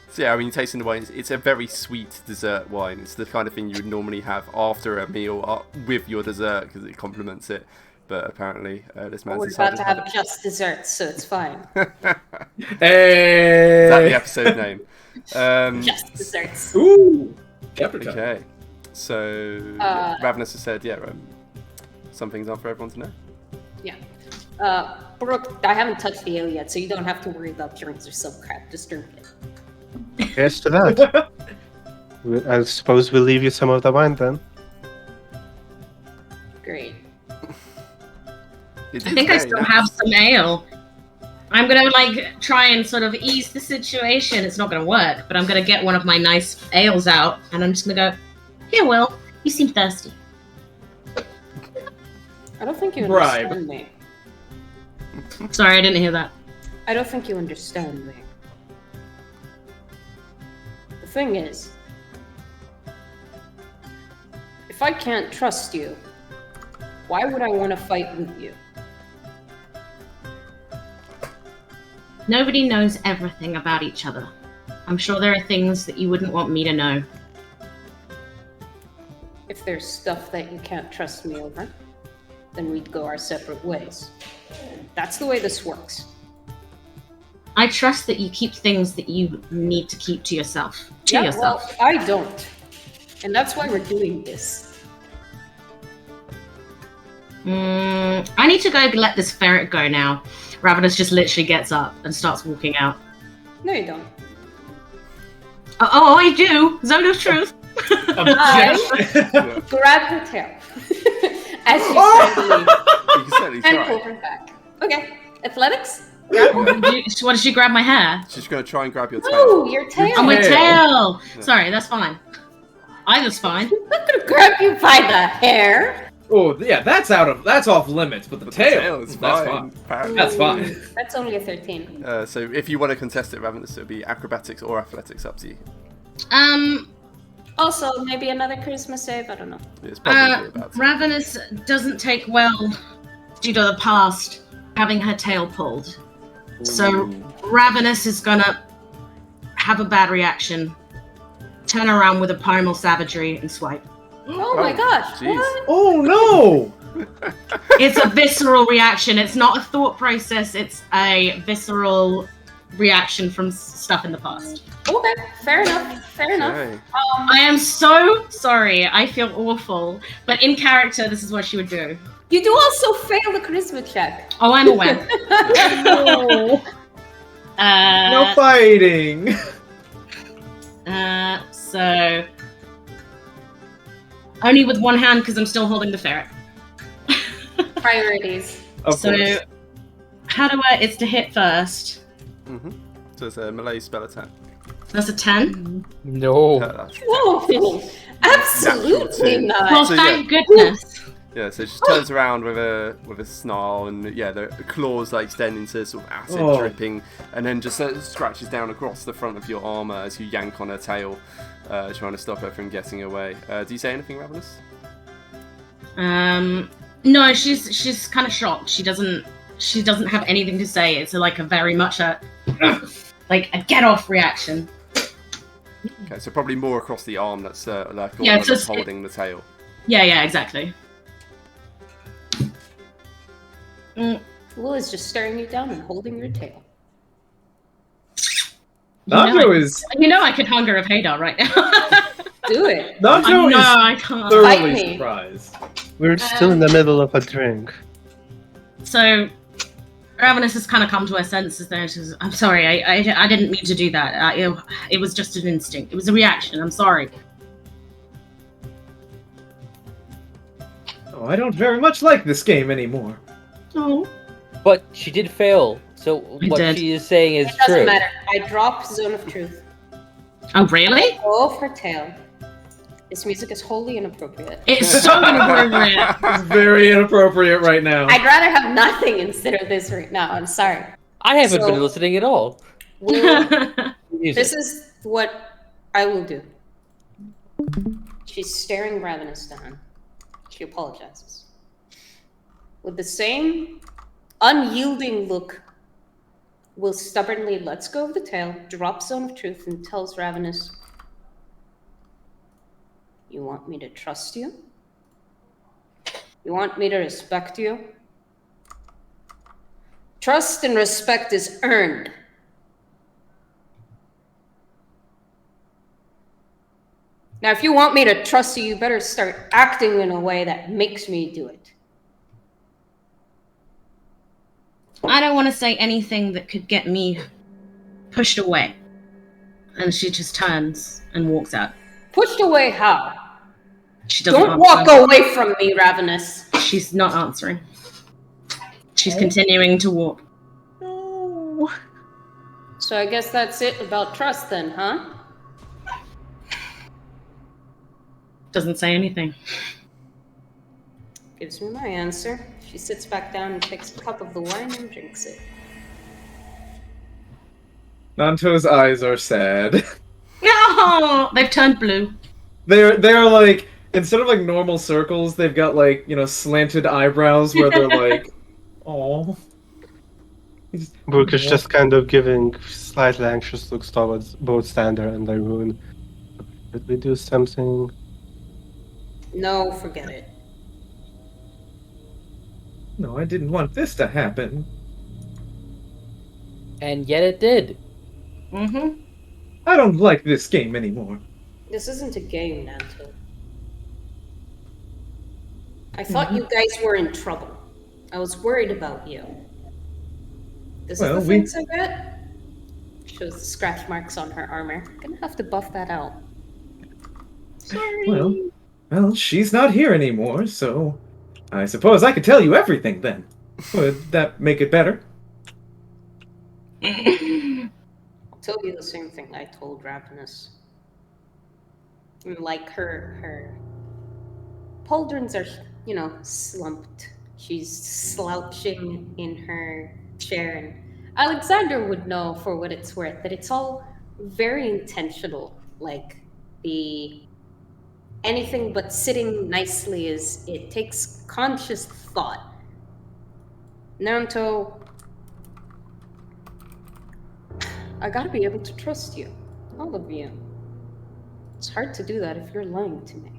A: So yeah, I mean, tasting the wine, it's a very sweet dessert wine. It's the kind of thing you would normally have after a meal with your dessert because it complements it. but apparently this man's
B: We're
A: decided
B: about to have just desserts, so it's fine.
C: Hey!
A: Is that the episode name?
B: Just desserts.
C: Ooh! Chapter time.
A: Okay. So, Ravenous has said, some things aren't for everyone to know.
B: Yeah. Brooke, I haven't touched the ale yet, so you don't have to worry about germs or some crap. Just drink it.
D: Here's to that. I suppose we'll leave you some of the wine then.
B: Great.
E: I think I still have some ale. I'm gonna try and sort of ease the situation. It's not gonna work, but I'm gonna get one of my nice ales out, and I'm just gonna go, "Here, Will, you seem thirsty."
B: I don't think you understand me.
E: Sorry, I didn't hear that.
B: I don't think you understand me. The thing is, if I can't trust you, why would I want to fight with you?
E: Nobody knows everything about each other. I'm sure there are things that you wouldn't want me to know.
B: If there's stuff that you can't trust me over, then we'd go our separate ways. That's the way this works.
E: I trust that you keep things that you need to keep to yourself.
B: Well, I don't. And that's why we're doing this.
E: I need to go let this ferret go now. Ravenous just literally gets up and starts walking out.
B: No, you don't.
E: Oh, I do! Zone of truth!
B: I grab her tail as she's trying to leave.
A: You can certainly
B: And
A: try.
B: pull her back. Okay. Athletics?
E: What, did she grab my hair?
A: She's going to try and grab your tail.
B: Oh, your tail.
E: Oh, my tail!
A: Yeah.
E: Sorry, that's fine. Either's fine.
B: I'm not gonna grab you by the hair.
C: Oh, yeah, that's off limits, but the tail
A: is
C: that's
A: fine.
C: fine. That's fine.
B: That's only a 13.
A: So if you want to contest it, Ravenous, it would be acrobatics or athletics, up to you.
B: Also, maybe another charisma save. I don't know.
A: It's probably about
E: Ravenous doesn't take well due to the past having her tail pulled. So Ravenous is gonna have a bad reaction, turn around with a primal savagery and swipe.
B: Oh my gosh.
A: jeez.
B: What?
C: Oh no!
E: It's a visceral reaction. It's not a thought process. It's a visceral reaction from stuff in the past.
B: Okay, fair enough. Fair enough.
A: Okay.
E: I am so sorry. I feel awful. But in character, this is what she would do.
B: You do also fail the charisma check.
E: Oh, I'm aware.
C: No fighting!
E: So only with one hand because I'm still holding the ferret.
B: Priorities.
C: Of course.
E: How do it's to hit first?
A: So it's a melee spell attack.
E: That's a 10.
F: No.
B: Whoa! Absolutely
A: Natural
B: not.
E: Well,
A: So,
E: thank goodness.
A: Yeah, so she turns around with a snarl, and the claws extend into sort of acid dripping, and then just scratches down across the front of your armor as you yank on her tail, trying to stop her from getting away. Do you say anything, Ravenous?
E: No, she's kind of shocked. She doesn't have anything to say. It's a very much a get off reaction.
A: Okay, so probably more across the arm that's
E: just
A: holding the tail.
E: Yeah, exactly.
B: Will is just staring you down and holding your tail.
C: Nanto is
E: I could hunger of Hadar right now.
B: Do it.
C: Nanto is
E: I can't.
B: Fight
C: thoroughly
B: me.
C: surprised.
D: We're still in the middle of a drink.
E: So Ravenous has kind of come to her senses there. She says, "I'm sorry, I didn't mean to do that. It was just an instinct. It was a reaction. I'm sorry."
C: Oh, I don't very much like this game anymore.
E: Oh.
F: But she did fail, so what
E: did.
F: she is saying is
B: It doesn't
F: true.
B: matter. I drop Zone of Truth.
E: Oh, really?
B: Go of her tail. This music is wholly inappropriate.
E: It's so inappropriate.
C: It's very inappropriate right now.
B: I'd rather have nothing instead of this right now. I'm sorry.
F: I haven't
B: So-
F: been listening at all.
B: Will,
F: Music.
B: this is what I will do. She's staring Ravenous down. She apologizes. With the same unyielding look, Will stubbornly lets go of the tail, drops Zone of Truth, and tells Ravenous, "You want me to trust you? You want me to respect you? Trust and respect is earned. Now, if you want me to trust you, you better start acting in a way that makes me do it.
E: I don't want to say anything that could get me pushed away. And she just turns and walks out.
B: Pushed away how?
E: She doesn't
B: Don't walk away from me, Ravenous.
E: She's not answering. She's continuing to walk.
C: No.
B: So I guess that's it about trust then, huh?
E: Doesn't say anything.
B: Gives me my answer. She sits back down and takes a cup of the wine and drinks it.
C: Nanto's eyes are sad.
E: No, they've turned blue.
C: They're like, instead of like normal circles, they've got like, you know, slanted eyebrows where they're like, oh.
D: Brooke is just kind of giving slightly anxious looks towards both Sander and Irune. Did we do something?
B: No, forget it.
C: No, I didn't want this to happen.
F: And yet it did.
E: Mm-hmm.
C: I don't like this game anymore.
B: This isn't a game, Nanto. I thought you guys were in trouble. I was worried about you. This is the things I get? Shows the scratch marks on her armor. Gonna have to buff that out.
E: Sorry.
C: Well, she's not here anymore, so I suppose I could tell you everything then. Would that make it better?
B: I'll tell you the same thing I told Ravenous. Like her pauldrons are, you know, slumped. She's slouching in her chair, and Alexander would know for what it's worth that it's all very intentional. Like anything but sitting nicely it takes conscious thought. Nanto, I gotta be able to trust you. All of you. It's hard to do that if you're lying to me.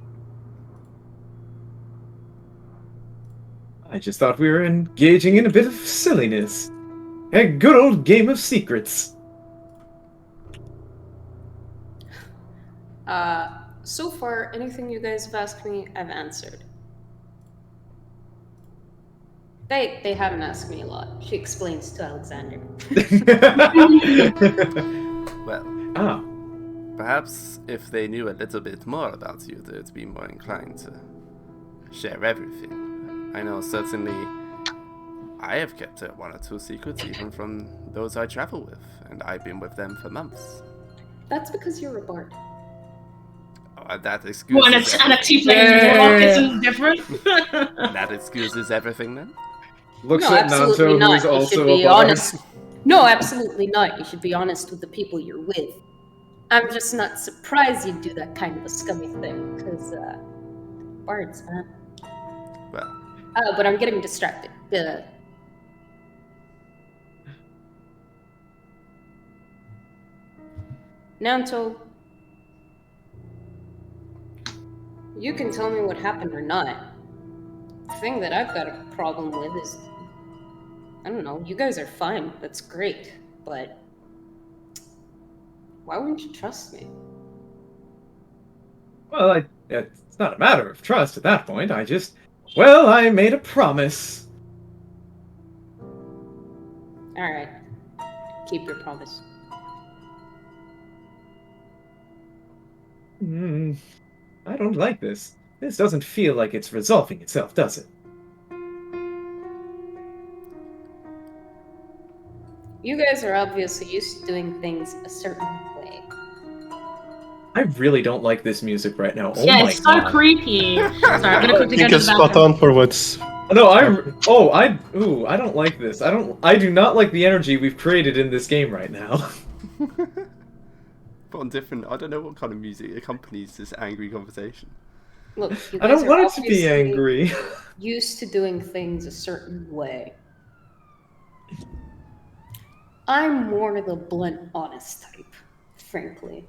C: I just thought we were engaging in a bit of silliness. A good old game of secrets.
B: So far, anything you guys have asked me, I've answered. They haven't asked me a lot. She explains to Alexander.
A: Well, perhaps if they knew a little bit more about you, they'd be more inclined to share everything. I know certainly I have kept one or two secrets even from those I travel with, and I've been with them for months.
B: That's because you're a bard.
A: Oh, that excuses
E: and a tiefling isn't different?
A: That excuses everything then?
C: Looks
B: No,
C: at
B: absolutely
C: Nanto,
B: not.
C: who is
B: You
C: also
B: should
C: a
B: be
C: bard.
B: honest. No, absolutely not. You should be honest with the people you're with. I'm just not surprised you'd do that kind of a scummy thing, because, bards, man.
A: Well.
B: But I'm getting distracted. Nanto, you can tell me what happened or not. The thing that I've got a problem with is, I don't know, you guys are fine, that's great, but why wouldn't you trust me?
C: Well, it's not a matter of trust at that point. I made a promise.
B: Alright, keep your promise.
C: I don't like this. This doesn't feel like it's resolving itself, does it?
B: You guys are obviously used to doing things a certain way.
C: I really don't like this music right now. Oh
E: yeah,
C: my
E: it's so
C: god.
E: creepy. Sorry, I'm gonna quickly go
D: I think
E: to
D: it's
E: the
D: spot
E: bathroom.
D: on for what's...
C: No, I don't like this. I do not like the energy we've created in this game right now.
A: But on different, I don't know what kind of music accompanies this angry conversation.
B: Look, you
C: I
B: guys
C: don't
B: are
C: want it to be
B: obviously
C: angry.
B: used to doing things a certain way. I'm more the blunt, honest type, frankly.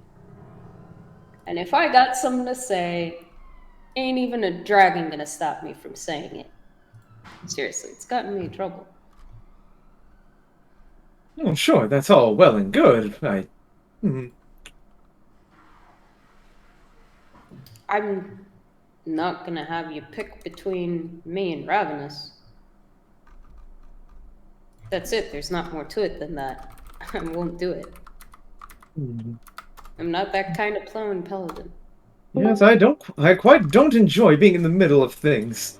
B: And if I got something to say, ain't even a dragon gonna stop me from saying it. Seriously, it's gotten me in trouble.
C: Oh, sure, that's all well and good.
B: I'm not gonna have you pick between me and Ravenous. That's it. There's not more to it than that. I won't do it. I'm not that kind of clone paladin.
C: Yes, I quite don't enjoy being in the middle of things.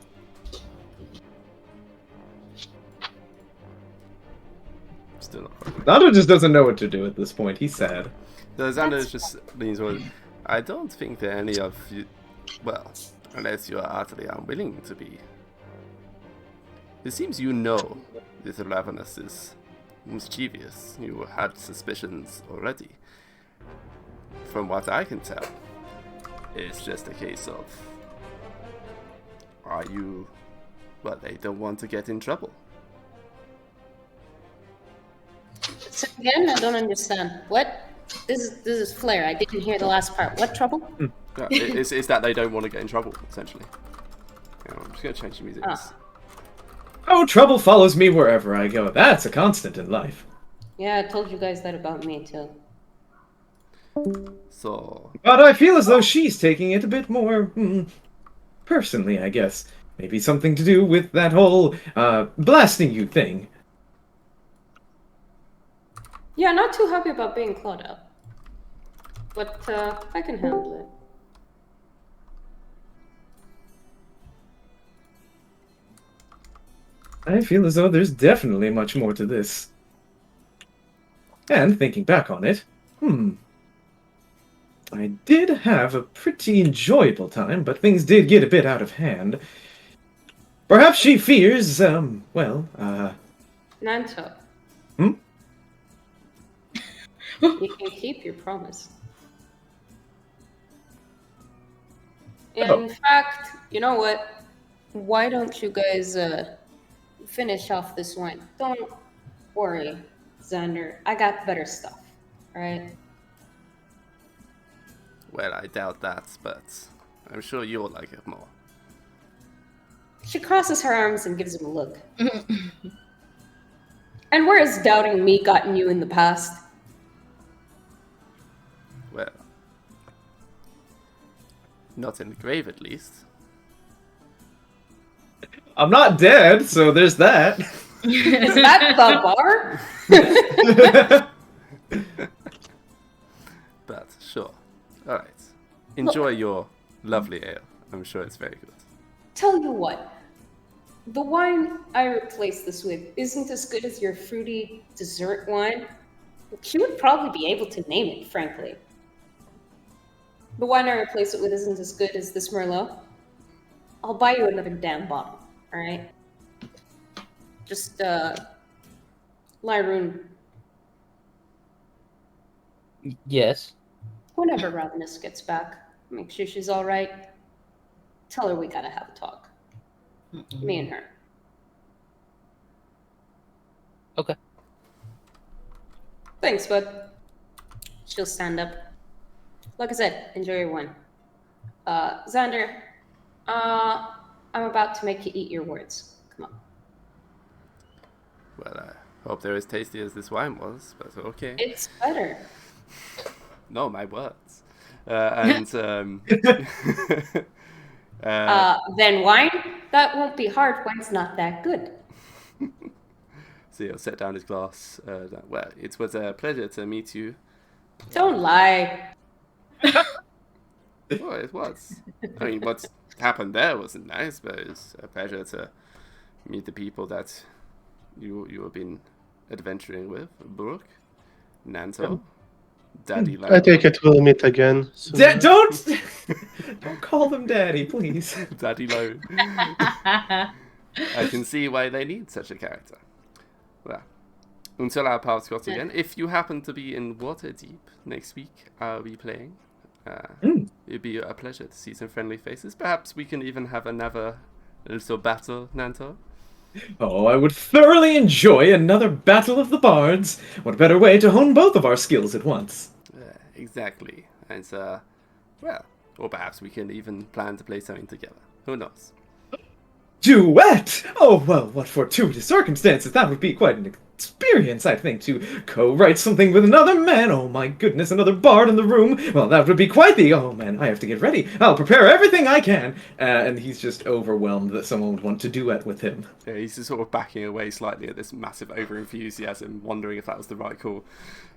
A: Still not quite.
C: Nanto just doesn't know what to do at this point. He's sad.
A: So Xander just leans forward. I don't think that any of you, well, unless you are utterly unwilling to be. It seems you know that Ravenous is mischievous. You had suspicions already. From what I can tell, it's just a case of, are you, well, they don't want to get in trouble.
B: So again, I don't understand. What? This is Flair. I didn't hear the last part. What trouble?
A: Yeah, it's that they don't want to get in trouble, essentially. I'm just going to change the music.
C: Oh, trouble follows me wherever I go. That's a constant in life.
B: Yeah, I told you guys that about me, too.
A: So...
C: But I feel as though she's taking it a bit more, personally, I guess. Maybe something to do with that whole, blasting you thing.
B: Yeah, not too happy about being clawed up. But, I can handle it.
C: I feel as though there's definitely much more to this. And thinking back on it, I did have a pretty enjoyable time, but things did get a bit out of hand. Perhaps she fears,
B: Nanto.
C: Hmm?
B: You can keep your promise. In fact, you know what? Why don't you guys, finish off this wine? Don't worry, Xander. I got better stuff, alright?
A: Well, I doubt that, but I'm sure you'll like it more.
B: She crosses her arms and gives him a look. And where has doubting me gotten you in the past?
A: Well, not in the grave, at least.
C: I'm not dead, so there's that.
B: Is that the bar?
A: But sure. Alright. Enjoy your lovely ale. I'm sure it's very good.
B: Tell you what. The wine I replaced this with isn't as good as your fruity dessert wine. She would probably be able to name it, frankly. The wine I replaced it with isn't as good as this Merlot. I'll buy you another damn bottle, alright? Just, Lyroon.
F: Yes.
B: Whenever Ravenous gets back, make sure she's alright. Tell her we gotta have a talk. Me and her.
F: Okay.
B: Thanks, bud. She'll stand up. Like I said, enjoy your wine. Xander, I'm about to make you eat your words. Come on.
A: Well, I hope they're as tasty as this wine was, but okay.
B: It's better.
A: No, my words.
B: Then wine? That won't be hard. Wine's not that good.
A: So he'll set down his glass. Well, it was a pleasure to meet you.
B: Don't lie.
A: Well, it was. I mean, what happened there wasn't nice, but it's a pleasure to meet the people that you have been adventuring with. Brooke, Nanto, Daddy Low.
D: I take it we'll meet again.
C: Don't call them daddy, please.
A: Daddy Low. I can see why they need such a character. Well, until our paths cross again, if you happen to be in Waterdeep next week, I'll be playing. It'd be a pleasure to see some friendly faces. Perhaps we can even have another little battle, Nanto.
C: Oh, I would thoroughly enjoy another battle of the bards. What better way to hone both of our skills at once?
A: Exactly. And, well, or perhaps we can even plan to play something together. Who knows?
C: Duet! Oh, well, what fortuitous circumstances. That would be quite an experience, I think, to co-write something with another man. Oh my goodness, another bard in the room. Well, that would be quite the... Oh man, I have to get ready. I'll prepare everything I can. And he's just overwhelmed that someone would want to duet with him.
A: Yeah, he's just sort of backing away slightly at this massive over-enthusiasm, wondering if that was the right call.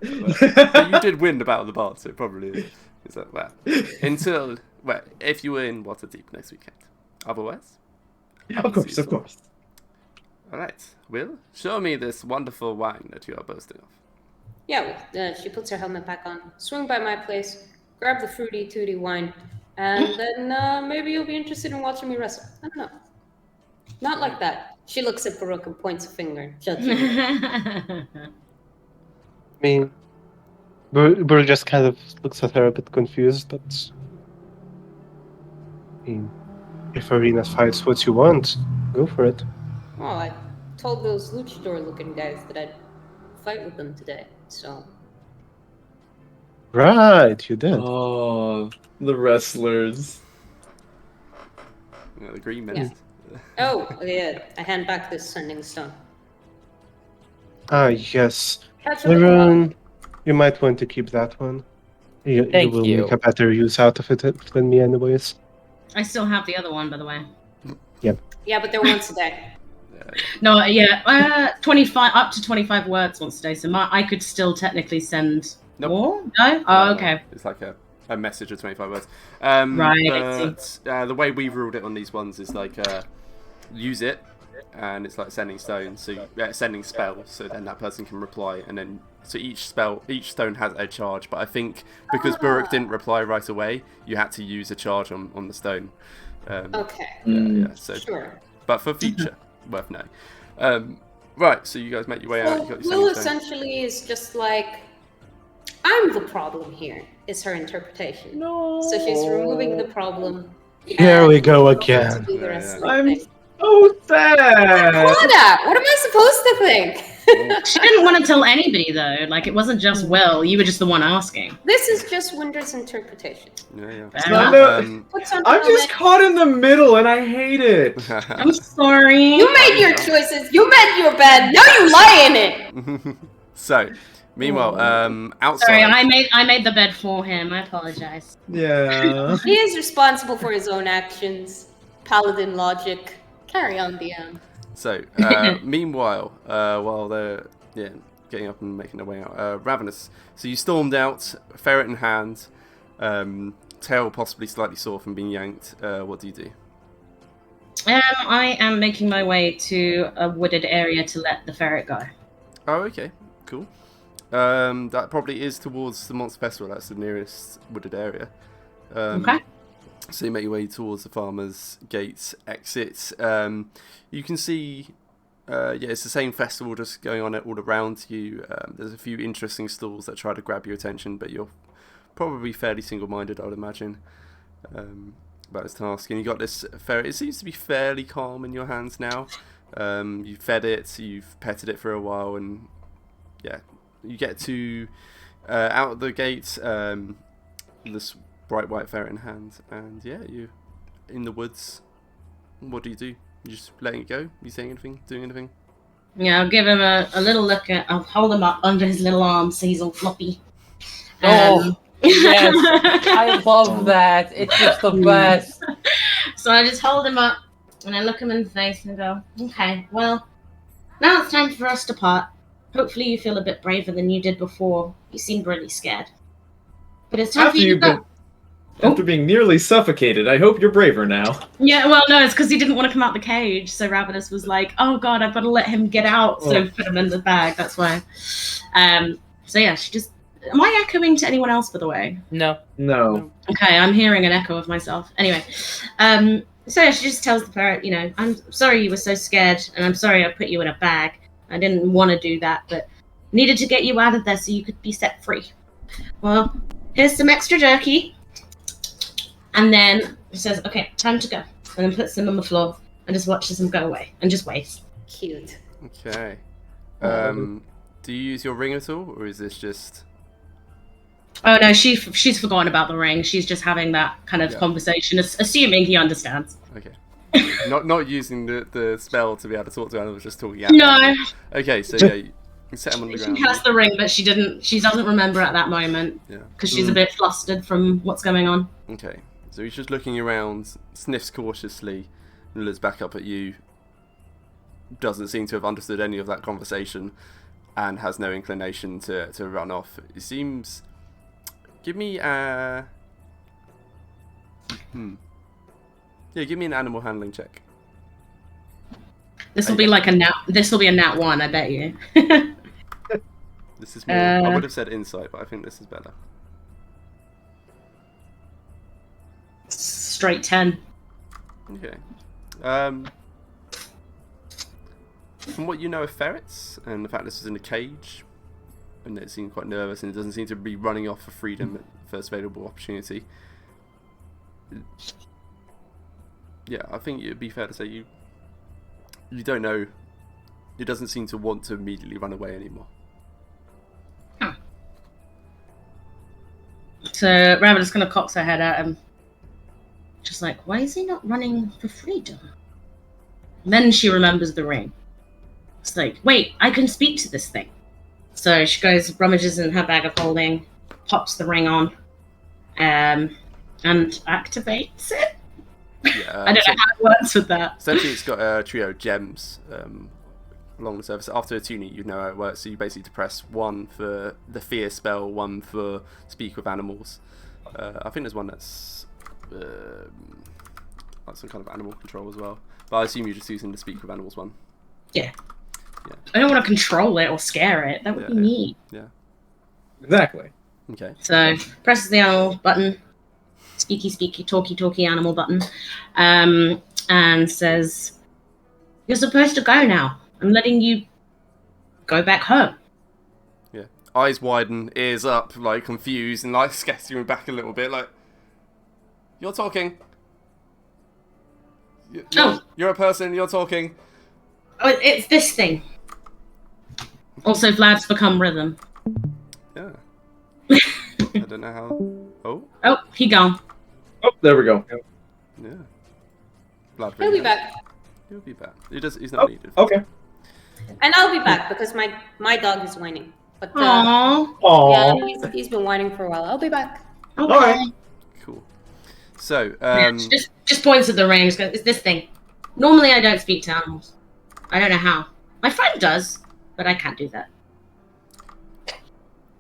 A: But you did win the Battle of the Bards, so it probably is that well. Until, well, if you were in Waterdeep next weekend. Otherwise...
C: Of course.
A: Alright, Will, show me this wonderful wine that you are boasting of.
B: Yeah, she puts her helmet back on, swing by my place, grab the fruity tooty wine, and then maybe you'll be interested in watching me wrestle. I don't know. Not like that. She looks at Baruch and points a finger, judging.
D: I mean, Baruch just kind of looks at her a bit confused, but... I mean, if arena fight's what you want, go for it.
B: Well, I told those luchador-looking guys that I'd fight with them today, so...
D: Right, you did.
C: Oh, the wrestlers.
A: The green mist.
B: Yeah. Oh, yeah, I hand back this sending stone.
D: Ah, yes.
B: Catch up with
D: Aaron, you might want to keep that one. You will make a better use out of it than me anyways.
E: I still have the other one, by the way.
D: Yep.
B: Yeah, but they're once a day.
E: No, yeah, 25 up to 25 words once a day. So I could still technically send more. No? Oh, okay.
A: It's like a message of 25 words.
E: Right.
A: But, the way we've ruled it on these ones is like use it, and it's like sending stones. So sending spells. So then that person can reply, and then so each stone has a charge. But I think because Baruch didn't reply right away, you had to use a charge on the stone.
B: Okay.
A: Yeah. So,
B: sure.
A: But for future. Worth knowing. Right, so you guys make your way out. You got your
B: Will essentially is just like, I'm the problem here, is her interpretation.
C: No.
B: So she's removing the problem.
D: Here we go again.
C: I'm so sad.
B: What am I supposed to think?
E: She didn't want to tell anybody, though. Like, it wasn't just Will. You were just the one asking.
B: This is just Winder's interpretation.
A: Yeah.
C: I'm just caught in the middle, and I hate it.
E: I'm sorry.
B: You made your choices. You made your bed. Now you lie in it.
A: So, meanwhile, outside.
E: Sorry, I made the bed for him. I apologize.
C: Yeah.
B: He is responsible for his own actions. Paladin logic. Carry on, DM.
A: So, meanwhile, while they're getting up and making their way out, Ravenous. So you stormed out, ferret in hand, tail possibly slightly sore from being yanked. What do you do?
E: I am making my way to a wooded area to let the ferret go.
A: Oh, okay, cool. That probably is towards the Monster Festival. That's the nearest wooded area.
E: Okay.
A: So you make your way towards the Farmer's Gate exit. You can see, it's the same festival just going on all around you. There's a few interesting stalls that try to grab your attention, but you're probably fairly single-minded, I would imagine, about this task. And you got this ferret. It seems to be fairly calm in your hands now. You've fed it, you've petted it for a while, and yeah, you get to out of the gate. This bright white ferret in hand, and yeah, you in the woods. What do? You just letting it go? You saying anything? Doing anything?
E: Yeah, I'll give him a little look at. I'll hold him up under his little arm so he's all floppy.
F: Oh, yes, I love that. It's just the best.
E: So I just hold him up and I look him in the face and go, "Okay, well, now it's time for us to part. Hopefully, you feel a bit braver than you did before. You seemed really scared, but it's time for you to go."
C: After being nearly suffocated, I hope you're braver now.
E: Yeah, well, no, it's because he didn't want to come out the cage. So Ravenous was like, "Oh God, I've got to let him get out." So put him in the bag. That's why. So yeah, she just. Am I echoing to anyone else, by the way?
F: No.
E: Okay, I'm hearing an echo of myself. Anyway, so yeah, she just tells the ferret, "I'm sorry you were so scared, and I'm sorry I put you in a bag. I didn't want to do that, but needed to get you out of there so you could be set free. Well, here's some extra jerky." And then he says, "Okay, time to go." And then puts him on the floor and just watches him go away and just waits.
B: Cute.
A: Okay. Do you use your ring at all, or is this just?
E: Oh no, she's forgotten about the ring. She's just having that kind of conversation, assuming he understands.
A: Okay. not using the spell to be able to talk to animals, just talking out.
E: No.
A: Okay, so yeah, You set him on the ground.
E: She has the ring, but she doesn't remember at that moment.
A: Yeah.
E: Because she's a bit flustered from what's going on.
A: Okay. So he's just looking around, sniffs cautiously, and looks back up at you. Doesn't seem to have understood any of that conversation, and has no inclination to run off. It seems. Give me a. Yeah, give me an animal handling check.
E: This will be like a nat. This will be a nat 1, I bet you.
A: This is more. I would have said insight, but I think this is better.
E: Straight 10.
A: Okay. From what you know of ferrets, and the fact this is in a cage, and it seemed quite nervous, and it doesn't seem to be running off for freedom at the first available opportunity. Yeah, I think it'd be fair to say you don't know. It doesn't seem to want to immediately run away anymore.
E: Huh. So Ravenous gonna cocks her head at him. Just like, why is he not running for freedom? And then she remembers the ring. It's like, wait, I can speak to this thing. So she goes, rummages in her bag of holding, pops the ring on, and activates it.
A: Yeah,
E: I don't know how it works with that.
A: Essentially, it's got a trio of gems along the surface. After attuning, you know how it works. So you basically press 1 for the fear spell, 1 for speak with animals. I think there's one that's some kind of animal control as well. But I assume you're just using the speak with animals one.
E: Yeah. I don't want to control it or scare it. That would be mean.
A: Yeah.
C: Exactly.
A: Okay.
E: So presses the animal button, speaky, talky animal button, and says, "You're supposed to go now. I'm letting you go back home."
A: Yeah. Eyes widen, ears up, like confused, and like scattering back a little bit, like, "You're talking. You're a person. You're talking."
E: Oh, it's this thing. Also, Vlad's become rhythm.
A: Yeah. I don't know how.
E: Oh, he gone.
C: Oh, there we go.
A: Yeah. Vlad,
B: He'll be back.
A: He'll be back. He's not needed.
C: Okay.
B: And I'll be back because my dog is whining. But
C: Aww.
B: yeah, he's been whining for a while. I'll be back.
E: Okay.
C: All right.
A: Cool. So,
E: just points at the ring. It's this thing. Normally, I don't speak to animals. I don't know how. My friend does, but I can't do that.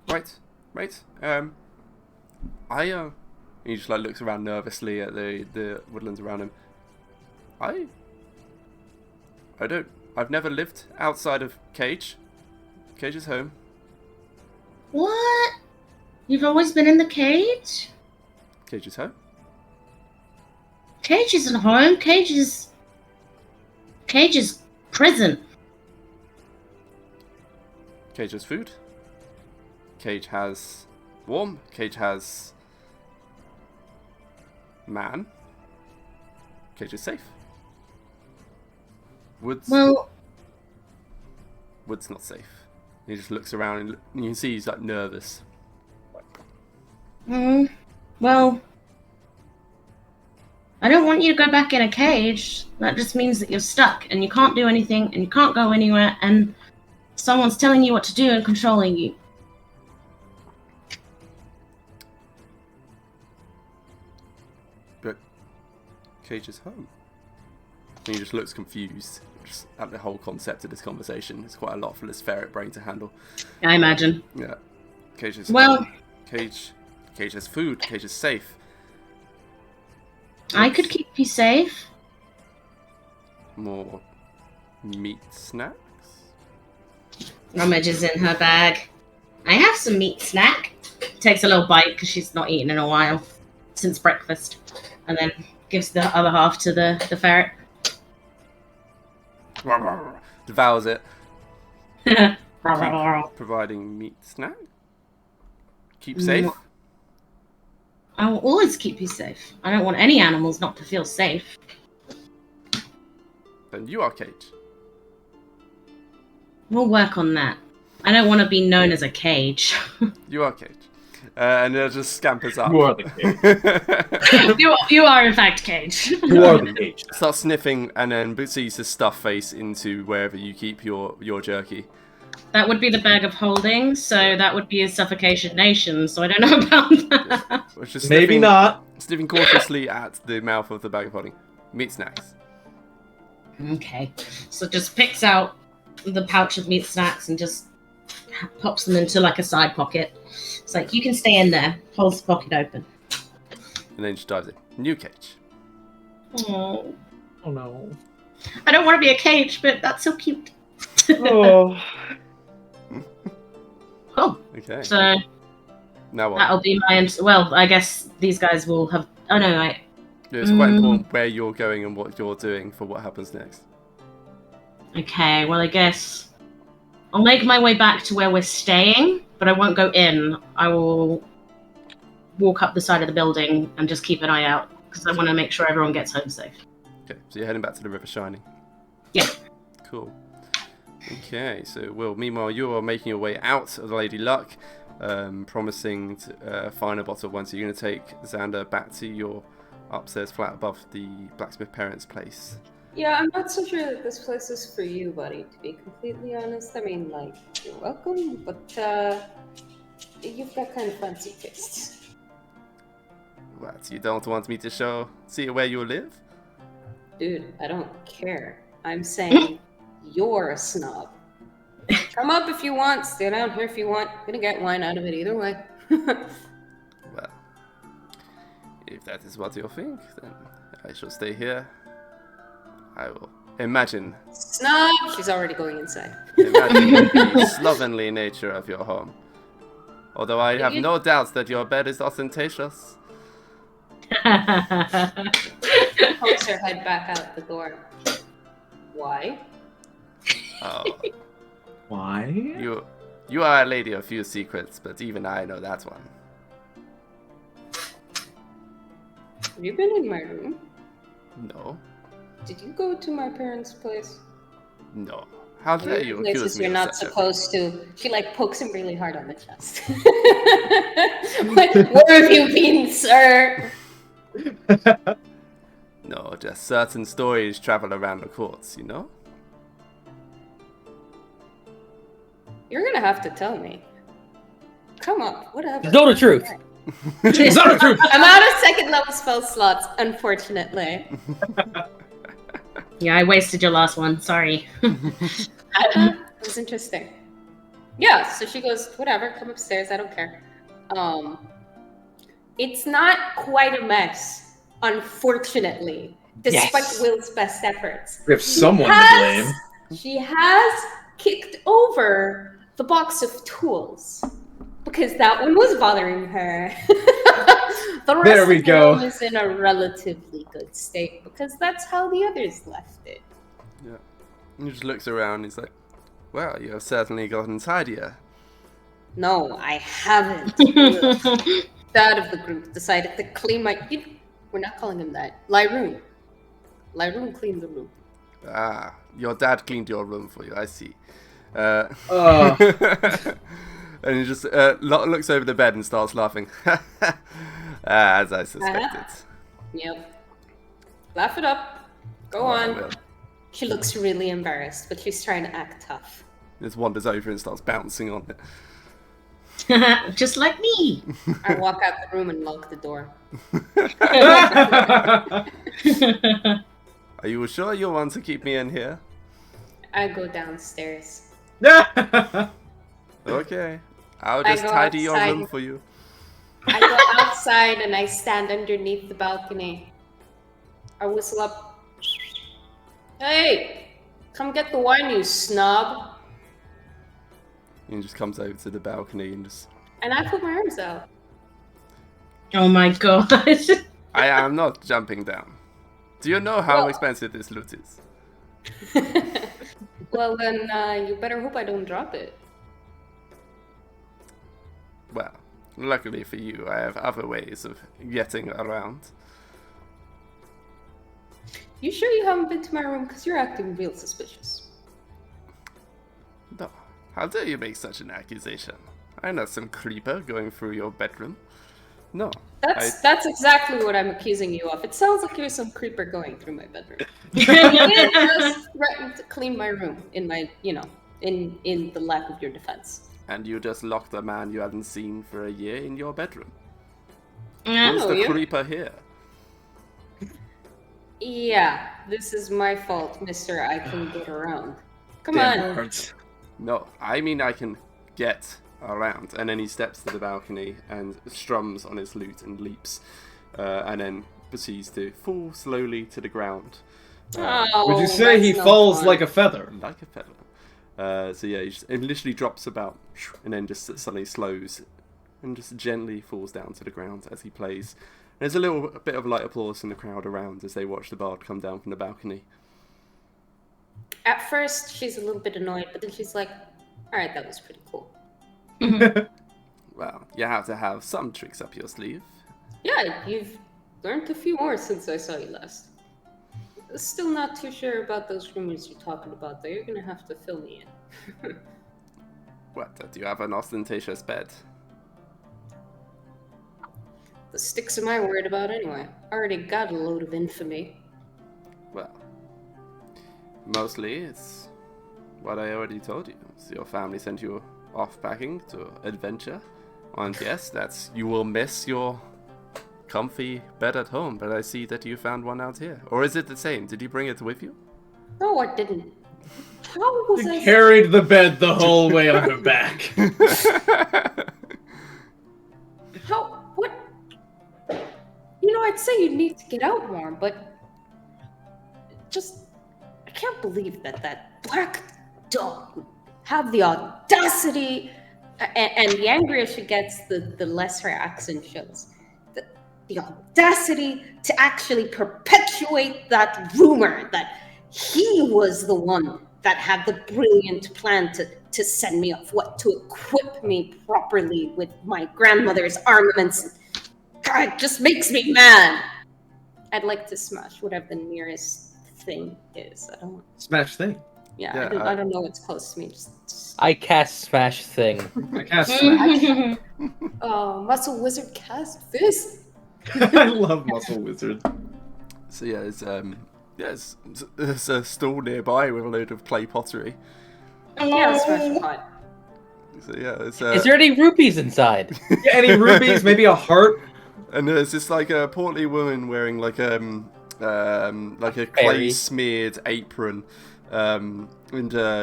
A: Right. He just like looks around nervously at the woodlands around him. I've never lived outside of Cage. Cage is home.
E: What? You've always been in the cage?
A: Cage is home.
E: Cage isn't home. Cage is prison.
A: Cage has food. Cage has warm. Cage has man. Cage is safe. Wood's not safe. He just looks around and you can see he's like nervous.
E: Well, I don't want you to go back in a cage. That just means that you're stuck and you can't do anything and you can't go anywhere and someone's telling you what to do and controlling you.
A: But Cage is home. And he just looks confused just at the whole concept of this conversation. It's quite a lot for this ferret brain to handle.
E: I imagine.
A: Yeah. Cage is
E: home.
A: Cage has food. Cage is safe.
E: I could keep you safe.
A: More meat snacks?
E: Rummages in her bag. I have some meat snack. Takes a little bite because she's not eaten in a while since breakfast, and then gives the other half to the ferret.
A: Devours it. Providing meat snack. Keep safe.
E: I will always keep you safe. I don't want any animals not to feel safe.
A: Then you are Cage.
E: We'll work on that. I don't want to be known as a cage.
A: You are Cage. And it just scampers up.
C: You are the cage.
E: you are in fact Cage.
C: You are the cage.
A: Starts sniffing and then proceeds to stuff face into wherever you keep your jerky.
E: That would be the bag of holding, so that would be a suffocation nation, so I don't know about that.
A: Which is
C: Maybe not.
A: Sniffing cautiously at the mouth of the bag of holding. Meat snacks.
E: Okay. So just picks out the pouch of meat snacks and just pops them into like a side pocket. It's like, you can stay in there. Holds the pocket open.
A: And then she dives in. New cage.
E: Oh.
C: Oh no.
E: I don't want to be a cage, but that's so cute.
D: Oh.
E: Cool.
A: Okay.
E: So
A: Now what?
E: that'll be my... Well, I guess these guys will have... Oh no,
A: Yeah, it's quite important where you're going and what you're doing for what happens next.
E: Okay, well, I guess I'll make my way back to where we're staying, but I won't go in. I will walk up the side of the building and just keep an eye out, because I want to make sure everyone gets home safe.
A: Okay, so you're heading back to the River Shining.
E: Yeah.
A: Cool. Okay, so Will, meanwhile, you are making your way out of the Lady Luck, promising to find a bottle of wine. So you're going to take Xander back to your upstairs flat above the blacksmith parents' place.
B: Yeah, I'm not so sure that this place is for you, buddy, to be completely honest. I mean, like, you're welcome, but you've got kind of fancy tastes.
A: What, you don't want me to see where you live?
B: Dude, I don't care. I'm saying you're a snob. Come up if you want, stay down here if you want. You're gonna get wine out of it either way.
A: Well, if that is what you think, then I shall stay here. I will imagine.
B: Snob! She's already going inside.
A: Imagine the slovenly nature of your home. Although I have no doubts that your bed is ostentatious.
B: Pokes her head back out the door. Why?
A: Oh.
C: Why?
A: You are a lady of few secrets, but even I know that one.
B: Have you been in my room?
A: No.
B: Did you go to my parents' place?
A: No. How dare you accuse
B: Places
A: me
B: you're
A: of
B: not
A: such a...
B: supposed to. She like pokes him really hard on the chest. Where have you been, sir?
A: No, just certain stories travel around the courts, you know?
B: You're gonna have to tell me. Come on, whatever.
F: Know the truth.
C: It's not the truth.
B: I'm out of second level spell slots, unfortunately.
E: Yeah, I wasted your last one. Sorry.
B: It was interesting. Yeah, so she goes, whatever, come upstairs, I don't care. It's not quite a mess, unfortunately, despite Will's best efforts.
C: We have someone to blame.
B: She has kicked over the box of tools because that one was bothering her. The rest
C: There we
B: of the
C: go.
B: room is in a relatively good state because that's how the others left it.
A: Yeah. He just looks around and he's like, well, you have certainly gotten tidier.
B: No, I haven't. That of the group decided to clean my... We're not calling him that. Lyroon. Lyroon cleaned the room.
A: Ah, your dad cleaned your room for you, I see. And he just looks over the bed and starts laughing. As I suspected.
B: Yep. Laugh it up. Go on. She looks really embarrassed, but she's trying to act tough.
A: Just wanders over and starts bouncing on it.
E: Just like me.
B: I walk out the room and lock the door.
A: Are you sure you want to keep me in here?
B: I go downstairs.
A: Okay. I'll just tidy your room for you.
B: I go outside and I stand underneath the balcony. I whistle up. Hey! Come get the wine, you snob!
A: He just comes over to the balcony and just...
B: And I put my arms out.
E: Oh my god.
A: I am not jumping down. Do you know how expensive this loot is?
B: Well then, you better hope I don't drop it.
A: Well, luckily for you, I have other ways of getting around.
B: You sure you haven't been to my room? Because you're acting real suspicious.
A: No. How dare you make such an accusation? I'm not some creeper going through your bedroom. No.
B: That's exactly what I'm accusing you of. It sounds like you're some creeper going through my bedroom. You didn't just threaten to clean my room in my, in the lack of your defense.
A: And you just locked a man you hadn't seen for a year in your bedroom.
E: Yeah.
A: Who's the creeper here?
B: Yeah, this is my fault, mister. I can get around. Come
C: Damn
B: on.
C: bards.
A: No, I mean I can get around. And then he steps to the balcony and strums on his lute and leaps. And then proceeds to fall slowly to the ground.
C: Would you say he falls like a feather?
A: Like a feather. So yeah, he literally drops about and then just suddenly slows and just gently falls down to the ground as he plays. There's a little bit of light applause from the crowd around as they watch the bard come down from the balcony.
B: At first, she's a little bit annoyed, but then she's like, alright, that was pretty cool.
A: Well, you have to have some tricks up your sleeve.
B: Yeah, you've learned a few more since I saw you last. Still not too sure about those rumors you're talking about, though. You're gonna have to fill me in.
A: What, do you have an ostentatious bed?
B: The sticks am I worried about anyway? Already got a load of infamy.
A: Well, mostly it's what I already told you. So your family sent you off packing to adventure. And yes, you will miss your comfy bed at home, but I see that you found one out here. Or is it the same? Did you bring it with you?
B: No, I didn't. How was I...
C: Carried the bed the whole way on her back.
B: How? What? You know, I'd say you need to get out more, but... I can't believe that black dog would have the audacity... And the angrier she gets, the less her accent shows. The audacity to actually perpetuate that rumor that he was the one that had the brilliant plan to send me off, to equip me properly with my grandmother's armaments. God, it just makes me mad. I'd like to smash whatever the nearest thing is. I don't.
C: Smash thing.
B: Yeah, I don't know what's close to me.
F: I cast Smash Thing.
C: I cast Smash.
B: Oh, Muscle Wizard cast Fist.
C: I love Muscle Wizard.
A: So yeah, there's a stall nearby with a load of clay pottery.
B: Yeah, smash pot.
A: So yeah,
F: Is there any rupees inside?
C: Yeah, any rubies? Maybe a heart?
A: And there's this like a portly woman wearing like a clay smeared apron. And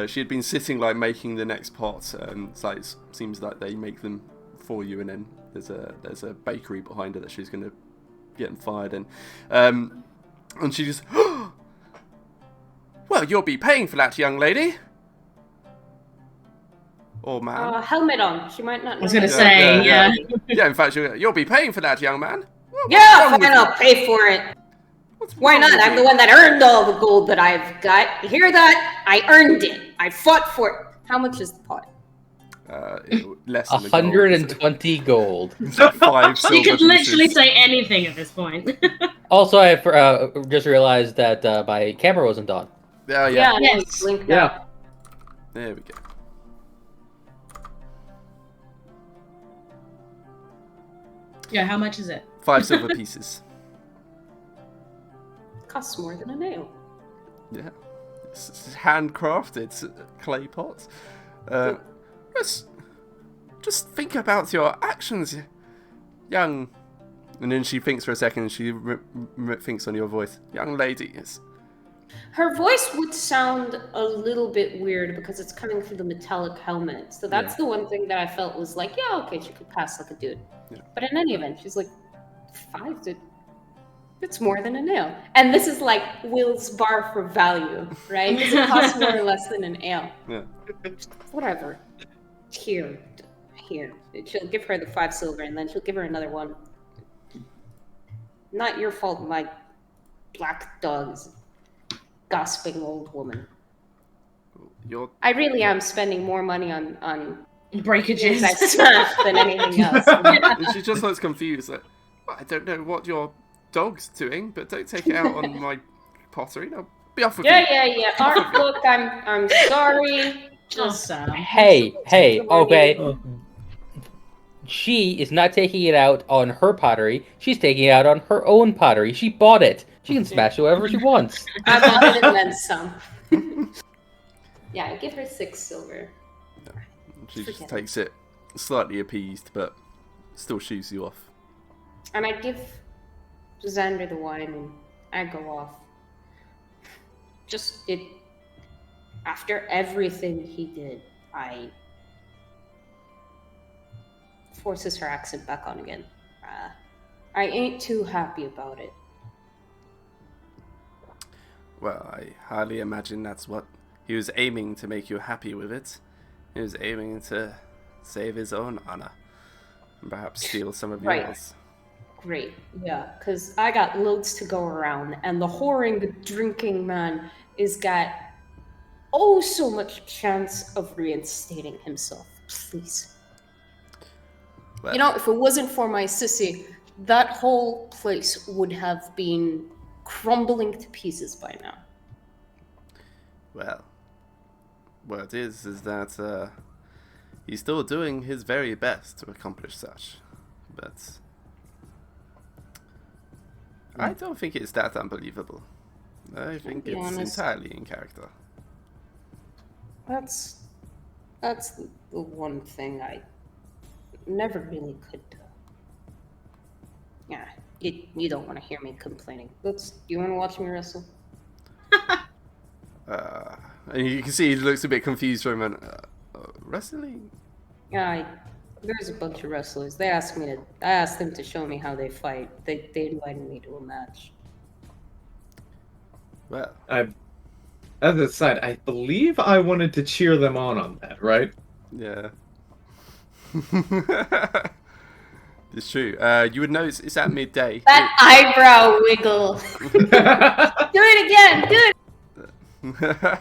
A: she had been sitting like making the next pot. It's like seems like they make them for you, and then there's a bakery behind her that she's gonna get them fired in. And she just, well, you'll be paying for that, young lady. Or man.
B: Helmet on. She might not know.
E: I was gonna say, yeah.
A: Yeah, in fact, you'll be paying for that, young man.
B: Yeah, fine, I'll pay for it. Why not? I'm the one that earned all the gold that I've got. You hear that? I earned it. I fought for it. How much is the pot?
A: Less than
F: 120 gold.
A: 5 silver
E: You could literally
A: pieces.
E: say anything at this point.
F: Also, I just realized that my camera wasn't on.
A: Oh yeah.
E: Yes.
B: Linked
C: Yeah.
B: up.
A: There we go.
E: Yeah, how much is it?
A: 5 silver pieces.
B: Costs more than a nail.
A: Yeah. It's handcrafted clay pots. Just think about your actions, young. And then she thinks for a second. And she thinks on your voice, young lady. Yes.
B: Her voice would sound a little bit weird because it's coming through the metallic helmet. So that's the one thing that I felt was like, yeah, okay, she could pass like a dude.
A: Yeah.
B: But in any event, she's like, 5 to... It's more than a nail. And this is like Will's bar for value, right? Because it costs more or less than an ale.
A: Yeah.
B: Whatever. Here. She'll give her the 5 silver and then she'll give her another one. Not your fault, my black dog is a gossiping old woman. I really am spending more money on
E: Breakages.
B: I smashed than anything else.
A: And she just looks confused. Like, well, I don't know what your dog's doing, but don't take it out on my pottery. No, be off with you.
B: Yeah. Art book, I'm sorry. Just
F: Hey, okay. She is not taking it out on her pottery. She's taking it out on her own pottery. She bought it. She can smash whoever she wants.
B: I bought it and then some. Yeah, I give her 6 silver.
A: Yeah. She just takes it, slightly appeased, but still shoos you off.
B: And I give Xander the wine, and I go off. After everything he did, I forces her accent back on again. I ain't too happy about it.
A: Well, I hardly imagine that's what he was aiming to make you happy with it. He was aiming to save his own honor. And perhaps steal some of yours.
B: Great, yeah, because I got loads to go around, and the whoring, drinking man is got so much chance of reinstating himself. Please. Well, if it wasn't for my sissy, that whole place would have been crumbling to pieces by now.
A: Well, what it is that he's still doing his very best to accomplish such, but I don't think it's that unbelievable. I think it's entirely in character.
B: That's the one thing I never really could do. Yeah, you don't want to hear me complaining. Do you want to watch me wrestle?
A: And you can see he looks a bit confused for a minute. Wrestling?
B: Yeah, there's a bunch of wrestlers. I asked them to show me how they fight. They invited me to a match.
A: Well,
C: as an aside, I believe I wanted to cheer them on that, right?
A: Yeah. It's true. You would notice it's at midday.
B: That eyebrow wiggle. Do it again. Do it.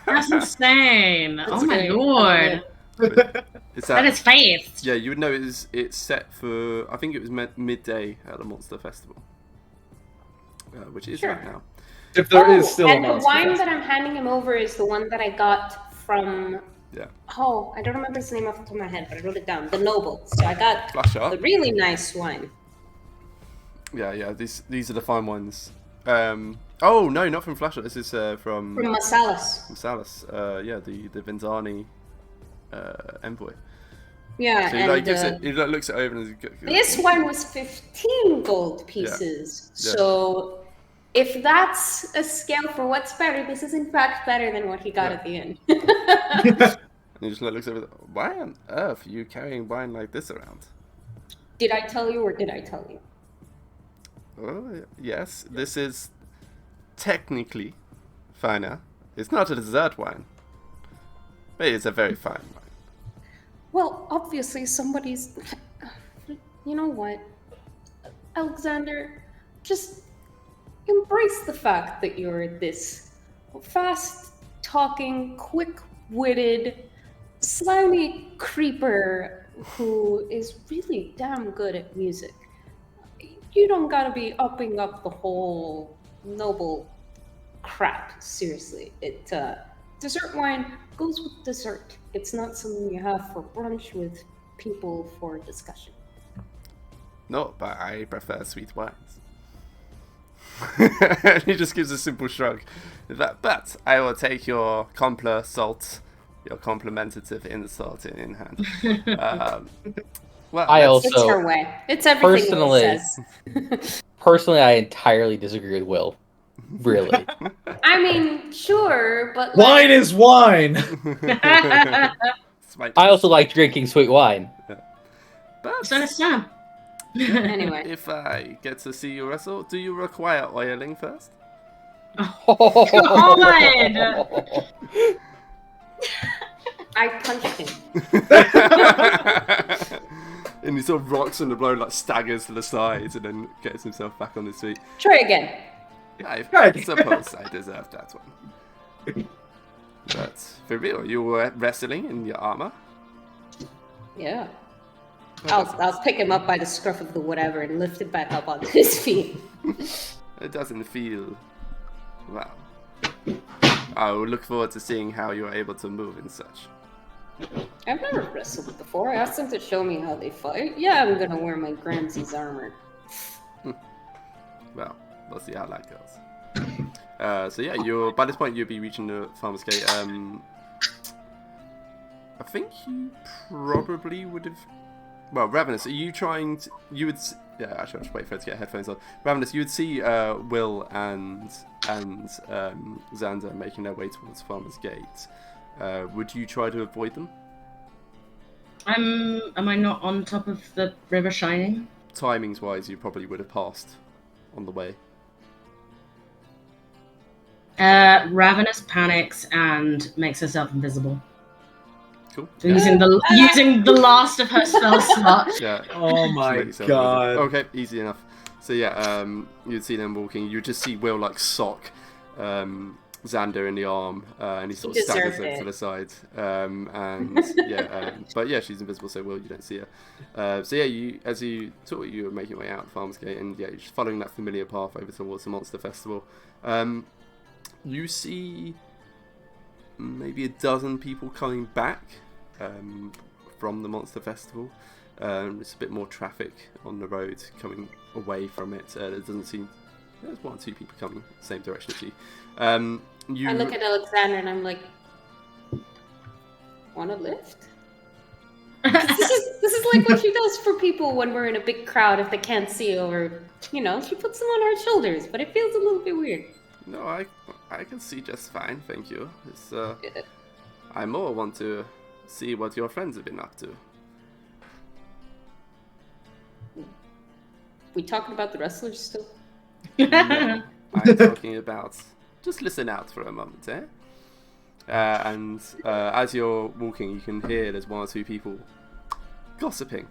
E: That's insane. Oh my lord. That is face.
A: Yeah, you would notice it's set for, I think it was midday at the Monster Festival. Which is right now.
C: If there is still a Monster
B: And the wine that I'm handing him over is the one that I got from...
A: Yeah.
B: Oh, I don't remember his name off the top of my head, but I wrote it down. The Noble. So I got the really nice wine.
A: Yeah. These are the fine ones. Oh no, not from Flashlight. This is from
B: Masalas.
A: Masalas. Yeah, the Venzani envoy.
B: Yeah.
A: So he looks it over and
B: this wine was 15 gold pieces. Yeah. So if that's a scale for what's better, this is in fact better than what he got at the end.
A: And he just looks over. Why on earth are you carrying wine like this around?
B: Did I tell you, or did I tell you?
A: Oh yes, this is technically finer. It's not a dessert wine, but it's a very fine wine.
B: Well, obviously somebody's... You know what, Alexander? Just embrace the fact that you're this fast-talking, quick-witted, slimy creeper who is really damn good at music. You don't gotta be upping up the whole noble crap, seriously. Dessert wine goes with dessert. It's not something you have for brunch with people for discussion.
A: No, but I prefer sweet wines. He just gives a simple shrug. But I will take your complimentative insult in hand. Well,
B: it's her way. It's everything Will says.
F: Personally, I entirely disagree with Will. Really.
B: I mean, sure, but
C: wine is wine.
F: I also like drinking sweet wine.
A: Yeah. But
E: so does Sam.
B: Anyway,
A: if I get to see you wrestle, do you require oiling first?
E: Oh God!
B: I punched him.
A: And he sort of rocks on the blow, like staggers to the sides, and then gets himself back on his feet.
B: Try again.
A: I suppose I deserve that one. But for real, you were wrestling in your armor?
B: Yeah. I'll pick him up by the scruff of the whatever and lift him back up onto his feet.
A: It doesn't feel... well. I will look forward to seeing how you are able to move and such.
B: I've never wrestled before. I asked them to show me how they fight. Yeah, I'm gonna wear my Gramsci's armor.
A: Well, we'll see how that goes. So yeah, by this point you'll be reaching the farmer's gate. I think you probably would have. Well, Ravenous, are you trying to? You would. Yeah, actually, I'll just wait for her to get headphones on. Ravenous, you would see Will and Xander making their way towards Farmer's Gate. Would you try to avoid them?
E: Am I not on top of the river shining?
A: Timings wise, you probably would have passed on the way.
E: Ravenous panics and makes herself invisible.
A: Cool.
E: Using the last of her spell slot.
A: Yeah.
C: Oh my god.
A: Okay, easy enough. So yeah, you'd see them walking. You'd just see Will like sock Xander in the arm, and he sort of staggers her to the side. But yeah, she's invisible, so Will, you don't see her. So yeah, you were making your way out of Farmer's Gate, and yeah, you're just following that familiar path over towards the Monster Festival. You see maybe a dozen people coming back from the Monster Festival. There's a bit more traffic on the road coming away from it. There doesn't seem... There's 1 or 2 people coming the same direction as you. I
B: look at Alexander and I'm like, want a lift? This is like what she does for people when we're in a big crowd if they can't see over, she puts them on her shoulders, but it feels a little bit weird.
A: No, I can see just fine, thank you. I more want to see what your friends have been up to.
B: We talking about the wrestlers still?
A: No, I'm talking about... Just listen out for a moment, eh? And as you're walking, you can hear there's 1 or 2 people gossiping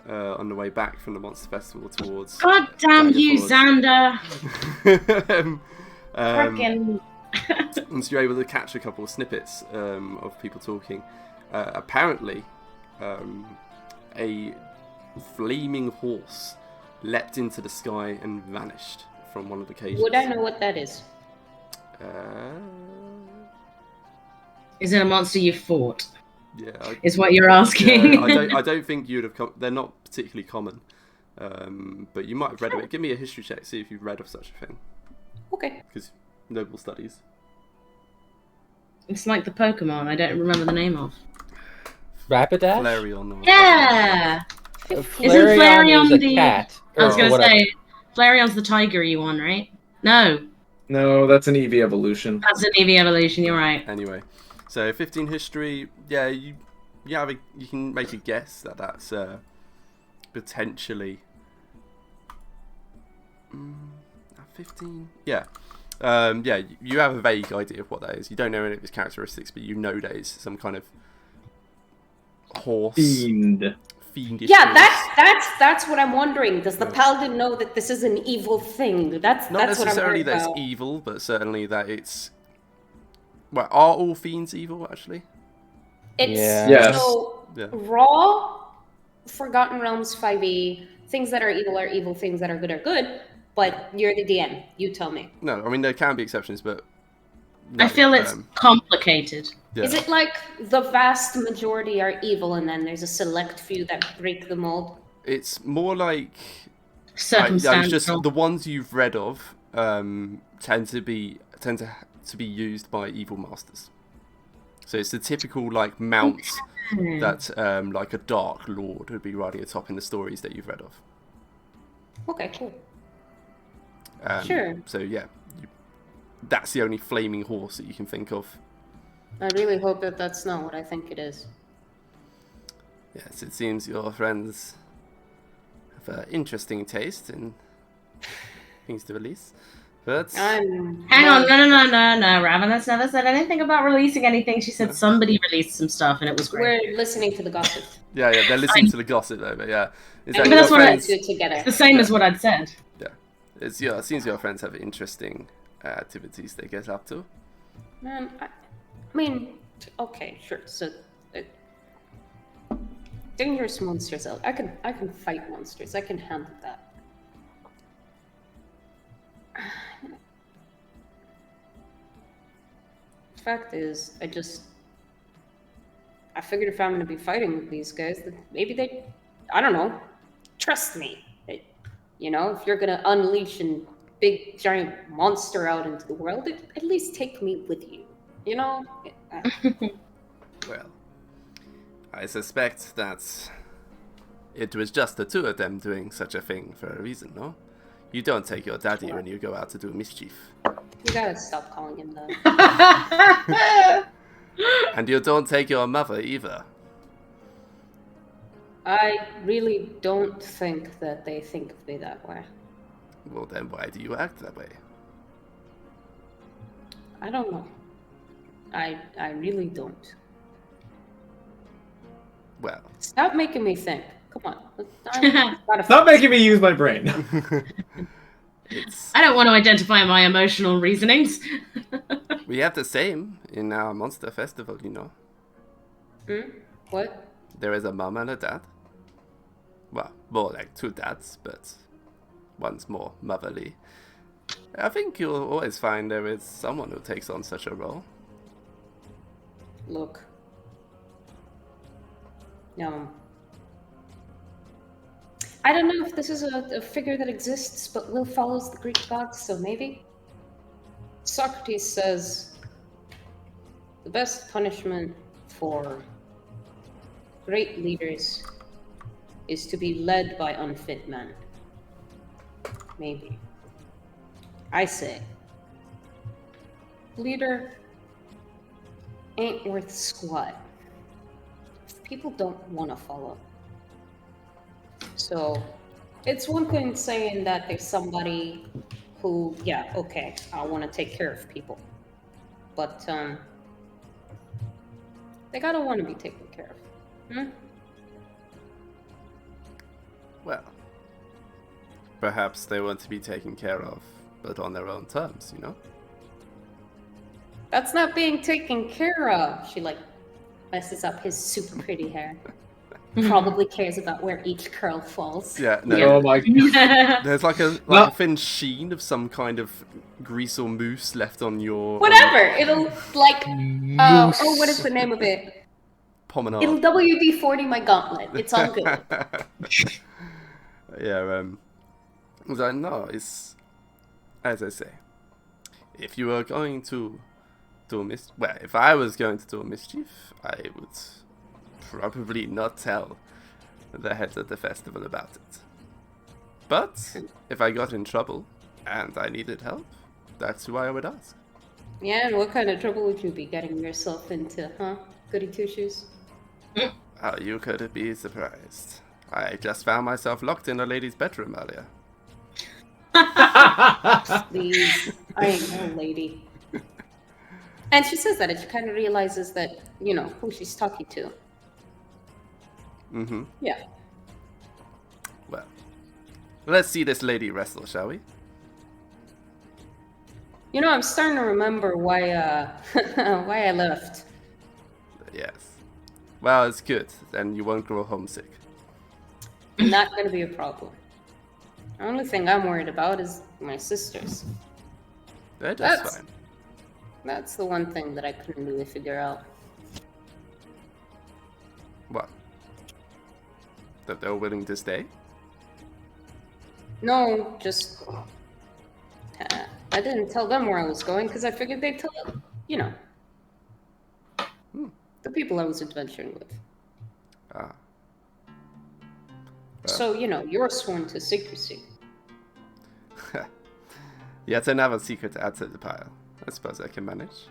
A: on the way back from the Monster Festival towards...
E: God damn you, Xander!
A: And so you're able to catch a couple of snippets of people talking. Apparently, a flaming horse leapt into the sky and vanished from one of the cages.
B: Would I know what that is?
E: Is it a monster you fought?
A: Yeah,
E: is what you're asking.
A: Yeah, I don't think you'd have. They're not particularly common, but you might have read of it. Give me a history check, see if you've read of such a thing.
B: Okay.
A: Because noble studies.
E: It's like the Pokemon I don't remember the name of.
F: Rapidash?
A: Flareon.
E: Yeah.
F: Isn't Flareon the cat?
E: I was gonna say Flareon's the tiger-y one, right? No,
C: that's an Eevee evolution.
E: That's an Eevee evolution. You're right.
A: Anyway, so 15 history. Yeah, you can make a guess that that's potentially 15. Yeah. You have a vague idea of what that is. You don't know any of its characteristics, but you know that it's some kind of horse. Fiendish.
B: Yeah, that's what I'm wondering. Does the paladin know that this is an evil thing? That's
A: not
B: that's
A: necessarily
B: what I'm
A: that it's evil, but certainly that it's. Well, are all fiends evil actually?
B: It's raw. Forgotten Realms 5e. Things that are evil. Things that are good. But you're the DM. You tell me.
A: No, I mean there can be exceptions, but no,
E: I feel it's complicated.
B: Yeah. Is it like the vast majority are evil, and then there's a select few that break the mold?
A: It's more like
E: circumstantial.
A: Just the ones you've read of tend to be used by evil masters. So it's the typical like mount that like a dark lord would be riding atop in the stories that you've read of.
B: Okay, cool.
A: Sure. So yeah, that's the only flaming horse that you can think of.
B: I really hope that that's not what I think it is.
A: Yes, it seems your friends have an interesting taste in things to release. But
E: hang on, no. Ravenous never said anything about releasing anything. She said somebody released some stuff and it was great.
B: We're listening to the gossip.
A: Yeah, they're listening to the gossip though, but yeah.
E: That's what I do together. It's the same as what I'd said.
A: Yeah. It seems your friends have interesting activities they get up to.
B: Man, I mean, okay, sure. So, dangerous monsters. I can fight monsters. I can handle that. Fact is, I figured if I'm gonna be fighting with these guys, that maybe they, I don't know, trust me. If you're gonna unleash a big giant monster out into the world, at least take me with you.
A: Well, I suspect that it was just the two of them doing such a thing for a reason, no? You don't take your daddy when you go out to do mischief.
B: You gotta stop calling him that.
A: And you don't take your mother either.
B: I really don't think that they think of me that way.
A: Well, then why do you act that way?
B: I don't know. I really don't.
A: Well.
B: Stop making me think. Come on.
C: Stop making me use my brain.
E: I don't want to identify my emotional reasonings.
A: We have the same in our monster festival, you know.
B: What?
A: There is a mom and a dad. Well, more like two dads, but one's more motherly. I think you'll always find there is someone who takes on such a role.
B: Look. I don't know if this is a figure that exists, but Will follows the Greek gods, so maybe? Socrates says the best punishment for great leaders is to be led by unfit men. Maybe. I say, leader ain't worth squat if people don't want to follow. So, it's one thing saying that there's somebody who, yeah, okay, I want to take care of people. But, they gotta want to be taken care of.
A: Well, perhaps they want to be taken care of, but on their own terms, you know?
B: That's not being taken care of. She, messes up his super pretty hair. Probably cares about where each curl falls.
A: Yeah, no.
C: Oh my god.
A: There's a thin sheen of some kind of grease or mousse left on your...
B: Whatever! It'll, what is the name of it?
A: Pomenade.
B: It'll WD-40 my gauntlet. It's all good.
A: Yeah, no, it's... As I say, if you were going to do a mischief... Well, if I was going to do a mischief, I would probably not tell the heads of the festival about it. But if I got in trouble and I needed help, that's who I would ask.
B: Yeah, and what kind of trouble would you be getting yourself into, huh? Goody two-shoes?
A: Oh, you could be surprised. I just found myself locked in a lady's bedroom earlier.
B: Please, I ain't no lady. And she says that, and she kind of realizes that, who she's talking to.
A: Mm-hmm.
B: Yeah.
A: Well, let's see this lady wrestle, shall we?
B: I'm starting to remember why I left.
A: Yes. Well, it's good. Then you won't grow homesick.
B: Not going to be a problem. The only thing I'm worried about is my sisters.
A: That's fine.
B: That's the one thing that I couldn't really figure out.
A: What? That they're willing to stay?
B: No, just... I didn't tell them where I was going because I figured they'd tell, the people I was adventuring with.
A: Ah. Well.
B: So, you're sworn to secrecy.
A: Yet another secret to add to the pile. I suppose I can manage.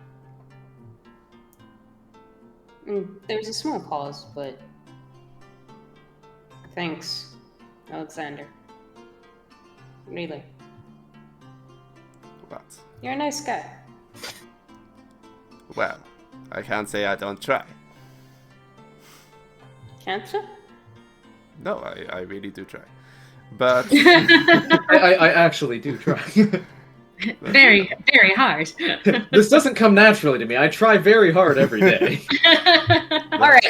B: There's a small pause, but... Thanks, Alexander. Really.
A: What?
B: You're a nice guy.
A: Well, I can't say I don't try.
B: Can't you?
A: No, I really do try. But...
C: I actually do try.
E: Very, very hard.
C: This doesn't come naturally to me. I try very hard every day.
B: Alright,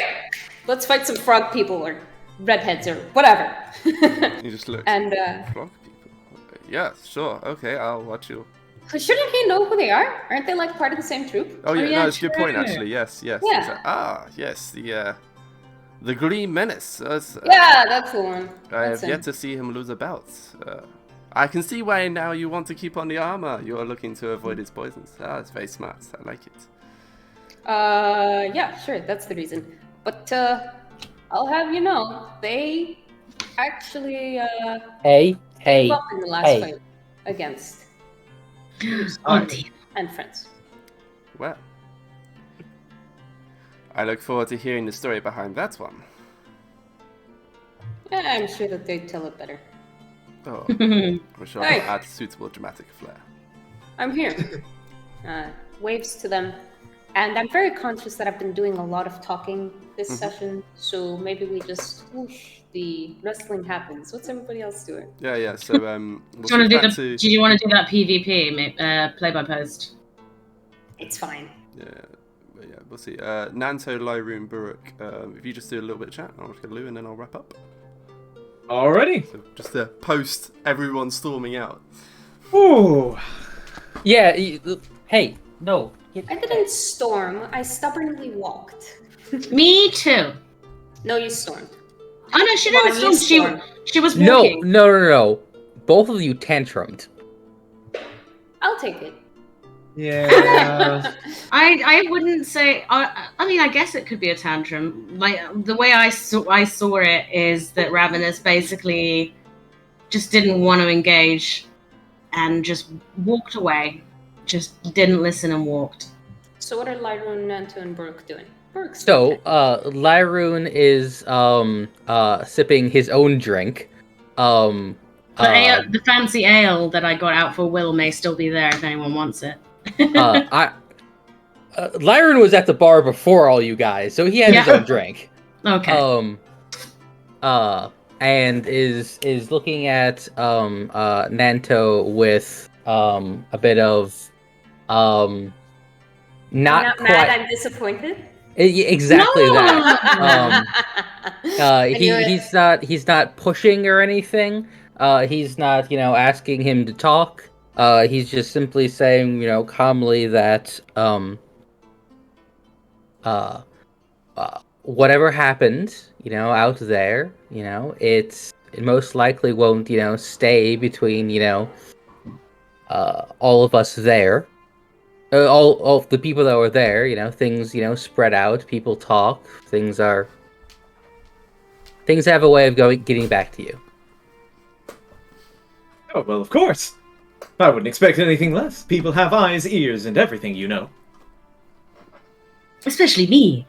B: let's fight some frog people or redheads or whatever.
A: You just look.
B: And,
A: frog people. Yeah, sure. Okay, I'll watch you.
B: Shouldn't he know who they are? Aren't they part of the same troop?
A: Oh yeah, no, it's a good
E: true.
A: point actually. Yes.
B: Yeah.
A: Yes, the Green Menace.
B: Yeah, that's the one.
A: I have yet to see him lose a bout. I can see why now you want to keep on the armor. You are looking to avoid his poisons. It's very smart. I like it.
B: Yeah, sure, that's the reason. But, I'll have you know, they actually
F: Hey,
B: gave up in the last fight against and friends.
A: Well, I look forward to hearing the story behind that one.
B: Yeah, I'm sure that they'd tell it better.
A: Oh, I'm sure
B: Hey.
A: I'll add suitable dramatic flair.
B: I'm here. Waves to them. And I'm very conscious that I've been doing a lot of talking this session, so maybe we just whoosh, the wrestling happens. What's everybody else doing?
A: Yeah. So
E: do you want to do that PvP play by post?
B: It's fine.
A: Yeah, we'll see. Nanto, Lyroon, Buruk. If you just do a little bit of chat, I'll look at Lou and then I'll wrap up.
C: Alrighty.
A: So just to post everyone storming out.
C: Ooh.
F: Yeah. Hey, no.
B: I didn't storm. I stubbornly walked.
E: Me too.
B: No, you stormed.
E: Oh no, she
B: Come
E: didn't
B: on,
E: storm.
B: you
E: She was walking.
F: No. Both of you tantrumed.
B: I'll take it.
C: Yeah.
E: I wouldn't say. I mean, I guess it could be a tantrum. Like the way I saw it is that Ravenous basically just didn't want to engage, and just walked away. Just didn't listen and walked.
B: So what are Lyroon, Nanto, and Burke doing?
F: So, Lyroon is sipping his own drink.
E: The fancy ale that I got out for Will may still be there if anyone wants it.
F: Lyron was at the bar before all you guys, so he had his own drink.
E: Okay.
F: And is looking at Nanto with a bit of not quite
B: mad, I'm disappointed.
F: Exactly
E: No!
F: that. He's not pushing or anything. He's not asking him to talk. He's just simply saying, calmly that, whatever happened, out there, it most likely won't, stay between, all of us there. All of the people that were there, things, spread out, people talk, things have a way of getting back to you.
C: Oh, well, of course. I wouldn't expect anything less. People have eyes, ears, and everything,
E: Especially me.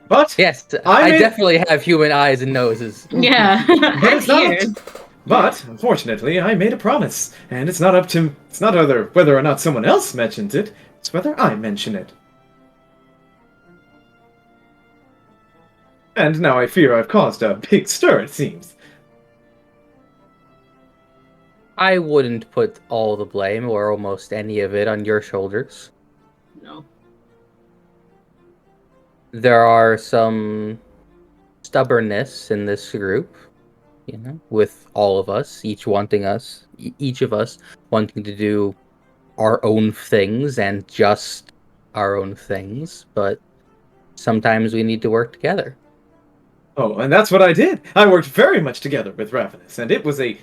C: But
F: yes, I definitely have human eyes and noses.
E: Yeah.
C: But it's not. But unfortunately, I made a promise, and it's not whether or not someone else mentions it. It's whether I mention it. And now I fear I've caused a big stir. It seems.
F: I wouldn't put all the blame or almost any of it on your shoulders.
E: No.
F: There are some stubbornness in this group, with all of us, each of us wanting to do our own things and just our own things, but sometimes we need to work together.
C: Oh, and that's what I did. I worked very much together with Ravenous, and it was a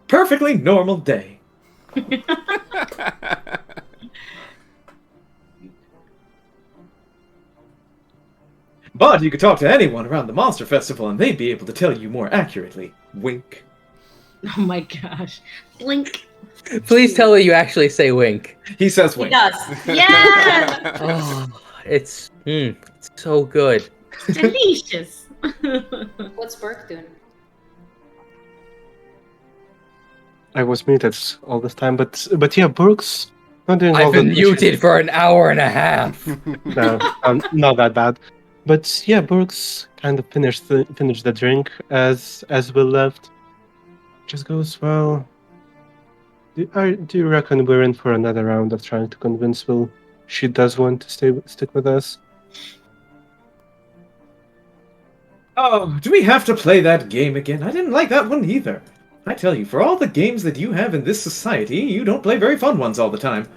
C: perfectly normal day. But you could talk to anyone around the Monster Festival and they'd be able to tell you more accurately. Wink.
E: Oh my gosh. Blink.
F: Please tell me you actually say wink.
C: He says wink.
B: He does.
E: Yeah!
F: Oh, it's so good.
E: Delicious.
B: What's Burke doing?
D: I was muted all this time, but yeah, Burke's not doing all
F: I've been muted for an hour and a half.
D: No, not that bad. But yeah, Burke's kind of finished the drink as Will left. Just goes, well, do you reckon we're in for another round of trying to convince Will she does want to stick with us?
C: Oh, do we have to play that game again? I didn't like that one either. I tell you, for all the games that you have in this society, you don't play very fun ones all the time.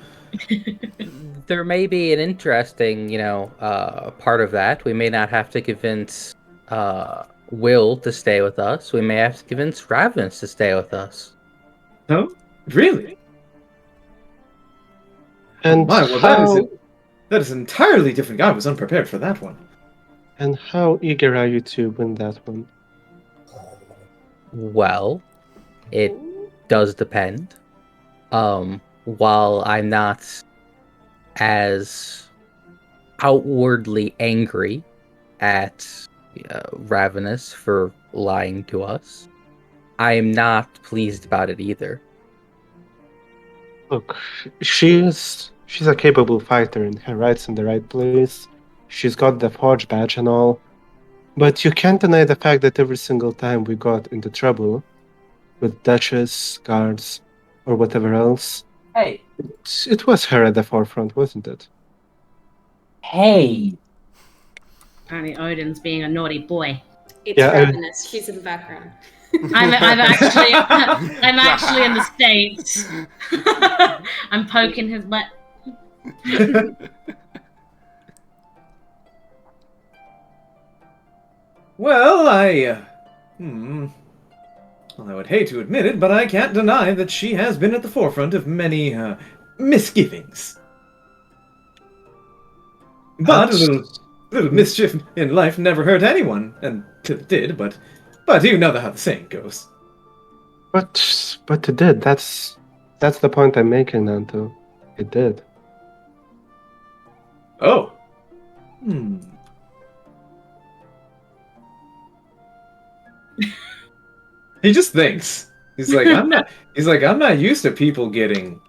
F: There may be an interesting, part of that. We may not have to convince Will to stay with us. We may have to convince Ravenous to stay with us.
C: Oh, really?
D: And
C: my, well, that is an entirely different guy. I was unprepared for that one.
D: And how eager are you to win that one?
F: Well, it does depend. While I'm not as outwardly angry at Ravenous for lying to us, I am not pleased about it either.
D: Look, she's a capable fighter in her right's in the right place. She's got the Forge badge and all. But you can't deny the fact that every single time we got into trouble with Duchess, guards, or whatever else,
F: Hey.
D: it was her at the forefront, wasn't it?
F: Hey.
E: Apparently Odin's being a naughty boy.
B: It's Ravenous. She's in the background.
E: I'm actually in the States. I'm poking his butt.
C: Well, I would hate to admit it, but I can't deny that she has been at the forefront of many misgivings. But a little mischief in life never hurt anyone, until it did. But you know how the saying goes.
D: But it did. That's the point I'm making, Nanto. It did.
C: Oh. He just thinks. He's like, I'm not used to people getting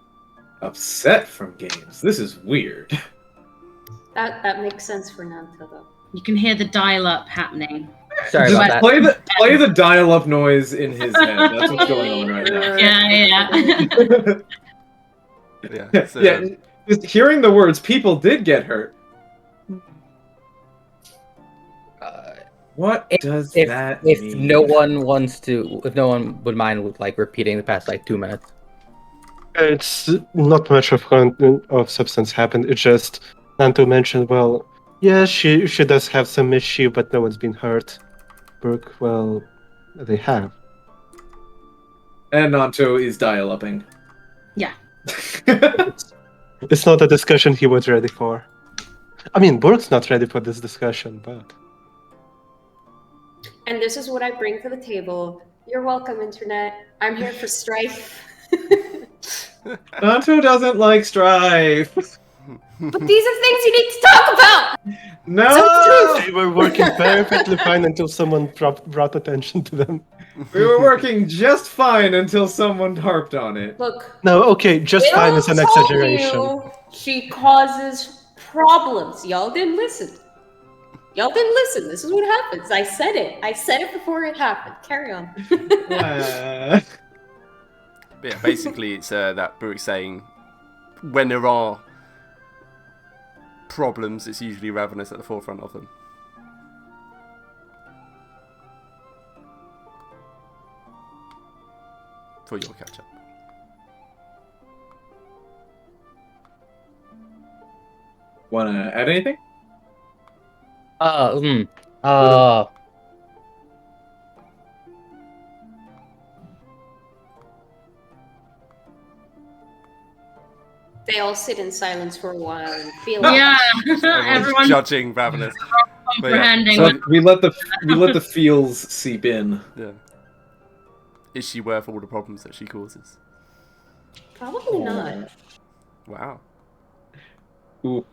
C: upset from games. This is weird.
B: That makes sense for Nanto, though.
E: You can hear the dial-up happening.
F: Sorry
C: just
F: about that.
C: Play the dial-up noise in his head. That's what's going on right now.
E: Yeah.
C: Yeah. Just hearing the words "people did get hurt." What does that mean?
F: If no one would mind like repeating the past like 2 minutes.
D: It's not much of substance happened. It just Nanto mentioned, well, yeah, she does have some issue, but no one's been hurt. Brooke, well, they have.
C: And Nanto is dial-upping.
E: Yeah.
D: It's not a discussion he was ready for. I mean, Brooke's not ready for this discussion, but...
B: And this is what I bring to the table. You're welcome, Internet. I'm here for strife.
C: Nanto doesn't like strife.
B: But these are things you need to talk about!
C: No!
D: They were working perfectly fine until someone brought attention to them.
C: We were working just fine until someone harped on it.
B: Look.
D: No, okay, just fine is an exaggeration.
B: She causes problems. Y'all didn't listen. This is what happens. I said it. I said it before it happened. Carry on.
A: But yeah, basically it's that Brooke's saying when there are problems, it's usually Ravenous at the forefront of them. For your catch-up.
C: Wanna add anything?
B: They all sit in silence for a while and feel
E: everyone's
A: judging Ravenous.
E: comprehending.
C: So we let the feels seep in.
A: Yeah. Is she worth all the problems that she causes?
B: Probably not.
A: Wow.
C: Ooh.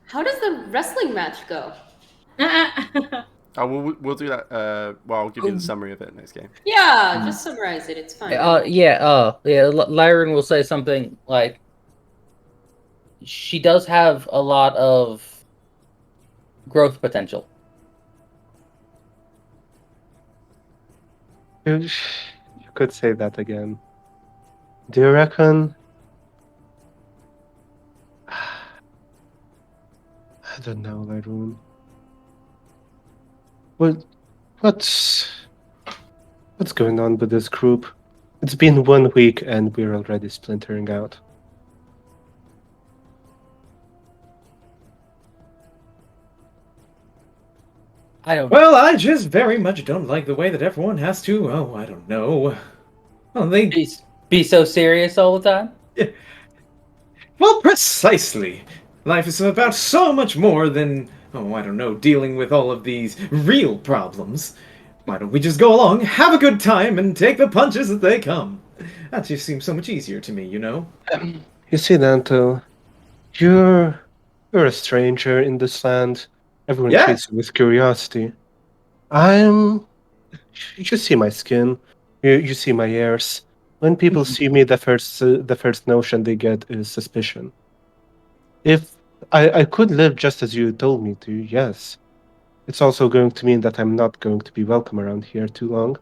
B: How does the wrestling match go?
A: Oh, we'll do that. Well, I'll give you the summary of it next game.
B: Yeah, just summarize it. It's fine.
F: Lyran will say something like, she does have a lot of growth potential.
D: You could say that again. Do you reckon? I don't know, Lyran. What's going on with this group? It's been 1 week and we're already splintering out.
C: Well, I just very much don't like the way that everyone has to, I don't know. Well,
F: be so serious all the time?
C: Yeah. Well, precisely. Life is about so much more than, oh, I don't know, dealing with all of these real problems. Why don't we just go along, have a good time, and take the punches as they come? That just seems so much easier to me, you know?
D: You see, Nanto, you're a stranger in this land. Everyone
C: Yeah.
D: treats you with curiosity. You see my skin. You see my ears. When people see me, the first notion they get is suspicion. If I could live just as you told me to, yes. It's also going to mean that I'm not going to be welcome around here too long.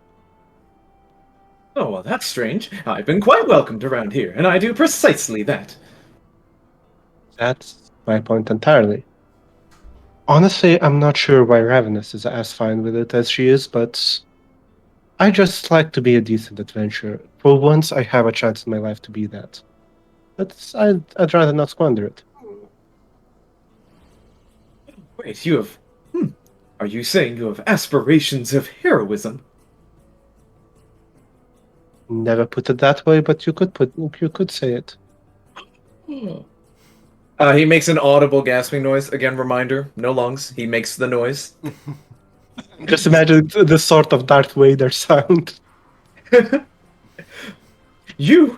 C: Oh, well, that's strange. I've been quite welcomed around here, and I do precisely that.
D: That's my point entirely. Honestly, I'm not sure why Ravenous is as fine with it as she is, but I just like to be a decent adventurer. For once, I have a chance in my life to be that. But I'd rather not squander it.
C: Wait, you have... Are you saying you have aspirations of heroism?
D: Never put it that way, but you could say it.
C: He makes an audible gasping noise. Again, reminder, no lungs. He makes the noise.
D: Just imagine the sort of Darth Vader sound.
C: You're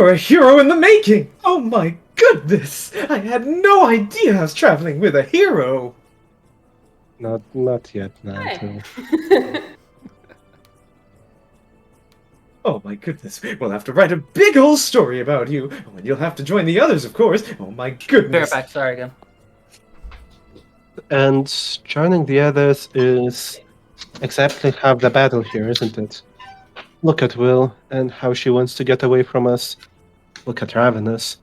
C: a hero in the making! Oh my goodness! I had no idea I was traveling with a hero!
D: Not yet, Nanto.
C: Oh my goodness, we'll have to write a big old story about you. And you'll have to join the others, of course. Oh my goodness.
F: Back, sorry again.
D: And joining the others is exactly half the battle here, isn't it? Look at Will and how she wants to get away from us. Look at Ravenous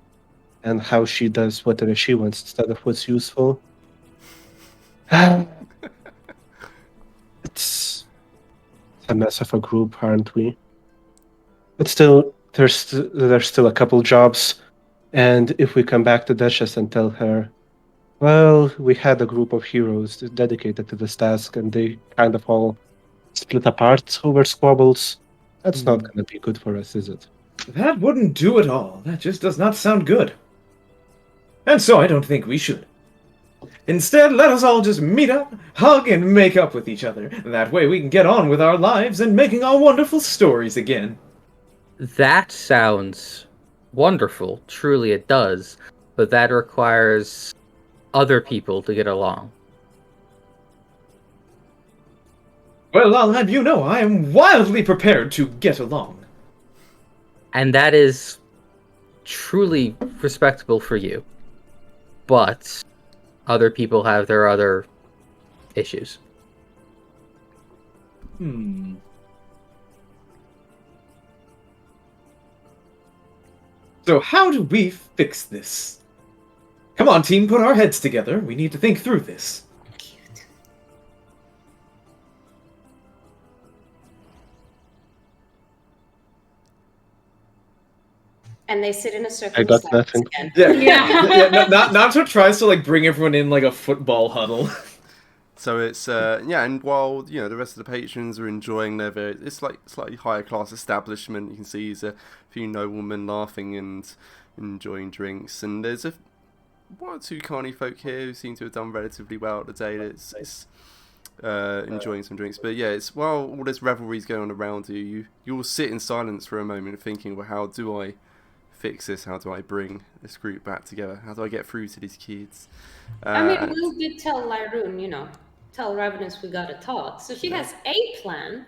D: and how she does whatever she wants instead of what's useful. It's a mess of a group, aren't we? But still, there's still a couple jobs, and if we come back to Duchess and tell her, well, we had a group of heroes dedicated to this task, and they kind of all split apart over squabbles, that's not going to be good for us, is it?
C: That wouldn't do at all. That just does not sound good. And so I don't think we should. Instead, let us all just meet up, hug, and make up with each other. That way we can get on with our lives and making our wonderful stories again.
F: That sounds wonderful. Truly it does. But that requires other people to get along.
C: Well, I'll have you know I am wildly prepared to get along.
F: And that is truly respectable for you. But other people have their other issues.
C: So how do we fix this? Come on, team, put our heads together. We need to think through this.
B: Cute. And they sit in a circle.
D: I got nothing.
B: Again.
C: Yeah. Nanto tries to bring everyone in like a football huddle.
A: So it's and while the rest of the patrons are enjoying it's like slightly higher class establishment. You can see there's a few noblemen laughing and enjoying drinks, and there's one or two carny folk here who seem to have done relatively well at the day. It's enjoying some drinks, but yeah, it's while all this revelry's going on around you, you will sit in silence for a moment, thinking, well, how do I fix this? How do I bring this group back together? How do I get through to these kids?
B: I mean, Will did tell Lyroon, tell Ravenous we gotta talk. So she has a plan.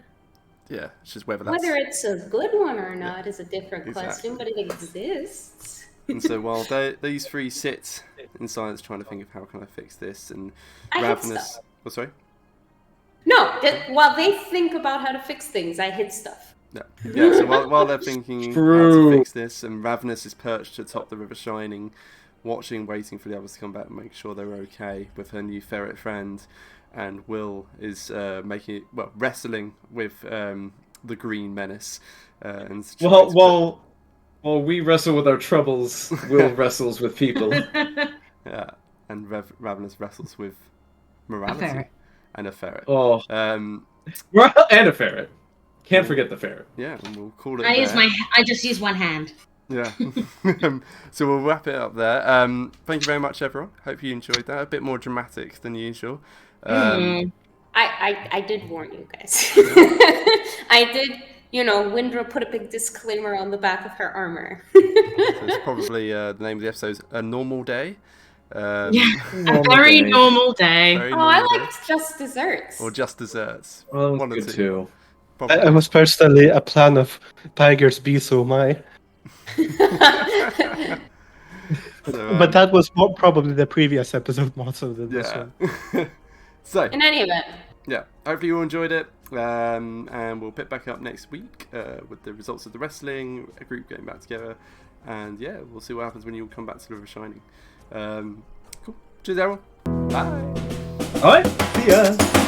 A: Yeah, it's just whether
B: it's a good one or not is a different question, but it exists.
A: And so while these three sit in silence trying to think of how can I fix this, and Ravenous... Oh, sorry?
B: No, while they think about how to fix things, I hid stuff.
A: Yeah, so while they're thinking how to fix this, and Ravenous is perched atop the River Shining, waiting for the others to come back and make sure they're okay with her new ferret friend, and Will is wrestling with the Green Menace. And
C: While we wrestle with our troubles, Will wrestles with people.
A: Yeah, and Ravenous wrestles with morality and a ferret.
C: Oh, and a ferret. Can't forget the ferret.
A: Yeah, and we'll call it.
E: I just use one hand.
A: Yeah. So we'll wrap it up there. Thank you very much, everyone. Hope you enjoyed that. A bit more dramatic than usual.
B: I did warn you guys. I did, Windra put a big disclaimer on the back of her armor.
A: So it's probably the name of the episode is A Normal Day.
E: A very normal day.
B: I liked Just Desserts.
A: Or Just Desserts.
C: Well, that was good too.
D: I was personally a plan of Tigers Be So My. But that was probably the previous episode more so than this one.
A: So,
B: in any event.
A: Yeah, hopefully you all enjoyed it. And we'll pick back up next week with the results of the wrestling, a group getting back together. And yeah, we'll see what happens when you all come back to River Shining. Cool. Cheers, everyone. Bye.
C: All right. See ya.